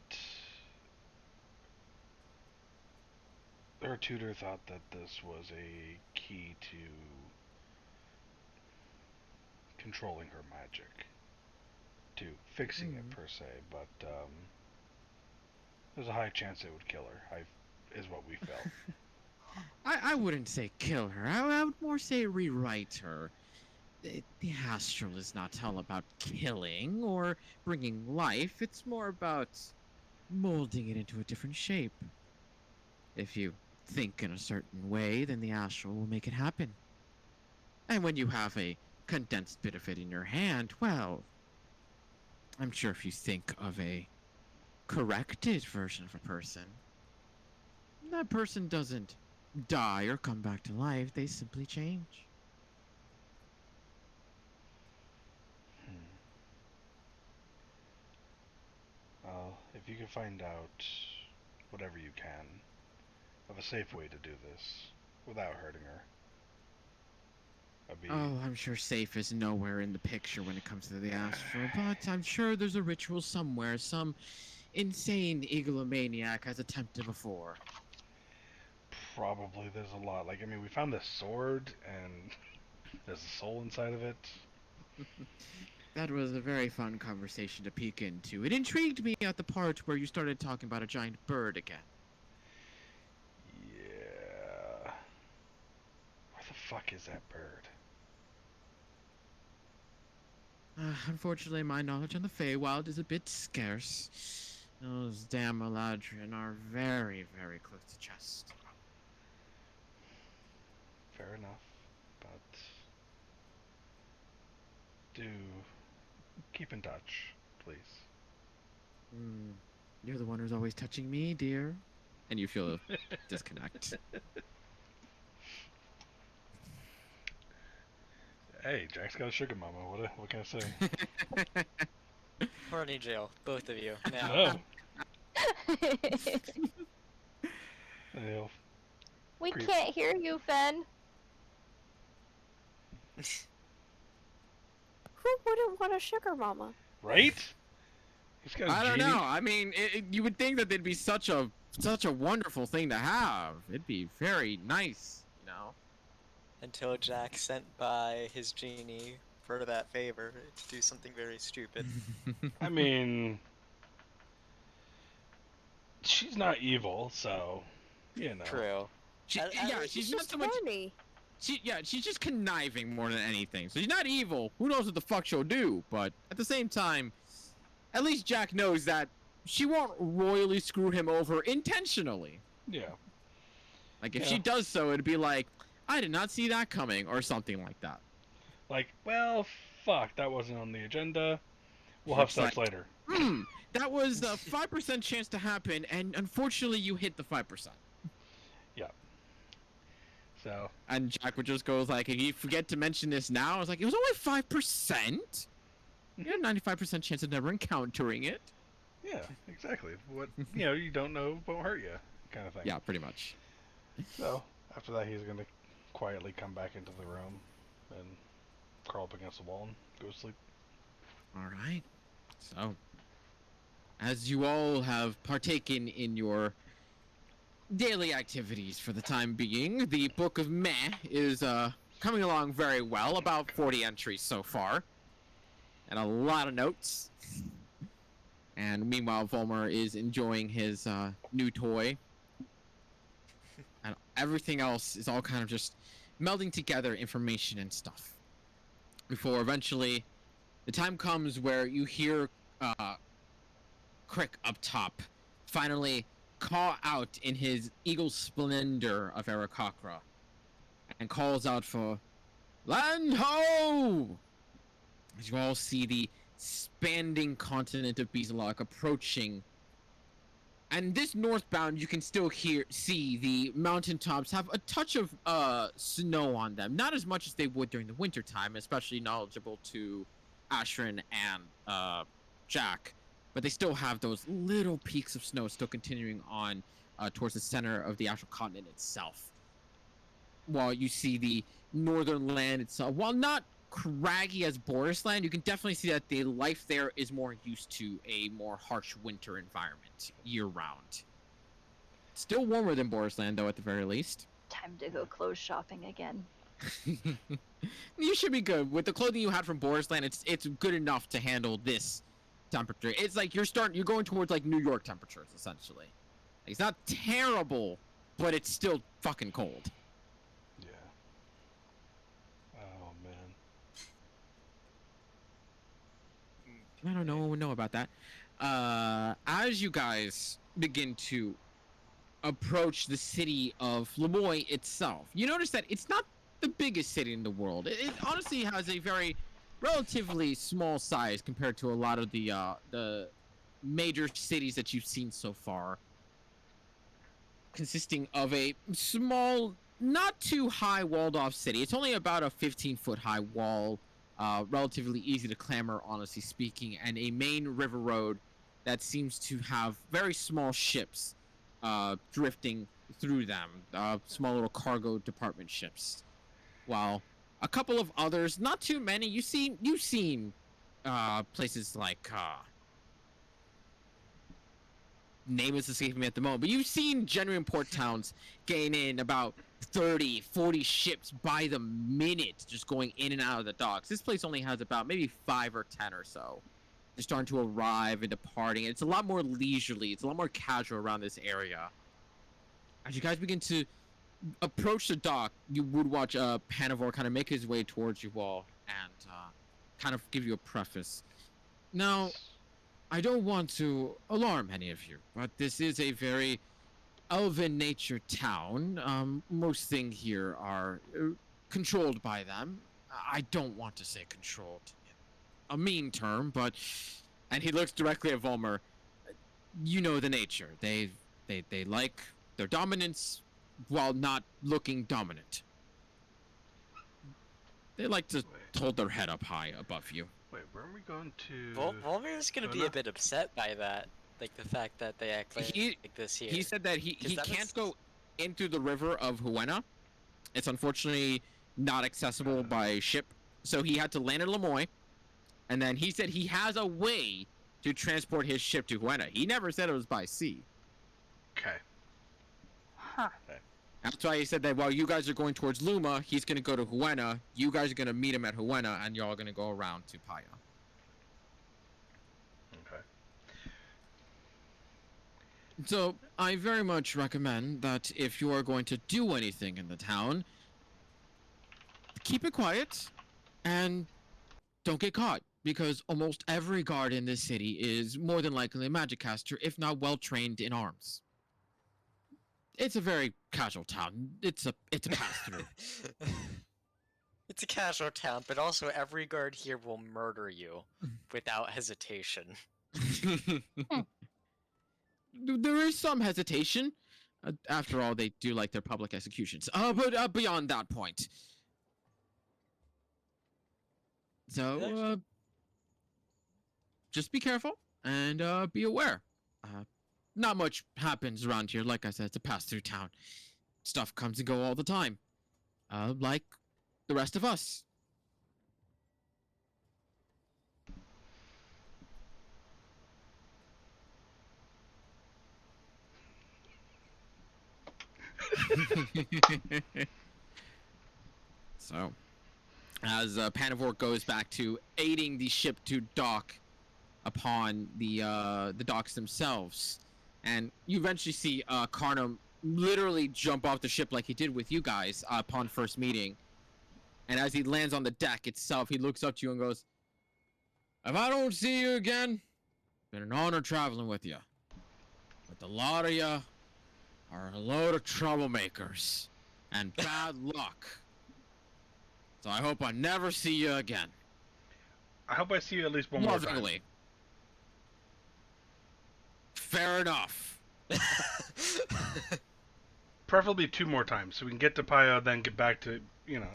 her tutor thought that this was a key to controlling her magic. To fixing it, per se, but, there's a high chance it would kill her, is what we felt. I wouldn't say kill her. I would more say rewrite her. The astral is not all about killing or bringing life. It's more about molding it into a different shape. If you think in a certain way, then the astral will make it happen. And when you have a condensed bit of it in your hand, well, I'm sure if you think of a corrected version of a person, that person doesn't die or come back to life, they simply change. Well, if you can find out whatever you can of a safe way to do this without hurting her, I'd be. Oh, I'm sure safe is nowhere in the picture when it comes to the astral, but I'm sure there's a ritual somewhere some insane egomaniac has attempted before. Probably there's a lot. Like, I mean, we found this sword, and there's a soul inside of it. That was a very fun conversation to peek into. It intrigued me at the part where you started talking about a giant bird again. Yeah. Where the fuck is that bird? Unfortunately, my knowledge on the Feywild is a bit scarce. Those damn Eladrin are very, very close to chest. Fair enough, but do keep in touch, please. You're the one who's always touching me, dear. And you feel a disconnect. Hey, Jack's got a sugar mama. What can I say? Horny jail, both of you. Now. No. They'll We Creep. can't hear you, Fen. Who wouldn't want a sugar mama? Right? He's got a I don't genie. know. I mean, you would think that it'd be such a wonderful thing to have. It'd be very nice, you know. Until Jack sent by his genie for that favor to do something very stupid. I mean, she's not evil, so you know. True. She's not so much. horny. She's just conniving more than anything. So she's not evil. Who knows what the fuck she'll do? But at the same time, at least Jack knows that she won't royally screw him over intentionally. Yeah. Like if Yeah. she does so, it'd be like, I did not see that coming, or something like that. Like, well, fuck, that wasn't on the agenda. We'll have It's sex like- later. That was a 5% chance to happen, and unfortunately, you hit the 5%. So, And Jack would just go like, if you forget to mention this now, I was like, it was only 5%. You had a 95% chance of never encountering it. yeah, exactly. What you don't know won't hurt you, kind of thing. Yeah, pretty much. So after that, he's gonna quietly come back into the room and crawl up against the wall and go to sleep. All right. So, as you all have partaken in your daily activities for the time being, the Book of Meh is coming along very well. About 40 entries so far, and a lot of notes. And meanwhile, Volmer is enjoying his new toy. And everything else is all kind of just melding together information and stuff. Before eventually, the time comes where you hear Crick up top finally call out in his eagle splendor of Arakakra and calls out for land ho! As you all see the expanding continent of Beezalok approaching. And this northbound, you can still see the mountaintops have a touch of snow on them. Not as much as they would during the wintertime, especially knowledgeable to Ashrin and Jack. But they still have those little peaks of snow still continuing on towards the center of the actual continent itself. While you see the northern land itself, while not craggy as Boris land, you can definitely see that the life there is more used to a more harsh winter environment year-round. Still warmer than Boris land, though, at the very least. Time to go clothes shopping again. You should be good. With the clothing you had from Boris land, it's good enough to handle this temperature. It's like you're going towards like New York temperatures, essentially. It's not terrible, but it's still fucking cold. Yeah. Oh man. I don't know. No one would know about that. As you guys begin to approach the city of Lemoy itself, you notice that it's not the biggest city in the world. It honestly has a very relatively small size compared to a lot of the major cities that you've seen so far. Consisting of a small, not too high walled off city. It's only about a 15-foot high wall. Relatively easy to clamber, honestly speaking, and a main river road that seems to have very small ships drifting through them, small little cargo department ships. While a couple of others, not too many, you've seen places like name is escaping me at the moment, but you've seen genuine port towns gain in about 30, 40 ships by the minute just going in and out of the docks. This place only has about maybe 5 or 10 or so. They're starting to arrive and departing. It's a lot more leisurely. It's a lot more casual around this area. As you guys begin to approach the dock, you would watch Panavor kind of make his way towards you all and kind of give you a preface. Now, I don't want to alarm any of you, but this is a very elven nature town. Most things here are controlled by them. I don't want to say controlled, a mean term, but, and he looks directly at Volmer. You know the nature. They like their dominance while not looking dominant. They like to hold their head up high above you. Wait, weren't we going to? Volmir's gonna be a bit upset by that, like the fact that they act like this here. He said that he that can't go into the river of Huena. It's unfortunately not accessible by ship, so he had to land in Lemoy. And then he said he has a way to transport his ship to Huena. He never said it was by sea. Okay. Huh. That's why he said that while you guys are going towards Luma, he's going to go to Huena. You guys are going to meet him at Huena, and y'all are going to go around to Paya. Okay. So, I very much recommend that if you are going to do anything in the town, keep it quiet, and don't get caught. Because almost every guard in this city is more than likely a magic caster, if not well trained in arms. It's a very casual town. It's a pass through. It's a casual town, but also every guard here will murder you without hesitation. There is some hesitation. After all, they do like their public executions. But beyond that point. So, just be careful and be aware. Not much happens around here. Like I said, it's a pass-through town. Stuff comes and go all the time. Like the rest of us. So, as Panavor goes back to aiding the ship to dock upon the docks themselves, and you eventually see Karnam literally jump off the ship like he did with you guys upon first meeting. And as he lands on the deck itself, he looks up to you and goes, "If I don't see you again, it's been an honor traveling with you. But a lot of you are a load of troublemakers and bad luck. So I hope I never see you again." I hope I see you at least one more time. Lovingly. Fair enough. Preferably 2 more times, so we can get to Paya, then get back to,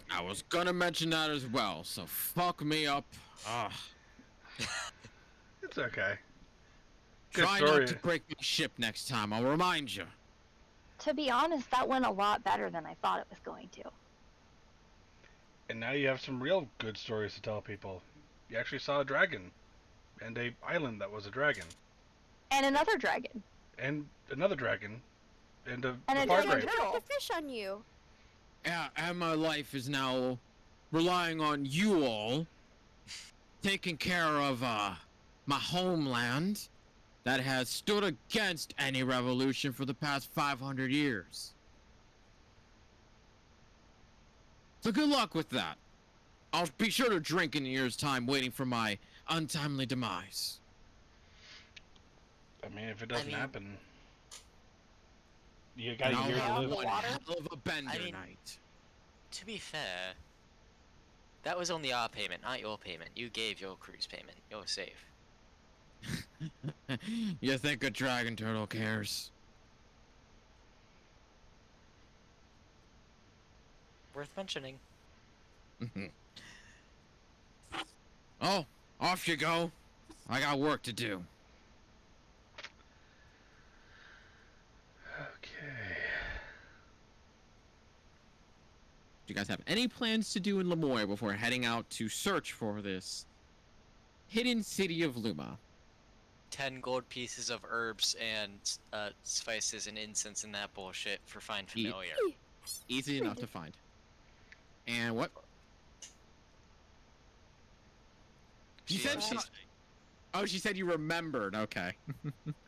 I was gonna mention that as well, so fuck me up. Ugh. It's okay. Good Try story. not to break my ship next time, I'll remind you. To be honest, that went a lot better than I thought it was going to. And now you have some real good stories to tell people. You actually saw a dragon. And a island that was a dragon. And another dragon. And another dragon. And a And a far dragon grave. turtle. The fish on you. Yeah, and my life is now relying on you all taking care of my homeland that has stood against any revolution for the past 500 years. So good luck with that. I'll be sure to drink in a year's time waiting for my untimely demise. I mean, if it doesn't mean- happen... You got And a I'll year to have live. one Water? hell of a bender I mean- night. To be fair, that was only our payment, not your payment. You gave your cruise payment. You're safe. You think a dragon turtle cares? Worth mentioning. Oh, off you go. I got work to do. you guys have any plans to do in Lemoyne before heading out to search for this hidden city of Luma? 10 gold pieces of herbs and spices and incense and that bullshit for find familiar. Easy enough to find. And what? You said she. Oh, she said you remembered. Okay.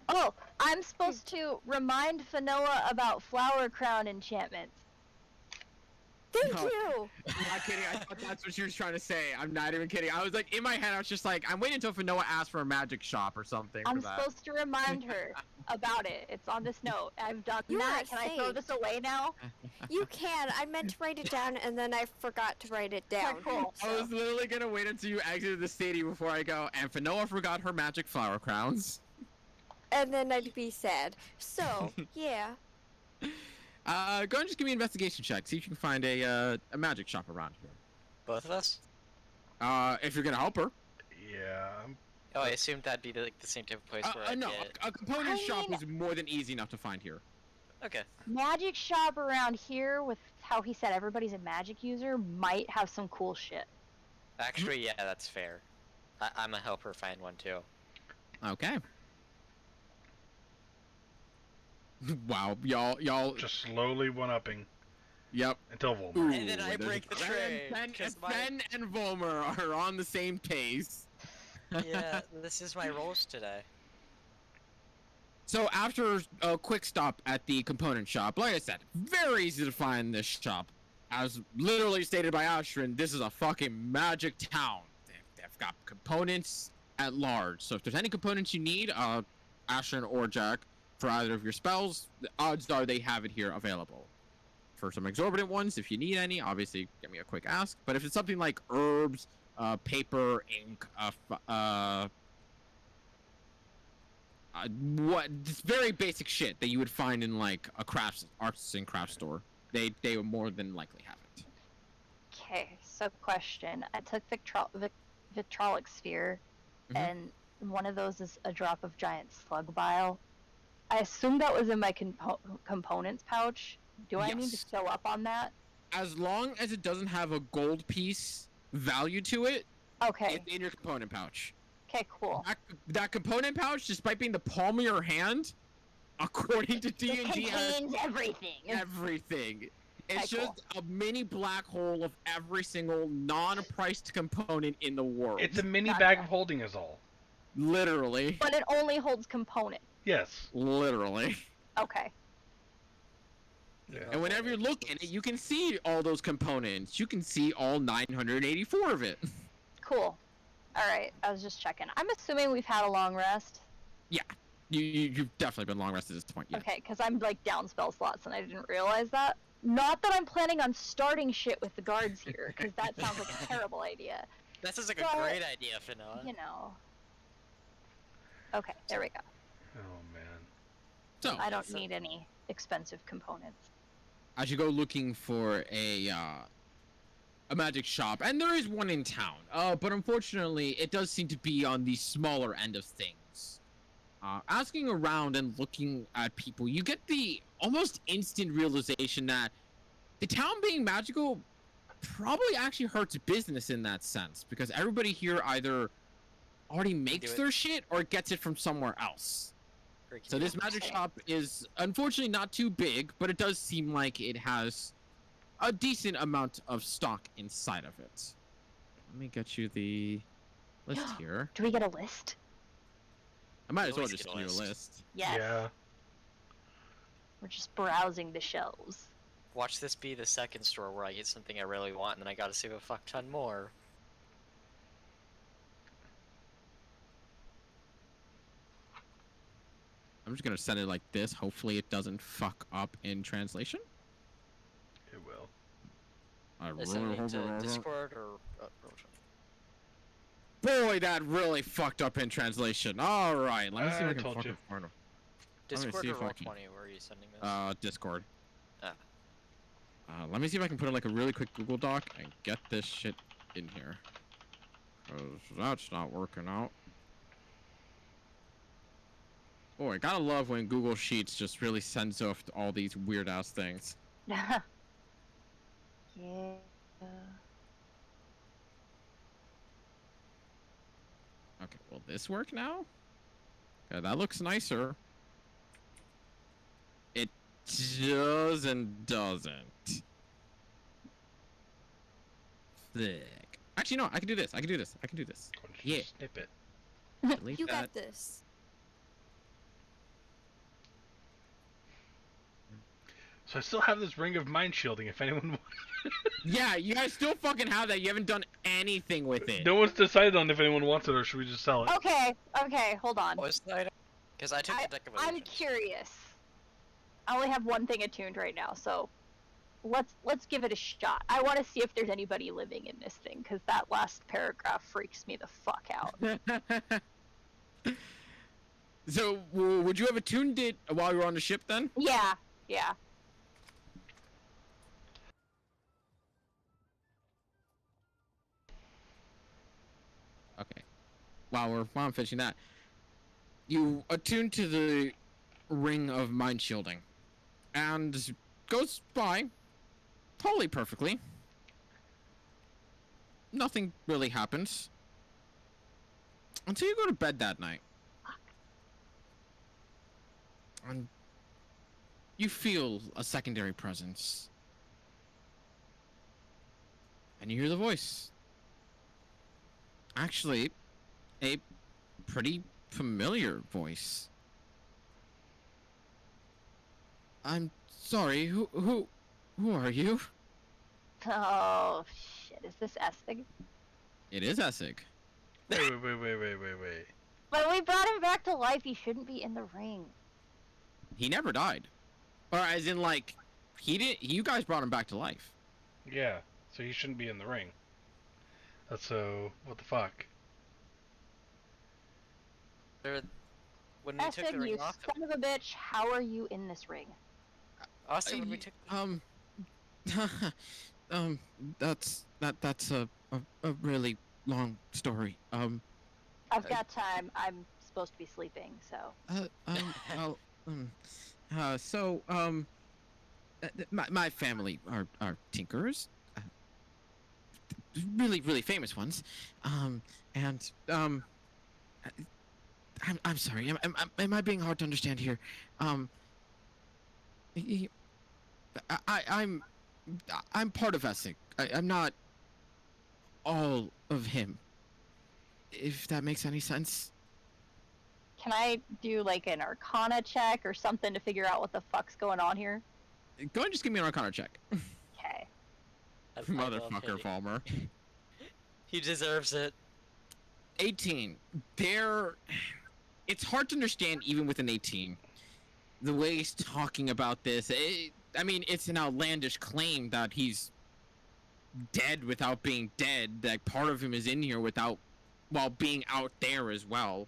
Oh, I'm supposed to remind Fanoa about Flower Crown enchantments. Thank No. you. I'm not kidding. I thought that's what she was trying to say. I'm not even kidding. I was like, in my head, I was just like, I'm waiting until Fanoa asks for a magic shop or something. I'm for that. supposed to remind her about it. It's on this note. I've done You that. are Can I throw safe. this away now? You can. I meant to write it down and then I forgot to write it down. Cool. I was literally gonna wait until you exited the stadium before I go. And Fanoa forgot her magic flower crowns. And then I'd be sad. So, yeah. Go ahead and just give me an investigation check. See if you can find a magic shop around here. Both of us? If you're gonna help her. Yeah. Oh, I assumed that'd be the same type of place where I'd No, get... a component I shop mean- is more than easy enough to find here. Okay. Magic shop around here, with how he said everybody's a magic user, might have some cool shit. Actually, yeah, that's fair. I'm gonna help her find one too. Okay. Wow, y'all. Just slowly one-upping Yep. until Volmer. Ooh, And then I there's- break the train, Fen 'cause and Volmer are on the same case. Yeah, this is my roles today. So after a quick stop at the component shop, like I said, very easy to find this shop. As literally stated by Ashrin, this is a fucking magic town. They've got components at large. So if there's any components you need, Ashrin or Jack, for either of your spells, the odds are they have it here available. For some exorbitant ones, if you need any, obviously give me a quick ask. But if it's something like herbs, paper, ink, just very basic shit that you would find in like a arts and crafts store, they would more than likely have it. Okay, so question. I took vitrolic sphere, Mhm. and one of those is a drop of giant slug bile. I assume that was in my components pouch. Do I need to Yes. fill up on that? As long as it doesn't have a gold piece value to it, Okay. it's in your component pouch. Okay, cool. That component pouch, despite being the palm of your hand, according to It D&D, has contains everything. everything. It's Okay, just a mini black hole of every single non-priced component in the world. It's a mini Gotcha. bag of holding is all. Literally. But it only holds components. Yes. Literally. Okay. Yeah. And whenever you look at it, you can see all those components. You can see all 984 of it. Cool. All right. I was just checking. I'm assuming we've had a long rest. You've definitely been long rested at this point. Yeah. Okay, because I'm like down spell slots and I didn't realize that. Not that I'm planning on starting shit with the guards here, because that sounds like a terrible idea. That sounds like But- a great idea, Finoa. You know. Okay, there we go. Oh man. So I don't need any expensive components. I should go looking for a magic shop, and there is one in town. But unfortunately, it does seem to be on the smaller end of things. Asking around and looking at people, you get the almost instant realization that the town being magical probably actually hurts business in that sense, because everybody here either already makes it. their shit or gets it from somewhere else. So this magic shop is unfortunately not too big, but it does seem like it has a decent amount of stock inside of it. Let me get you the list here. Do we get a list? I might as well Always just get give a you a list. list. Yes. Yeah. We're just browsing the shelves. Watch this be the second store where I get something I really want, and then I gotta save a fuck ton more. I'm just gonna send it like this. Hopefully it doesn't fuck up in translation. It will. Is it to Discord or... Boy, that really fucked up in translation. All right, let me see if I I can told fucking you. find it. Discord see or if I can- Roll20, where are you sending this? Discord. Ah. Let me see if I can put in like a really quick Google Doc and get this shit in here. 'Cause that's not working out. Boy, gotta love when Google Sheets just really sends off all these weird ass things. Yeah. Okay, will this work now? That looks nicer. It does and doesn't. Thick. Actually, no, I can do this. I can do this. I can do this. Why don't Yeah. just snip it? Delete You that. got this. So I still have this ring of mind shielding. If anyone, Yeah, you guys still fucking have that. You haven't done anything with it. no one's decided on if anyone wants it or should we just sell it? Okay, okay, hold on. What was the item? Because I took the deck of I'm illusions. curious. I only have one thing attuned right now, so let's give it a shot. I want to see if there's anybody living in this thing, because that last paragraph freaks me the fuck out. So, would you have attuned it while you were on the ship then? Yeah, yeah. Okay. While I'm finishing that, you attune to the ring of mind shielding, and goes by totally perfectly. Nothing really happens until you go to bed that night, and you feel a secondary presence, and you hear the voice. Actually, a pretty familiar voice. I'm sorry, who are you? Oh shit, is this Essig? It is Essig. Wait. But we brought him back to life. He shouldn't be in the ring. He never died. Or as in, like, he didn't, you guys brought him back to life. Yeah, so he shouldn't be in the ring. That's so. What the fuck? When we took the Essig, ring you off, son of a bitch, how are you in this ring? Austin, when we took That's a really long story. I've got time. I'm supposed to be sleeping, so. Well, my family are tinkers, really famous ones, and I'm sorry. Am I being hard to understand here? I'm part of Essig. I'm not all of him. If that makes any sense. Can I do like an Arcana check or something to figure out what the fuck's going on here? Go and just give me an Arcana check. Okay. I love Motherfucker, it. Palmer. He deserves it. 18. It's hard to understand even with an 18. The way he's talking about this. I mean, it's an outlandish claim that he's dead without being dead. That part of him is in here while being out there as well.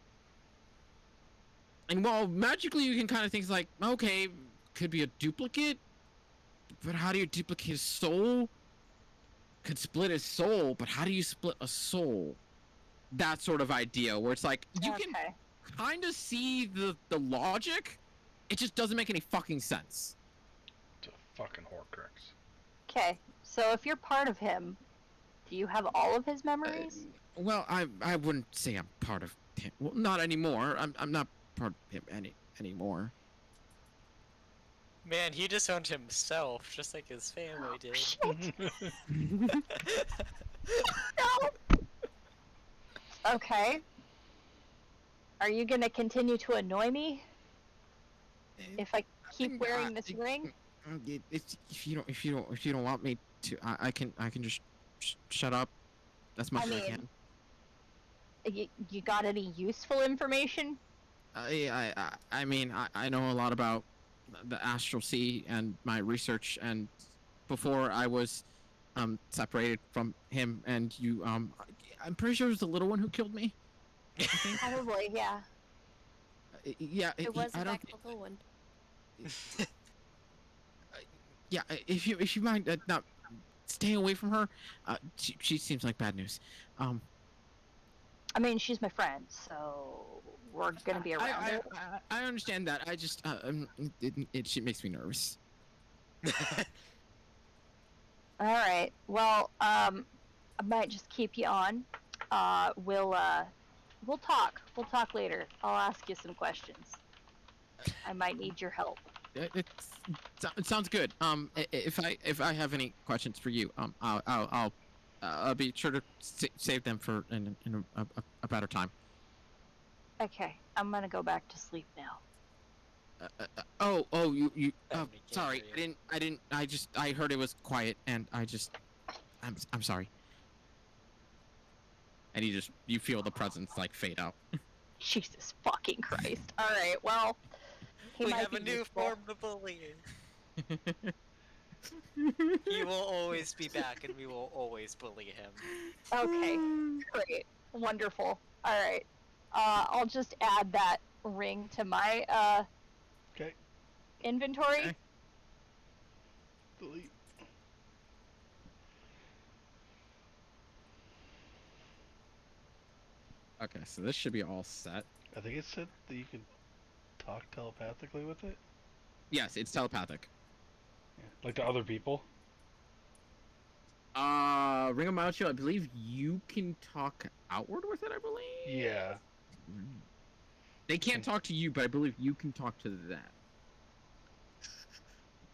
And while magically you can kind of think like, okay, could be a duplicate, but how do you duplicate his soul? Could split his soul, but how do you split a soul? That sort of idea where it's like you can kind of see the logic, it just doesn't make any fucking sense. It's a fucking Horcrux. Okay. So if you're part of him, do you have all of his memories? Well, I wouldn't say I'm part of him. Well, not anymore. I'm not part of him anymore. Man, he disowned himself, just like his family did. No. Okay. Are you gonna continue to annoy me if I keep wearing this ring? If you don't want me to, I can just shut up. That's much as I can. You got any useful information? I mean, I know a lot about the Astral Sea and my research, and before I was separated from him and you, I'm pretty sure it was the little one who killed me. I think. Probably, yeah. Yeah, It was I in don't. fact the little one. Yeah, if you mind not staying away from her, she seems like bad news. I mean, she's my friend, so we're gonna be around it. I understand that. I just she makes me nervous. All right. Well, I might just keep you on. We'll talk. We'll talk later. I'll ask you some questions. I might need your help. It sounds good. If I have any questions for you, I'll be sure to save them for in a better time. Okay, I'm gonna go back to sleep now. You. Ben, we can't Sorry, hear you. I didn't. I heard it was quiet, and I'm sorry. And you feel the presence like fade out. Jesus fucking Christ. All right. Well, he We might have be a new useful. form of bullying. He will always be back, and we will always bully him. Okay. Great. Wonderful. All right. I'll just add that ring to my Okay. inventory. Okay. Delete. Okay, so this should be all set. I think it said that you can talk telepathically with it. Yes, it's telepathic. Yeah. Like to other people. Ring of Macho, I believe you can talk outward with it, I believe? Yeah. They can't talk to you, but I believe you can talk to them.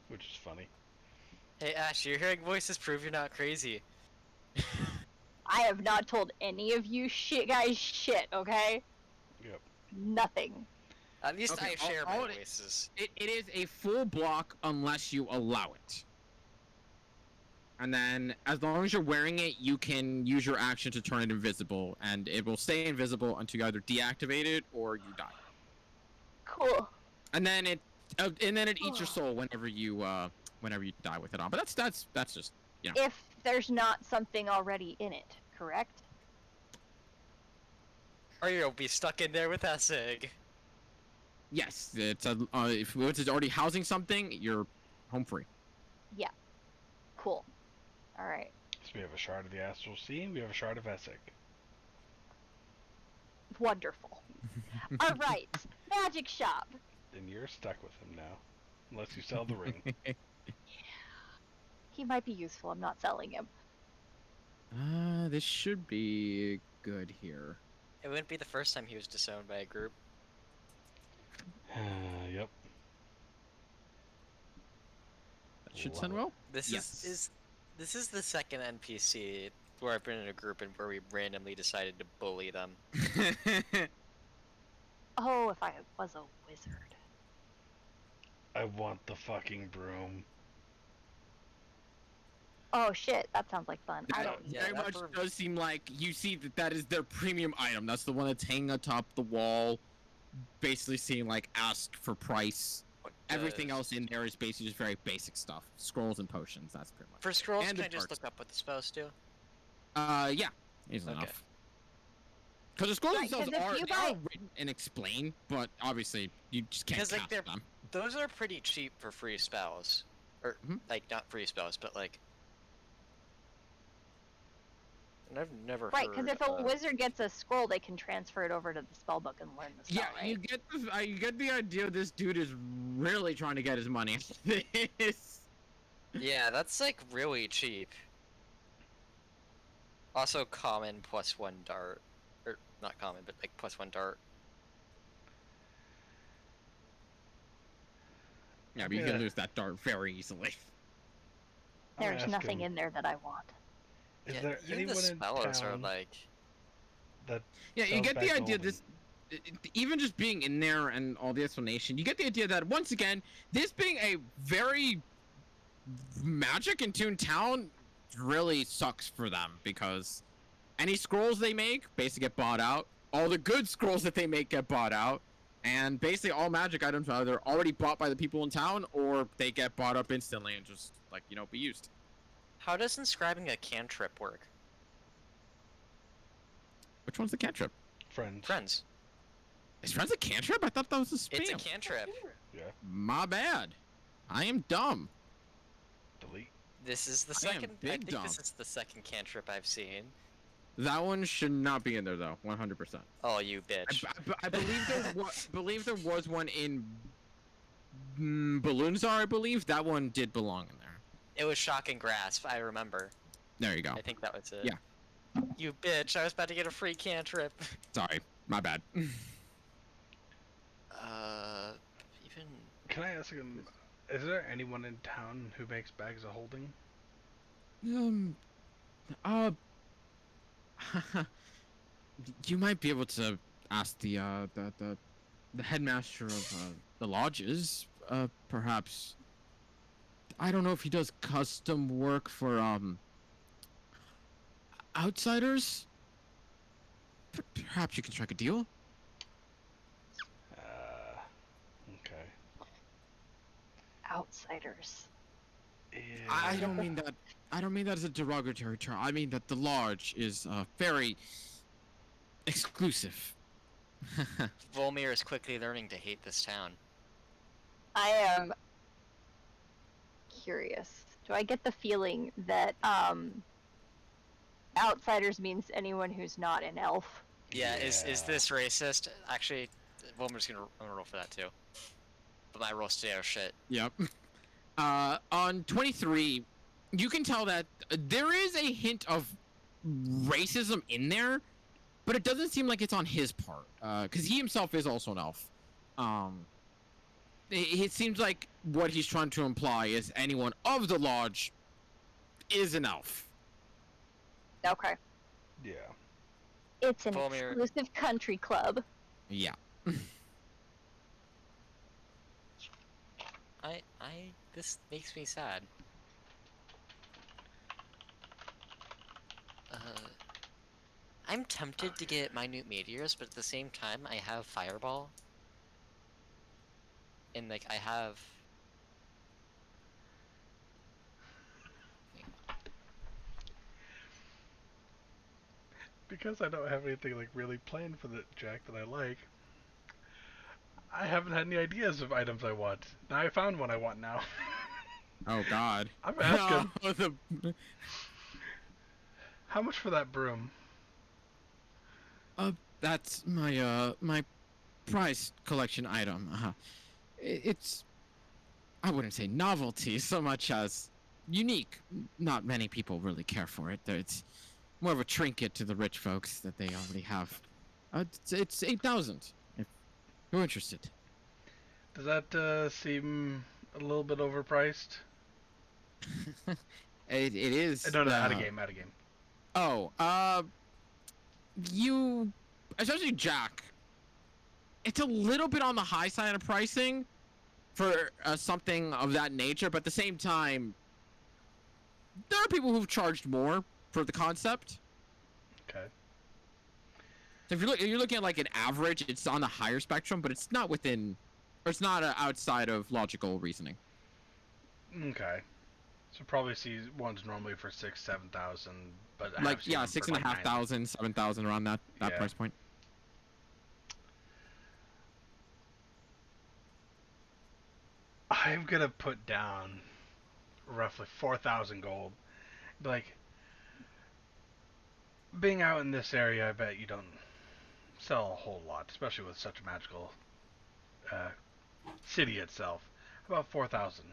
Which is funny. Hey, Ash, you're hearing voices prove you're not crazy. I have not told any of you guys shit, okay? Yep. Nothing. At least Okay, I share all my it- voices. It is a full block unless you allow it. And then, as long as you're wearing it, you can use your action to turn it invisible, and it will stay invisible until you either deactivate it or you die. Cool. And then it eats your soul whenever you die with it on. But that's just If there's not something already in it, correct? Or you'll be stuck in there with Essig. yes. It's if it's already housing something, you're home free. Cool. All right. So we have a shard of the Astral Sea, and we have a shard of Essek. Wonderful. All right. Magic shop. And you're stuck with him now. Unless you sell the ring. He might be useful. I'm not selling him. This should be good here. It wouldn't be the first time he was disowned by a group. Yep. That should Love send it. well. This Yes. this is the second NPC where I've been in a group and where we randomly decided to bully them. Oh, if I was a wizard. I want the fucking broom. Oh shit, that sounds like fun. I don't. Yeah, very that much broom- does seem like you see that is their premium item. That's the one that's hanging atop the wall, basically seeing like asked for price. Everything else in there is basically just very basic stuff. Scrolls and potions, that's pretty much. For scrolls, And can the I just parts. look up what the spells do? Yeah, easily Okay. enough. Because the scrolls Right, 'cause themselves if you they are buy- written and explained, but obviously you just can't 'Cause, like, cast they're- them. Those are pretty cheap for free spells. Or, Mhm. like, not free spells, but like... And I've never Right, heard because if a of- wizard gets a scroll, they can transfer it over to the spellbook and learn the spell, Yeah, right? you get the idea. This dude is really trying to get his money. out of this. Yeah, that's like really cheap. Also common +1 dart. Or not common, but like +1 dart. Yeah, but you Yeah. can lose that dart very easily. I'm There's asking, nothing in there that I want. Is Yeah, there even anyone the in spells are town like... that Yeah, you sells get the back idea. golden? Even just being in there and all the explanation, you get the idea that once again, this being a very magic in Toon Town really sucks for them because any scrolls they make basically get bought out. All the good scrolls that they make get bought out, and basically all magic items are either already bought by the people in town or they get bought up instantly and just like be used. How does inscribing a cantrip work? Which one's the cantrip? Friends. Friends. Is Friends a cantrip? I thought that was a spam. It's a cantrip. Yeah. My bad. I am dumb. Delete. This is the I am second... I big think dumb. this is the second cantrip I've seen. That one should not be in there though. 100%. Oh, you bitch. I believe there was one in Balloonzar. I believe that one did belong in there. It was Shocking Grasp, I remember. There you go. I think that was it. Yeah. You bitch, I was about to get a free cantrip. Sorry, my bad. Even... Can I ask him, is there anyone in town who makes bags of holding? Uh, you might be able to ask the headmaster of the lodges. Perhaps. I don't know if he does custom work for outsiders. Perhaps you can strike a deal. Okay. Outsiders. Yeah. I don't mean that. I don't mean that as a derogatory term. I mean that the lodge is very exclusive. Volmir is quickly learning to hate this town. I am curious. Do I get the feeling that outsiders means anyone who's not an elf? Yeah, is this racist? Actually, Volmir's gonna roll for that too. But my roll's today are shit. Yep. On 23, you can tell that there is a hint of racism in there, but it doesn't seem like it's on his part. Because he himself is also an elf. It seems like what he's trying to imply is anyone of the lodge is an elf. Okay. Yeah. It's an Volmir- exclusive country club. Yeah. This makes me sad. I'm tempted to get minute meteors, but at the same time, I have fireball. And, like, I have... Because I don't have anything like really planned for the Jack that I like, I haven't had any ideas of items I want. Now I found one I want now. Oh God. I'm asking, the, how much for that broom? that's my my prize collection item. It's, I wouldn't say novelty so much as unique. Not many people really care for it. It's more of a trinket to the rich folks that they already have. It's 8,000 if you're interested. Does that seem a little bit overpriced? It is. No, out of game. Oh, you, especially Jack. It's a little bit on the high side of pricing for something of that nature, but at the same time, there are people who've charged more for the concept. Okay. So if you're looking at like an average, it's on the higher spectrum, but it's not within, or it's not outside of logical reasoning. Okay. So probably see ones normally for 6,000-7,000, but I Like have seen yeah, them for 6,500, 7,000 around that Yeah. price point. I'm gonna put down roughly 4,000 gold. Like, being out in this area, I bet you don't sell a whole lot, especially with such a magical city itself. About 4,000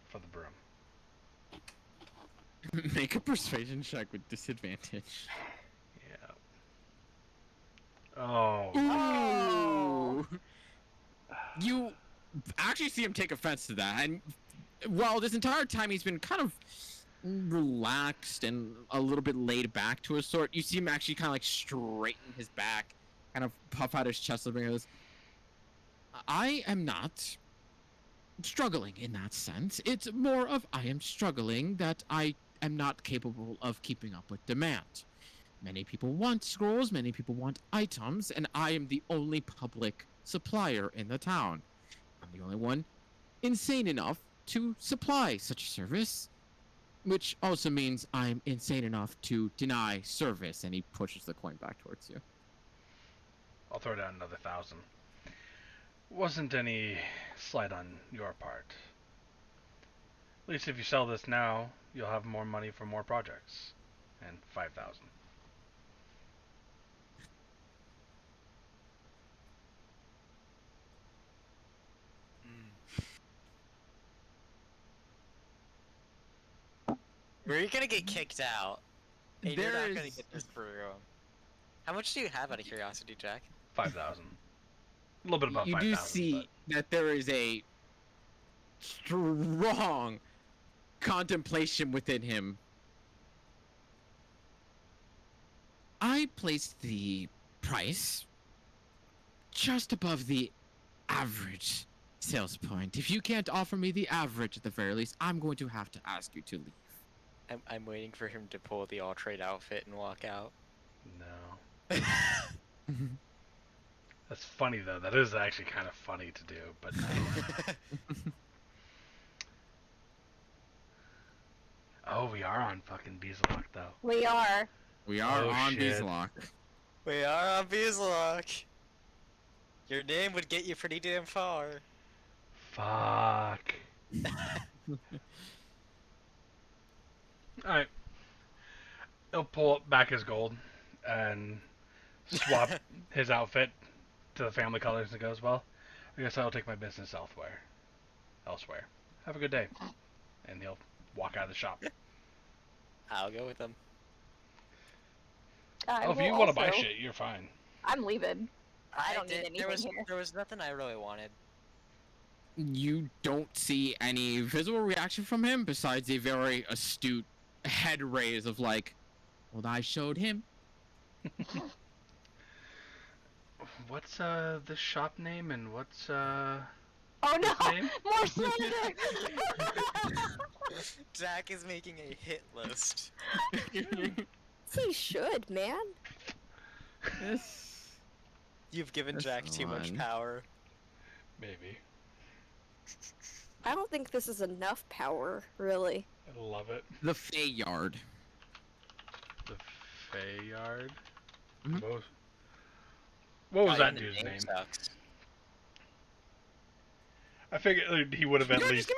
for the broom. Make a persuasion check with disadvantage. Yeah. Oh. Ooh. You actually see him take offense to that, and well, this entire time he's been kind of relaxed and a little bit laid back to a sort. You see him actually kind of like straighten his back, kind of puff out his chest a little bit. I am not struggling in that sense. It's more of I am struggling that I am not capable of keeping up with demand. Many people want scrolls, many people want items, and I am the only public supplier in the town. I'm the only one insane enough to supply such a service, which also means I'm insane enough to deny service. And he pushes the coin back towards you. I'll throw down another 1,000. Wasn't any slight on your part. At least if you sell this now, you'll have more money for more projects. And 5,000. We're gonna get kicked out. And you're not gonna There's get this through. How much do you have out of curiosity, Jack? 5,000. A little bit above you 5,000. do see that there is a strong contemplation within him. I placed the price just above the average sales point. If you can't offer me the average at the very least, I'm going to have to ask you to leave. I'm waiting for him to pull the all trade outfit and walk out. No. That's funny though. That is actually kind of funny to do, but no. Oh, we are on fucking Beaslok though. We are. We are Oh, on shit. Beaslok. We are on Beaslok. Your name would get you pretty damn far. Fuck. Alright. He'll pull back his gold and swap his outfit to the family colors and goes, well, I guess I'll take my business elsewhere. Have a good day. And he'll walk out of the shop. I'll go with him. I Oh, if will you want to buy also- shit, you're fine. I'm leaving. I don't need anything there was, here. There was nothing I really wanted. You don't see any visual reaction from him besides a very astute head raise of like, well, I showed him. What's this shop name and what's Oh no! his name? More slander! Jack is making a hit list. He should, man. This You've given That's Jack too much one. power. Maybe. I don't think this is enough power, really. I love it. the Fey Yard. The Fayard. Mhm. What was God, that even the dude's name? Sucks. I figured he would have at Yeah, least.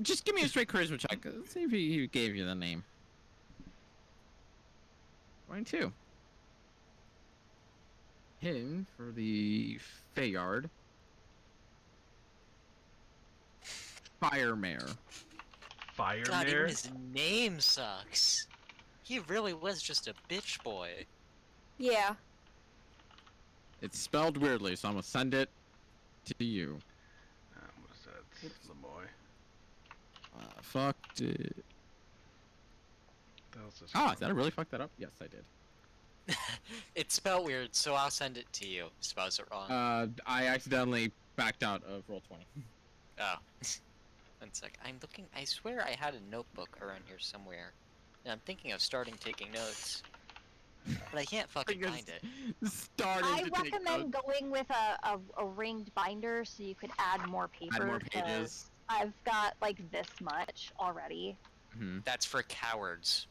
just give me a straight charisma check. Let's see if he gave you the name. 22. Him for the Fayard. Firemare. God, even Firemare. his name sucks. He really was just a bitch boy. Yeah. It's spelled weirdly, so I'm gonna send it to you. What is that? Lemoy. Fucked it. What else is Ah, did I really fuck that up? Yes, I did. It's spelled weird, so I'll send it to you. Spells it wrong. I accidentally backed out of roll 20. Oh. One sec. I'm looking. I swear I had a notebook around here somewhere. And I'm thinking of starting taking notes. But I can't fucking find it. Starting I to take recommend notes. going with a ringed binder so you could add more paper. Add more 'cause pages. I've got like this much already. Mhm. That's for cowards.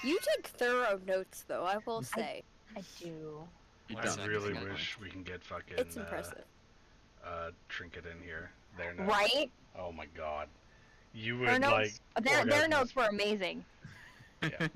You take thorough notes, though, I will say. I do. You Why I is don't. that really thing on? wish we can get fucking It's impressive. Trinket in here. There now. Right? Oh my god. You Their would like notes, their orgasm. notes were amazing. Yeah.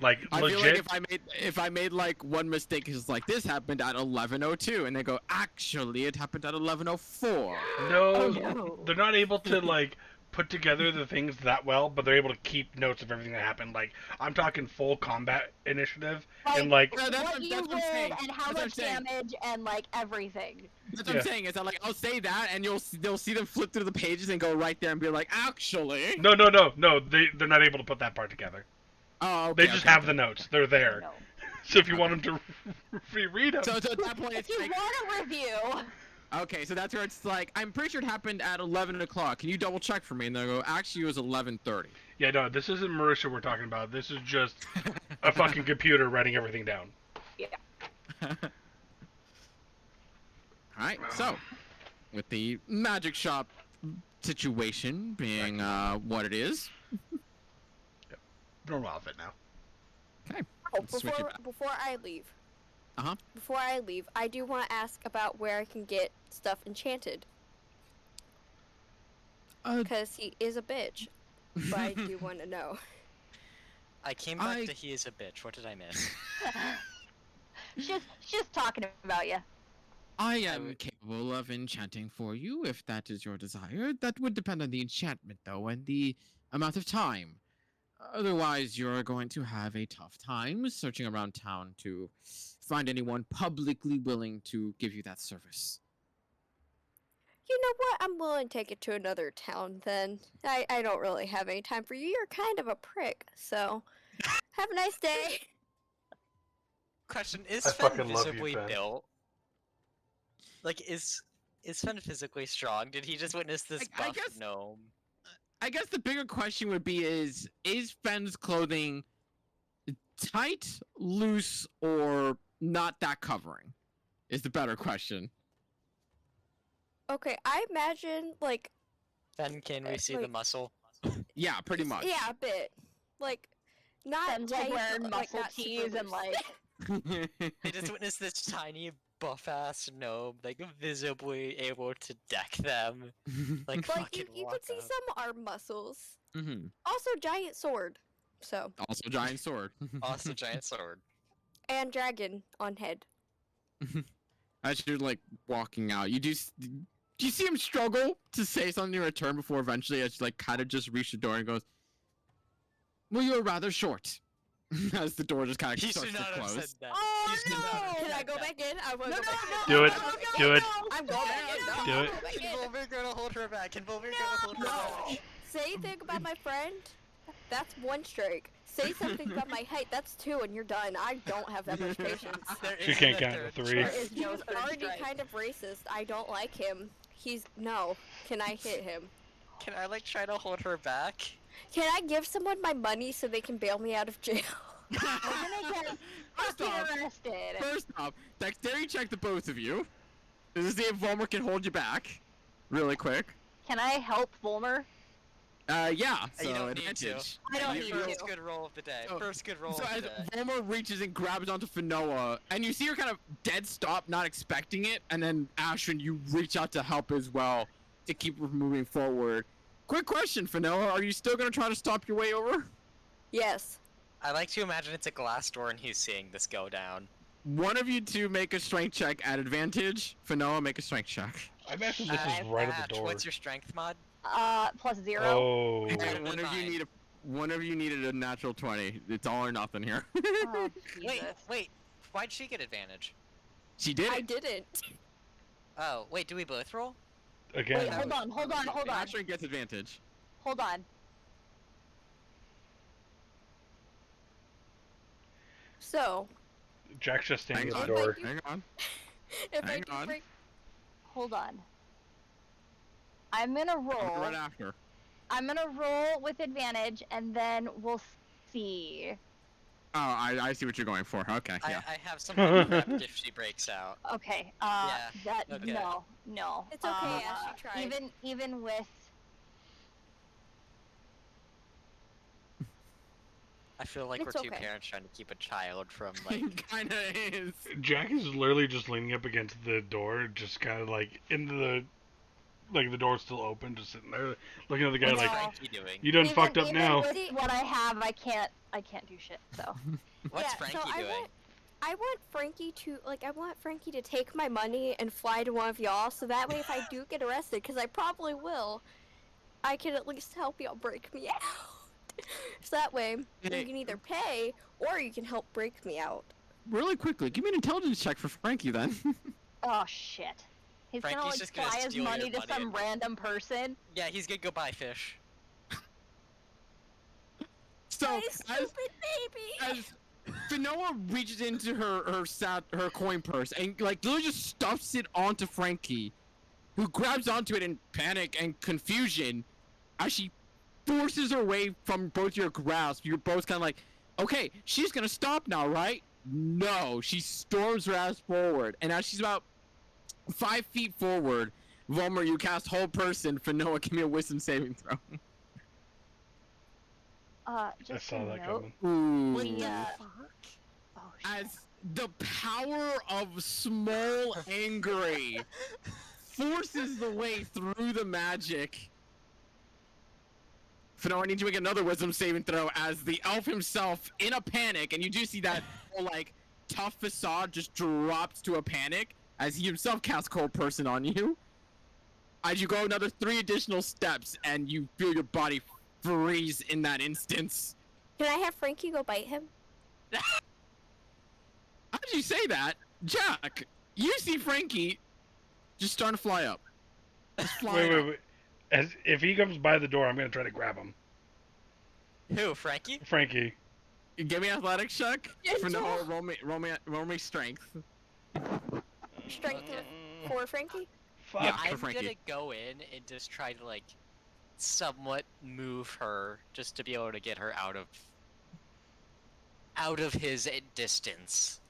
Like I legit. feel like if I made like one mistake, it's just like this happened at 11:02, and they go, actually, it happened at 11:04. No, Oh, no. they're not able to like put together the things that well, but they're able to keep notes of everything that happened. Like I'm talking full combat initiative and like Yeah, that's what what- you that's what I'm rolled saying. and how That's what I'm much saying. damage and like everything. That's what Yeah. I'm saying. Is that like I'll say that, and they'll see them flip through the pages and go right there and be like, actually. no, they're not able to put that part together. Oh, okay, They just okay, have okay. the notes. They're there. No. So if you want them to reread them, So at that point, If it's you like, want a review, okay, so that's where it's like, I'm pretty sure it happened at 11 o'clock. Can you double check for me? And they'll go, actually, it was 11:30. yeah, no, this isn't Marisha we're talking about. This is just a fucking computer writing everything down. All right, so with the magic shop situation being what it is, Normal outfit now. Oh, Let's switch it back. before I leave. Uh-huh. Before I leave, I do want to ask about where I can get stuff enchanted. Because he is a bitch. But I do want to know. I came back I- to he is a bitch. What did I miss? she's talking about you. I am would- capable of enchanting for you if that is your desire. That would depend on the enchantment, though, and the amount of time. Otherwise, you're going to have a tough time searching around town to find anyone publicly willing to give you that service. You know what? I'm willing to take it to another town then. I don't really have any time for you. You're kind of a prick, so have a nice day. Question: Is I Sven fucking love you, visibly Fen. built? Like, is Sven physically strong? Did he just witness this I buff guess- gnome? I guess the bigger question would be is Fenn's clothing tight, loose, or not that covering? Is the better question. Okay, I imagine like Then can we see the like- muscle? Yeah, pretty much. yeah, a bit like not Ben's like tight, wearing but, like, muscle not super tees and loose. like They just witnessed this tiny buff ass gnome, like visibly able to deck them. Like, like fucking you walk could see up. some arm muscles. hmm Also, giant sword. So Also, giant sword. Also, giant sword. and dragon on head. As you're like walking out, do you see him struggle to say something in return before eventually, as you like kind of just reach the door and goes, "Well, you're rather short." As the door just kind of He starts should to not have close. said that. Oh He should not have Can I said go that. back in? I want no, to no, go back no, in. Do it. no, no, Do it. no. I'm going back in. Do I'm it. going back Can in. Volver gonna hold her back? Can Volver gonna hold her back? Say anything about my friend? That's one strike. Say something about my height. That's two, and you're done. I don't have that much patience. There She isn't can't a count to third three. strike. There is no He's third already strike. kind of racist. I don't like him. He's no. Can I hit him? Can I like try to hold her back? Can I give someone my money so they can bail me out of jail? We're gonna get First fucking off, arrested. First off, dexterity check the both of you. This is see if Volmer can hold you back, really quick. Can I help Volmer? Yeah. So You don't need to. advantage. I don't You- need you- to. First good roll of the day. So- First good roll So of as the day. Volmer reaches and grabs onto Fanoa, and you see her kind of dead stop, not expecting it, and then Ashwin, you reach out to help as well to keep her moving forward. Quick question, Fanoa, are you still gonna try to stop your way over? Yes. I like to imagine it's a glass door and he's seeing this go down. One of you two make a strength check at advantage. Fanoa, make a strength check. I imagine this Ash, is right at the door. What's your strength mod? +0. Oh. And One of you one of you needed a natural 20. It's all or nothing here. Oh, Wait, Jesus. wait. Why'd she get advantage? She did I it. didn't. Oh, wait, do we both roll? Again. Wait, hold on, hold on, hold on, Ashwin gets advantage. hold on. So, Jack's just standing Hang at the on. door. Hang on. if I Hang do on. break, Hold on. I'm gonna I'll do roll. right after. I'm gonna roll with advantage, and then we'll see. Oh, I see what you're going for. Okay, yeah. I have something prepped if she breaks out. Okay. Yeah, That okay. no. It's okay, Ash, you tried. Even with. I feel like It's we're two okay. parents trying to keep a child from like. It kind of is. Jack is literally just leaning up against the door, just kind of like into the, like the door's still open, just sitting there, looking at the guy What's like, Frankie doing? you done fucked up even now. With what I have, I can't do shit. So. What's yeah, Frankie so doing? I want Frankie to take my money and fly to one of y'all, so that way if I do get arrested, because I probably will, I can at least help y'all break me out. So that way you Hey. can either pay or you can help break me out. Really quickly, give me an intelligence check for Frankie then. Oh shit. He's Frankie's gonna like just gonna fly his steal your money to money some and- random person. Yeah, he's gonna go buy fish. So My as stupid baby! as Finoa reaches into her coin purse and like literally just stuffs it onto Frankie, who grabs onto it in panic and confusion as she forces her way from both your grasp. You're both kind of like, okay, she's gonna stop now, right? No, she storms her ass forward, and as she's about 5 feet forward, Volmer, you cast whole person. Finoa, give me a wisdom saving throw. Just saw a that note. Ooh. We, oh shit. As the power of small angry forces the way through the magic. Fino, I need you to make another wisdom saving throw as the elf himself, in a panic, and you do see that whole, like, tough facade just drops to a panic as he himself casts Cold Person on you. As you go another 3 additional steps, and you feel your body freeze in that instance. Can I have Frankie go bite him? How'd you say that? Jack, you see Frankie just starting to fly up. Just flying up. Wait. If he comes by the door, I'm gonna try to grab him. Who, Frankie? Frankie. Give me an athletics check. Yes, For no, Joel. roll me strength. Strength for Frankie? Fuck. Yeah. I'm Frankie. gonna go in and just try to like somewhat move her just to be able to get her out of his distance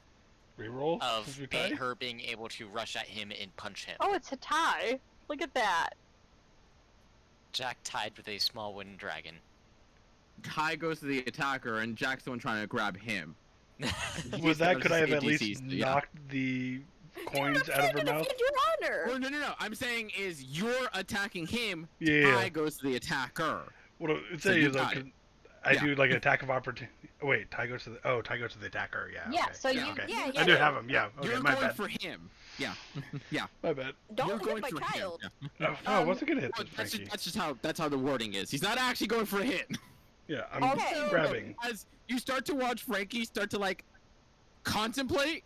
Reroll. of Since we tied? her being able to rush at him and punch him. Oh, it's a tie. Look at that. Jack tied with a small wooden dragon. Kai goes to the attacker, and Jack's the one trying to grab him. With that, could I have at ATCs, least yeah. knocked the coins I'm out of trying her to mouth? defend your honor. Well, no. I'm saying is you're attacking him. Yeah. Kai goes to the attacker. What I'm So saying you is, like, got it. could I Yeah. do like attack of opportunity. Wait, Ty goes to the attacker. Yeah. Yeah, okay. so you- Okay. Yeah, I do have him. Yeah. Okay. You're My going bad. for him. Yeah. Yeah. My bad. Don't You're hit going my for child. him. Yeah. No, I wasn't gonna hit Well, this, that's Frankie. that's how the wording is. He's not actually going for a hit. Yeah, I'm Also- grabbing. As you start to watch Frankie start to like contemplate,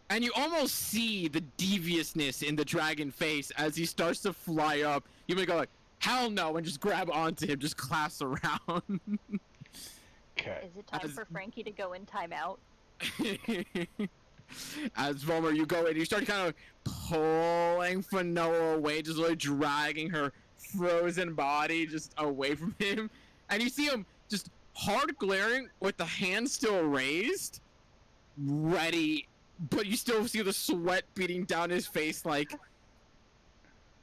and you almost see the deviousness in the dragon face as he starts to fly up. You may go like, "Hell no!" and just grab onto him, just clasp around. Okay. Is it time As- for Frankie to go in timeout? As Vomer, you go in, you start kind of pulling Fanoa away, just like dragging her frozen body just away from him, and you see him just hard glaring with the hand still raised, ready, but you still see the sweat beating down his face like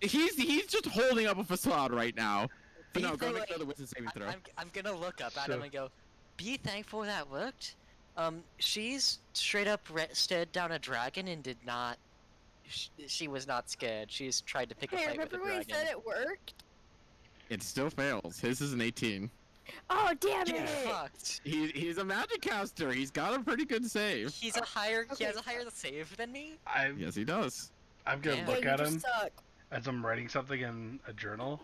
he's just holding up a facade right now. But no, go make another wisdom saving throw. I'm gonna look up at So- him and go, be thankful that worked. She's straight up stared down a dragon and did not. She was not scared. She's tried to pick a Hey, fight with a remember when you dragon. said it worked? It still fails. His is an 18. Oh, damn Get it! fucked. He's a magic caster. He's got a pretty good save. He's a higher. He Okay. has a higher save than me. Yes, he does. I'm gonna Yeah. look you at just him suck. as I'm writing something in a journal,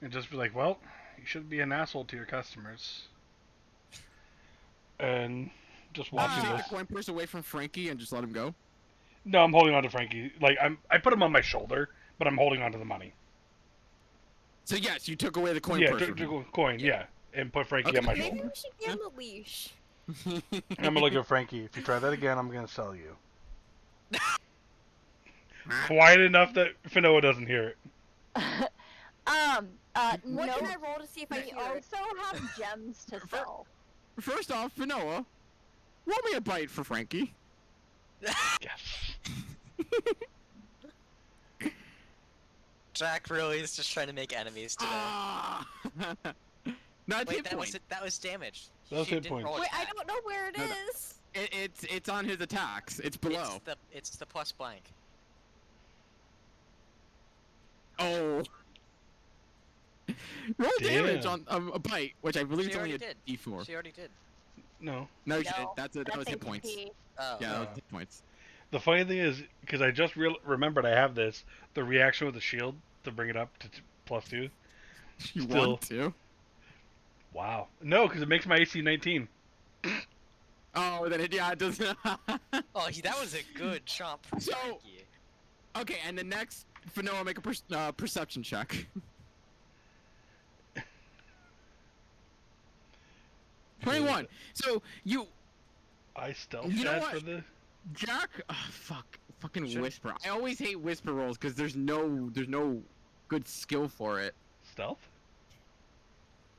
and just be like, "Well, you should be an asshole to your customers." And just watching Take this. the coin purse away from Frankie and just let him go. No, I'm holding on to Frankie. Like I put him on my shoulder, but I'm holding on to the money. So yes, you took away the coin Yeah, purse. took a coin. Yeah, and put Frankie Okay. on my Maybe shoulder. we should give him a leash. And I'm gonna look at Frankie. If you try that again, I'm gonna sell you. Quiet enough that Fanoa doesn't hear it. What no. can I roll to see if I We hear it? also have gems to sell. First off, Fanoa, roll me a bite for Frankie. Yes. Jack really is just trying to make enemies today. Ah! Not Wait, hit that was point. that was damage. That was She hit didn't points. roll Wait, I attack. don't know where it No, no. is. It's on his attacks. It's below. It's the plus blank. Oh. Roll damage Damn. on a bite, which I believe She is only a already D4. She already did. No. No, No, that was hit points. HP. Oh. Yeah, that was No. hit points. The funny thing is, because I just remembered I have this, the reaction with the shield to bring it up to +2. You Still. want to? Wow. No, because it makes my AC 19. Oh, then it doesn't. Oh, that was a good chomp from So- Frankie. Okay, and the next Fanoa make a perception check. 21. So you, I stealth You know chat what? for the. Jack. Fucking Should- whisper. I always hate whisper rolls because there's no good skill for it. Stealth?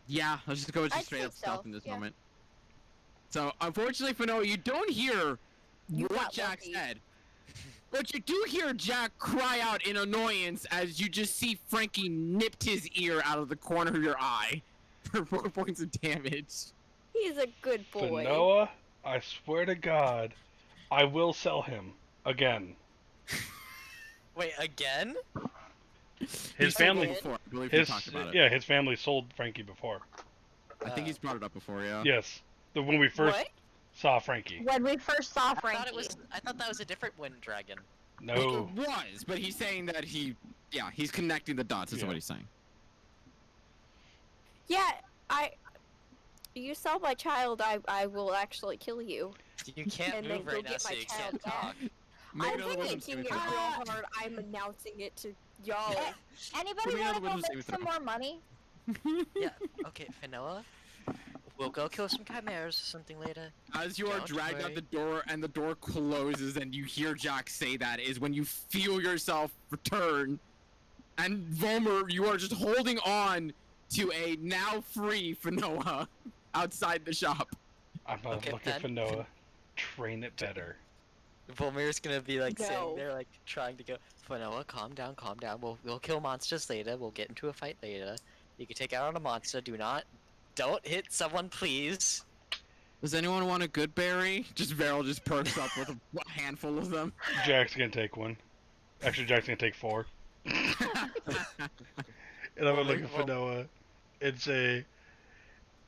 Yeah, let's just go with I'd just straight say up stealth stealth, in this yeah. moment. So unfortunately, Fanoa, you don't hear You what got Jack lucky. said. But you do hear Jack cry out in annoyance as you just see Frankie nipped his ear out of the corner of your eye for 4 points of damage. He's a good boy. Fanoa, I swear to God, I will sell him. Again. Wait, again? His He's family. sold before. I believe we His, talked about it. yeah, his family sold Frankie before. I think he's brought it up before, yeah. Yes. When we first What? saw Frankie. When we first saw I Frankie. thought that was a different wind dragon. No. It was, but he's saying that he's connecting the dots, is Yeah. what he's saying. Yeah, you sell my child, I will actually kill you. You can't And then move go right now, get so my you child can't back. talk. Make I'm another wisdom thinking saving it throw. real hard. I'm announcing it to y'all. Anybody Give me want to another go wisdom make saving some throw. more money? Yeah. Okay, Fanoa. We'll go kill some chimeras or something later. As you are Don't dragged out worry. the door and the door closes and you hear Jack say that is when you feel yourself return. And Vomer, you are just holding on to a now free Fanoa outside the shop. I'm gonna Okay, look at then. Fanoa. Train it better. Volmir's gonna be like No. sitting there, like trying to go. Fanoa, calm down, calm down. We'll kill monsters later. We'll get into a fight later. You can take out a monster. Don't hit someone, please. Does anyone want a good berry? Just Varel just perks up with a handful of them. Jack's gonna take one. Actually, Jack's gonna take 4. And I'm gonna look at Well- Fanoa and say,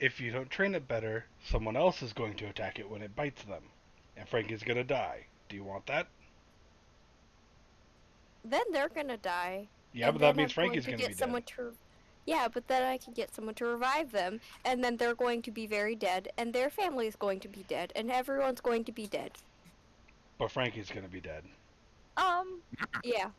if you don't train it better, someone else is going to attack it when it bites them. And Frankie's gonna die. Do you want that? Then they're gonna die. Yeah, and but that then means I'm Frankie's going gonna to be get someone dead. to. Yeah, but then I can get someone to revive them, and then they're going to be very dead, and their family is going to be dead, and everyone's going to be dead. But Frankie's gonna be dead. Yeah.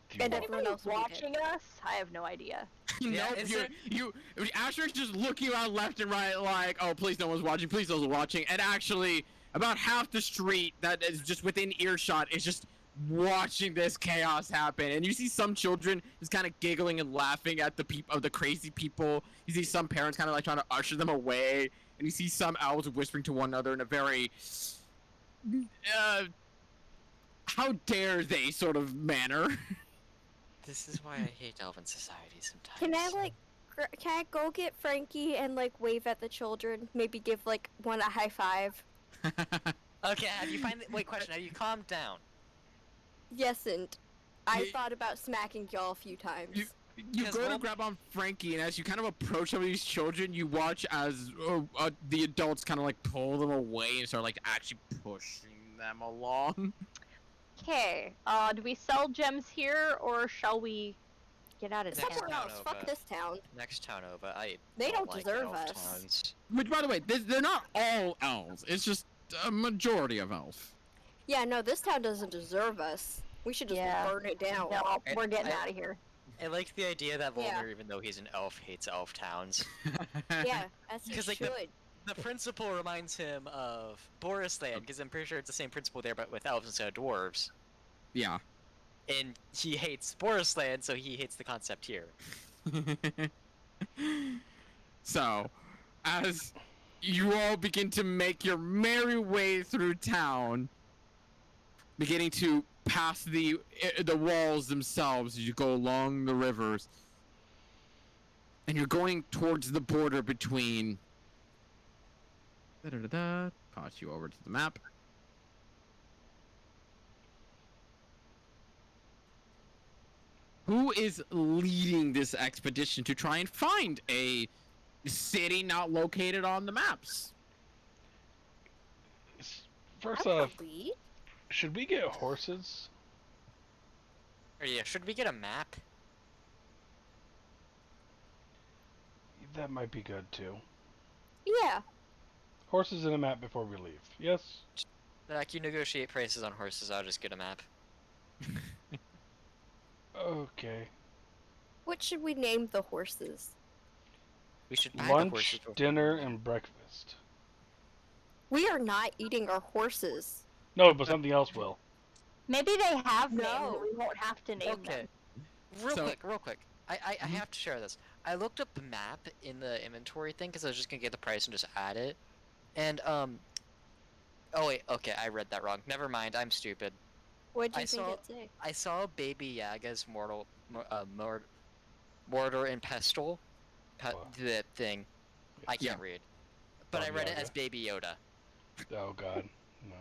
Do you And want everyone else will be dead. watching us? I have no idea. Yeah, Nope, is you Asher's just looking around left and right like, oh, please no one's watching, please no one's watching. And actually, about half the street that is just within earshot is just watching this chaos happen. And you see some children just kind of giggling and laughing at the crazy people. You see some parents kind of like trying to usher them away. And you see some elves whispering to one another in a very, how dare they sort of manner. This is why I hate elven society sometimes. Can I go get Frankie and like wave at the children? Maybe give like one a high five. Okay, have you wait, question, have you calmed down? Yes, and I Ye- thought about smacking y'all a few times. You 'Cause go to Vol- grab on Frankie, and as you kind of approach some of these children, you watch as the adults kind of like pull them away and start like actually pushing them along. Okay. Do we sell gems here or shall we get out of Next town? Somewhere town else. over. Fuck this town. Next town over, I They don't like deserve elf us. towns. Which, by the way, they're not all elves. It's just a majority of elf. Yeah, no, this town doesn't deserve us. We should just Yeah. burn it down. No, we're getting I- out of here. I like the idea that Yeah. Volmir, even though he's an elf, hates elf towns. Yeah, as he 'Cause, like, should. The principal reminds him of Boris Land, because I'm pretty sure it's the same principle there, but with elves instead of dwarves. Yeah. And he hates Boris Land, so he hates the concept here. So, as you all begin to make your merry way through town, beginning to pass the walls themselves as you go along the rivers, and you're going towards the border between. Pass you over to the map. Who is leading this expedition to try and find a city not located on the maps? First I wanna off, lead. should we get horses? Or yeah, should we get a map? That might be good too. Yeah. Horses and a map before we leave. Yes? Like, you negotiate prices on horses, I'll just get a map. Okay. What should we name the horses? We should buy the Lunch, horses before- dinner, and breakfast. We are not eating our horses. No, but something else will. Maybe they have names No. and we won't have to name Okay. them. Real quick. I have to share this. I looked up the map in the inventory thing because I was just gonna get the price and just add it. And oh wait, okay, I read that wrong. Never mind, I'm stupid. What do I you think saw- it'd say? I saw Baby Yaga's mortar and pestle. What? The thing. I can't read. But I Baba read it Yaga. as Baby Yoda. Oh god. No.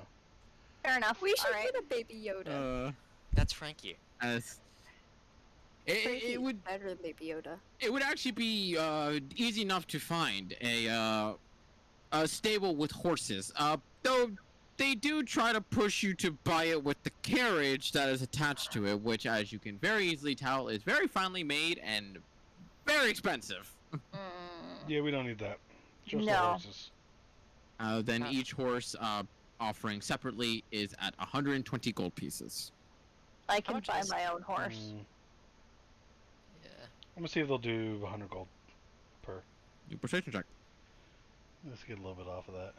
Fair enough. We should Alright. get a baby Yoda. That's Frankie. As Frankie's it would better than baby Yoda. it would actually be easy enough to find a stable with horses. Though they do try to push you to buy it with the carriage that is attached to it, which, as you can very easily tell, is very finely made and very expensive. Mm, Yeah, we don't need that. Just the No. horses. Then Ah. each horse offering separately is at 120 gold pieces. I How can much buy is- my own horse. Yeah. I'm gonna see if they'll do 100 gold per. Do a persuasion check. Let's get a little bit off of that.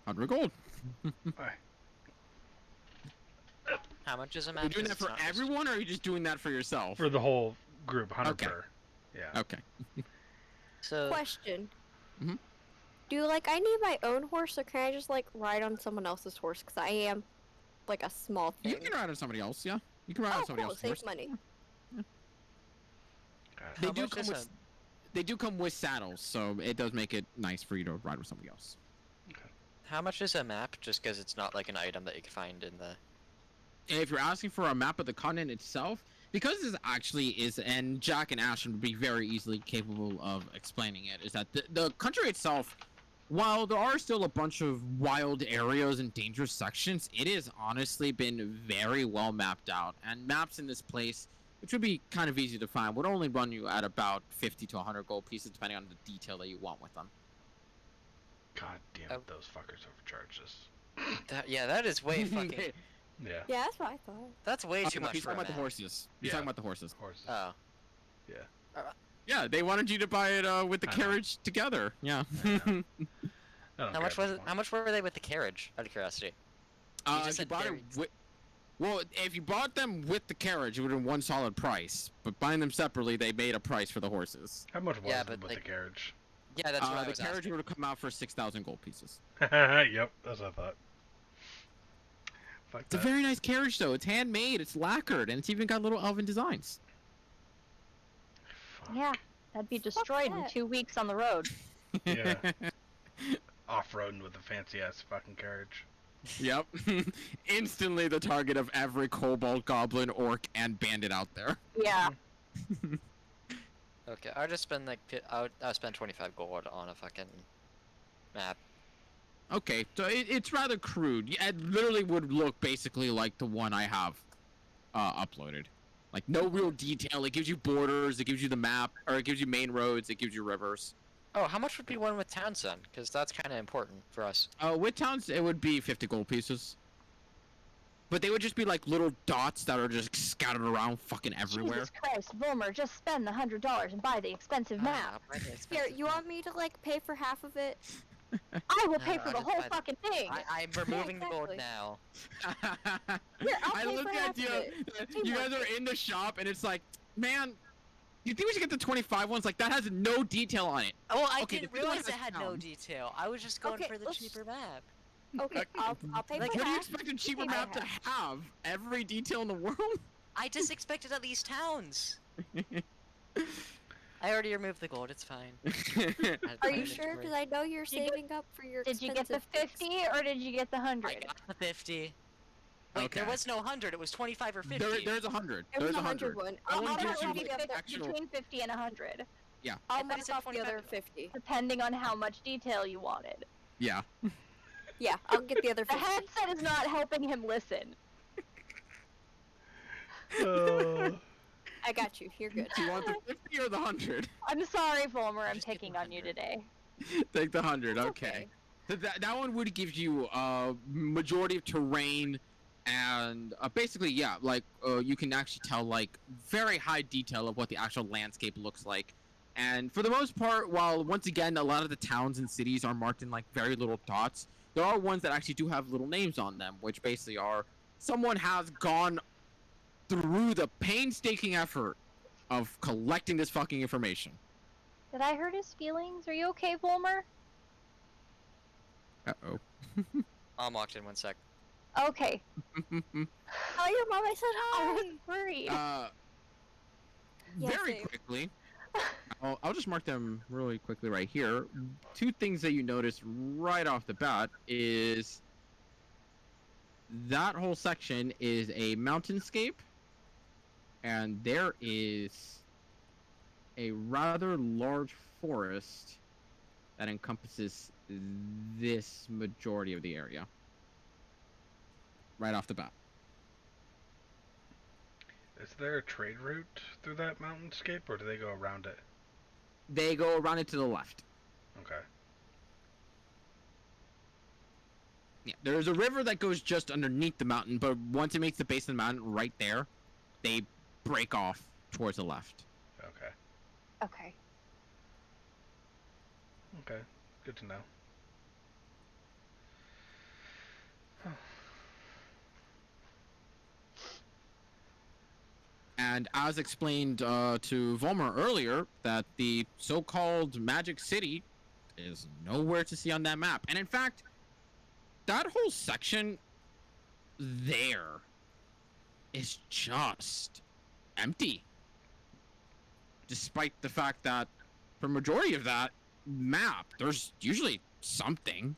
100 gold. Alright. How much is a Are map? you doing 'Cause that for it's not just- everyone, or are you just doing that for yourself? For the whole group, 100 Okay. per. Yeah. Okay. So Question. Mhm. Do I need my own horse, or can I just ride on someone else's horse? Because I am a small thing. You can ride on somebody else, yeah. You can ride on Oh, somebody cool. else's Save horse. money. Got it. They How do much come is with they do come with saddles, so it does make it nice for you to ride with somebody else. how much is a map? Just because it's not like an item that you can find in the. If you're asking for a map of the continent itself, because this actually is, and Jack and Ashton would be very easily capable of explaining it, is that the country itself, while there are still a bunch of wild areas and dangerous sections, it has honestly been very well mapped out. And maps in this place, which would be kind of easy to find, would only run you at about 50 to 100 gold pieces, depending on the detail that you want with them. God damn Oh. it, those fuckers overcharged us. That is way fucking. Yeah. Yeah, that's what I thought. That's way too No, much he's for a talking about the map. horses. He's Yeah. talking about the horses. Horses. Oh. Yeah, they wanted you to buy it with the I know. carriage together. Yeah. I don't How much care was if it? How much were they with the carriage? Out of curiosity. If just you said bought it very- with, well, if you bought them with the carriage, it would have been one solid price. But buying them separately, they made a price for the horses. How much was Yeah, it but, with like- the carriage? Yeah, that's what I The was carriage asking. would have come out for 6,000 gold pieces. Yep, that's what I thought. Fuck It's a that. very nice carriage, though. It's handmade, it's lacquered, and it's even got little elven designs. Fuck. Yeah, that'd be destroyed in that? 2 weeks on the road. Yeah. Off-roading with a fancy-ass fucking carriage. Yep. Instantly the target of every kobold, goblin, orc, and bandit out there. Yeah. Okay, I'll just spend I'll spend 25 gold on a fucking map. Okay, so it's rather crude. It literally would look basically like the one I have uploaded. Like, no real detail. It gives you borders, it gives you the map, or it gives you main roads, it gives you rivers. Oh, how much would be one with towns then? Because that's kind of important for us. With towns, it would be 50 gold pieces. But they would just be like little dots that are just scattered around fucking everywhere. Jesus Christ, Volmer, just spend the $100 and buy the expensive map. buy the Here, expensive you map. want me to pay for half of it? I will pay No, for I the just whole buy the- fucking thing. I'm removing the gold exactly. now. Here, I'll I pay love for the half of idea it. that you guys are in the shop and it's like, man, you think we should get the 25 ones? Like, that has no detail on it. Oh, I Okay, didn't the thing realize is it had no towns. detail. I was just going Okay, for the let's- cheaper map. Okay, I'll pay Like, for what do you half. expect a cheaper I map to have? Every detail in the world? I just expected at least towns. I already removed the gold. It's fine. Are you sure? Because I know you're Did you- saving up for your Did you get the expensive things. 50 or did you get the 100? I got the 50. Wait, there Okay. was no 100. It was 25 or 50. There's 100. There was There's a 100 one. That one I'll gives mark you off the the actual. between 50 and 100, I'll thought mark it said off the 25. other 50. depending on how much detail you wanted. Yeah. Yeah, I'll get the other The 50. headset is not helping him listen. I got you. You're good. Do you want the 50 or the 100? I'm sorry, Volmer, I'm Just give picking him on you 100. today. Take the 100. It's Okay. So that one would give you majority of terrain and basically, yeah, like you can actually tell like very high detail of what the actual landscape looks like. And for the most part, while once again a lot of the towns and cities are marked in like very little dots, there are ones that actually do have little names on them, which basically are someone has gone through the painstaking effort of collecting this fucking information. Did I hurt his feelings? Are you okay, Volmer? Uh-oh. I'm locked in 1 sec. Okay. Oh, your mom, I said I hi. was worried. Yeah, Very same. quickly, I'll just mark them really quickly right here. Two things that you notice right off the bat is that whole section is a mountainscape, and there is a rather large forest that encompasses this majority of the area. Right off the bat. Is there a trade route through that mountainscape, or do they go around it? They go around it to the left. Okay. Yeah, there's a river that goes just underneath the mountain, but once it makes the base of the mountain right there, they break off towards the left. Okay. Okay. Okay. Good to know. And as explained to Volmer earlier, that the so-called Magic City is nowhere to see on that map. And in fact, that whole section there is just empty. Despite the fact that for majority of that map, there's usually something.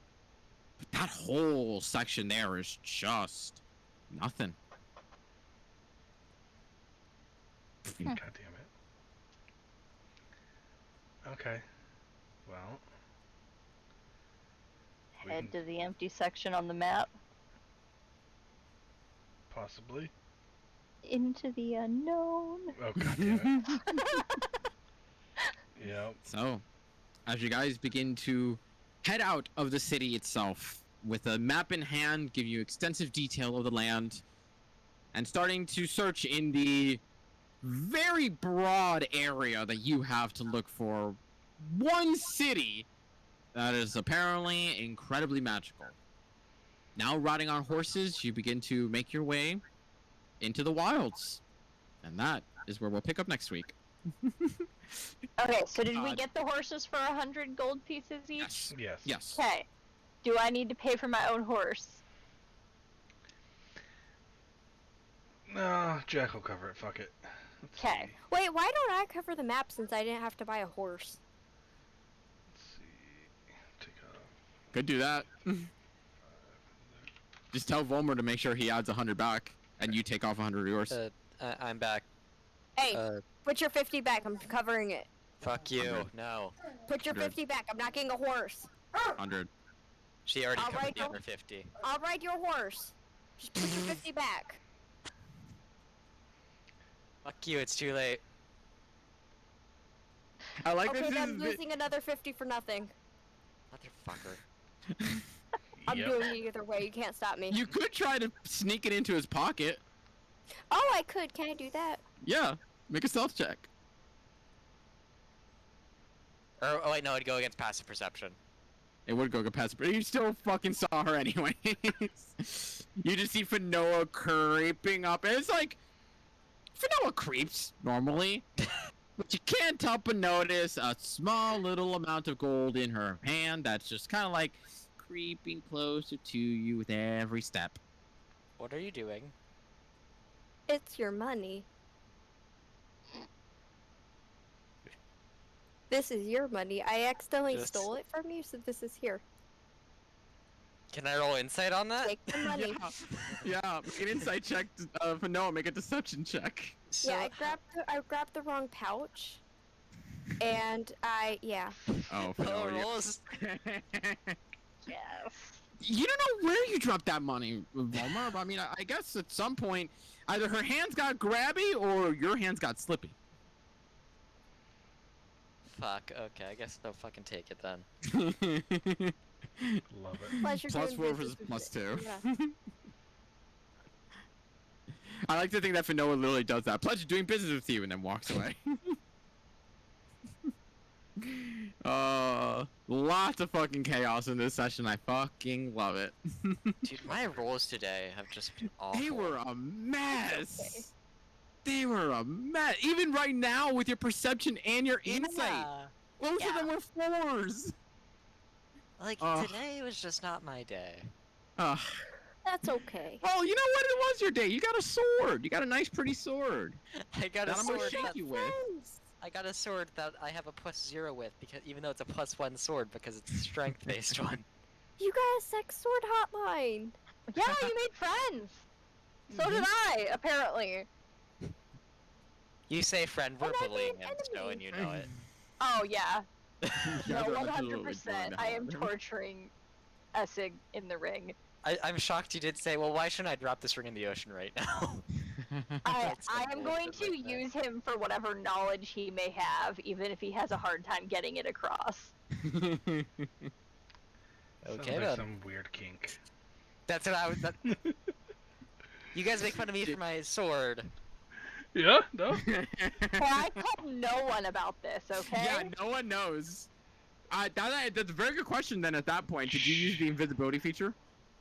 But that whole section there is just nothing. God damn it. Okay. Well. we Head can to the empty section on the map. Possibly. Into the unknown. Oh, God damn it. Yep. So, as you guys begin to head out of the city itself, with a map in hand, give you extensive detail of the land, and starting to search in the very broad area that you have to look for one city that is apparently incredibly magical. Now riding on horses, you begin to make your way into the wilds. And that is where we'll pick up next week. Okay, so did we God. get the horses for 100 gold pieces each? Yes. Yes. Yes. Okay. Do I need to pay for my own horse? No, Jack will cover it. Fuck it. Let's Okay. see. Wait, why don't I cover the map since I didn't have to buy a horse? Let's see. Take off. Could do that. Just tell Volmer to make sure he adds 100 back, and you take off 100 of yours. I'm back. Hey, put your 50 back. I'm covering it. Fuck you. 100. No. Put your 100. 50 back. I'm not getting a horse. 100. She already I'll covered write the down- other 50. I'll ride your horse. Just put your 50 back. Fuck you, it's too late. I like Okay, this. then I'm losing another 50 for nothing. Motherfucker. I'm Yep. doing it either way. You can't stop me. You could try to sneak it into his pocket. Oh, I could. Can I do that? Yeah. Make a stealth check. Or, oh wait, no, it'd go against passive perception. It would go past, but you still fucking saw her anyway. You just see Fanoa creeping up, and it's like Fanoa creeps normally, but you can't help but notice a small little amount of gold in her hand that's just kind of like creeping closer to you with every step. What are you doing? It's your money. This is your money. I accidentally Just- stole it from you, so this is here. Can I roll insight on that? Take the money. Yeah, make an insight check. Fanoa, make a deception check. So, Yeah, I grabbed the wrong pouch, and Oh, oh, Fanoa, you... rolls. Yes. You don't know where you dropped that money, Volmer. But I mean, I guess at some point, either her hands got grabby or your hands got slippy. Fuck, okay, I guess I'll fucking take it then. Love it. Pleasure Plus doing 4 business versus with plus you. 2. Yeah. I like to think that Fanoa literally does that. Pleasure doing business with you, and then walks away. Lots of fucking chaos in this session. I fucking love it. Dude, my rolls today have just been awful. They were a mess. They were a mess. Even right now, with your perception and your insight, Yeah. most of them were 4s. Like, Ugh. today was just not my day. Ugh. That's okay. Well, you know what? It was your day. You got a sword. You got a nice, pretty sword. I got a That I'm gonna sword shoot that you with. Friends. I got a sword that I have a +0 with, because even though it's a +1 sword, because it's a strength-based one. You got a sex sword hotline. Yeah, you made friends. So did I, apparently. You say friend, we're And I bullying made him, so, and you know it. Oh yeah. You No, guys are 100%. absolutely I am doing torturing Essig in the ring. I'm shocked you did say, well, why shouldn't I drop this ring in the ocean right now? I That's I am simple, going just like to that. use him for whatever knowledge he may have, even if he has a hard time getting it across. Sounds Okay, like then. some weird kink. That's what I was. You guys make fun of me for my sword. Yeah, no? Well, I told no one about this, okay? Yeah, no one knows. That's a very good question then at that point. Did you use the invisibility feature?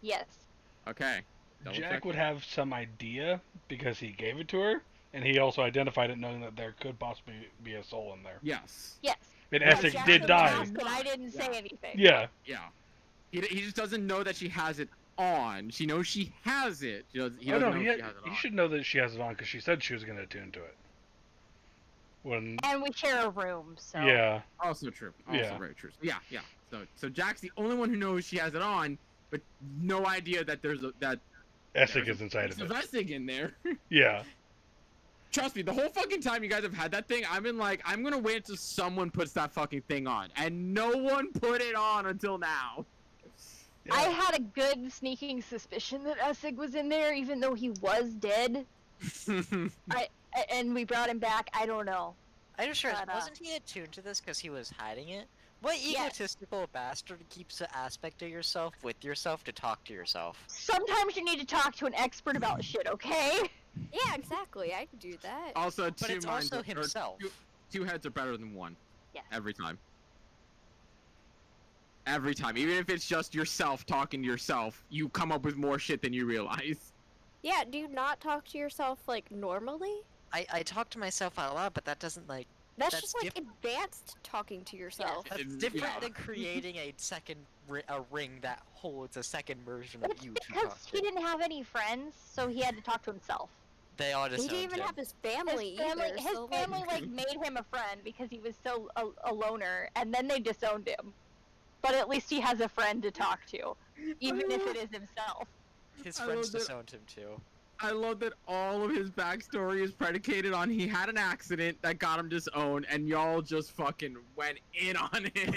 Yes. Okay. Double Jack check. would have some idea because he gave it to her, and he also identified it knowing that there could possibly be a soul in there. Yes. Yes. And Well, Essex Jack did was die. asked, and I didn't say Yeah. anything. Yeah. Yeah. He just doesn't know that she has it on. She knows she has it. He doesn't know he if she has it on. should know that she has it on because she said she was going to attune to it. When And we share a room, so. yeah, Also true. Also Yeah. very true. Yeah. So Jack's the only one who knows she has it on, but no idea that there's Essex is inside of a it. vesting in there. Yeah. Trust me, the whole fucking time you guys have had that thing, I've been like, I'm gonna wait until someone puts that fucking thing on, and no one put it on until now. I had a good sneaking suspicion that Essig was in there, even though he was dead. And we brought him back. I don't know. I'm just sure, But, wasn't he attuned to this because he was hiding it? What Yes. egotistical bastard keeps an aspect of yourself with yourself to talk to yourself? Sometimes you need to talk to an expert about shit, okay? Yeah, exactly. I can do that. Also, But two it's minds also or himself. two heads are better than one. Yes. Every time. Every time. Even if it's just yourself talking to yourself, you come up with more shit than you realize. Yeah, do you not talk to yourself like normally? I talk to myself out loud, but that doesn't like That's That's just like advanced talking to yourself. that's It's- different yeah. than creating a second a ring that holds a second version of It's you to because talk he to. didn't have any friends, so he had to talk to himself. They all He just didn't even have his family either. His so, family like, like made him a friend because he was so a loner, and then they disowned him. But at least he has a friend to talk to, even if it is himself. His I friends love that- disowned him too. I love that all of his backstory is predicated on he had an accident that got him disowned, and y'all just fucking went in on it.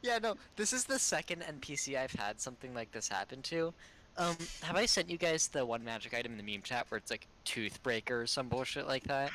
Yeah, no, this is the second NPC I've had something like this happen to. Have I sent you guys the one magic item in the meme chat where it's like Toothbreaker or some bullshit like that?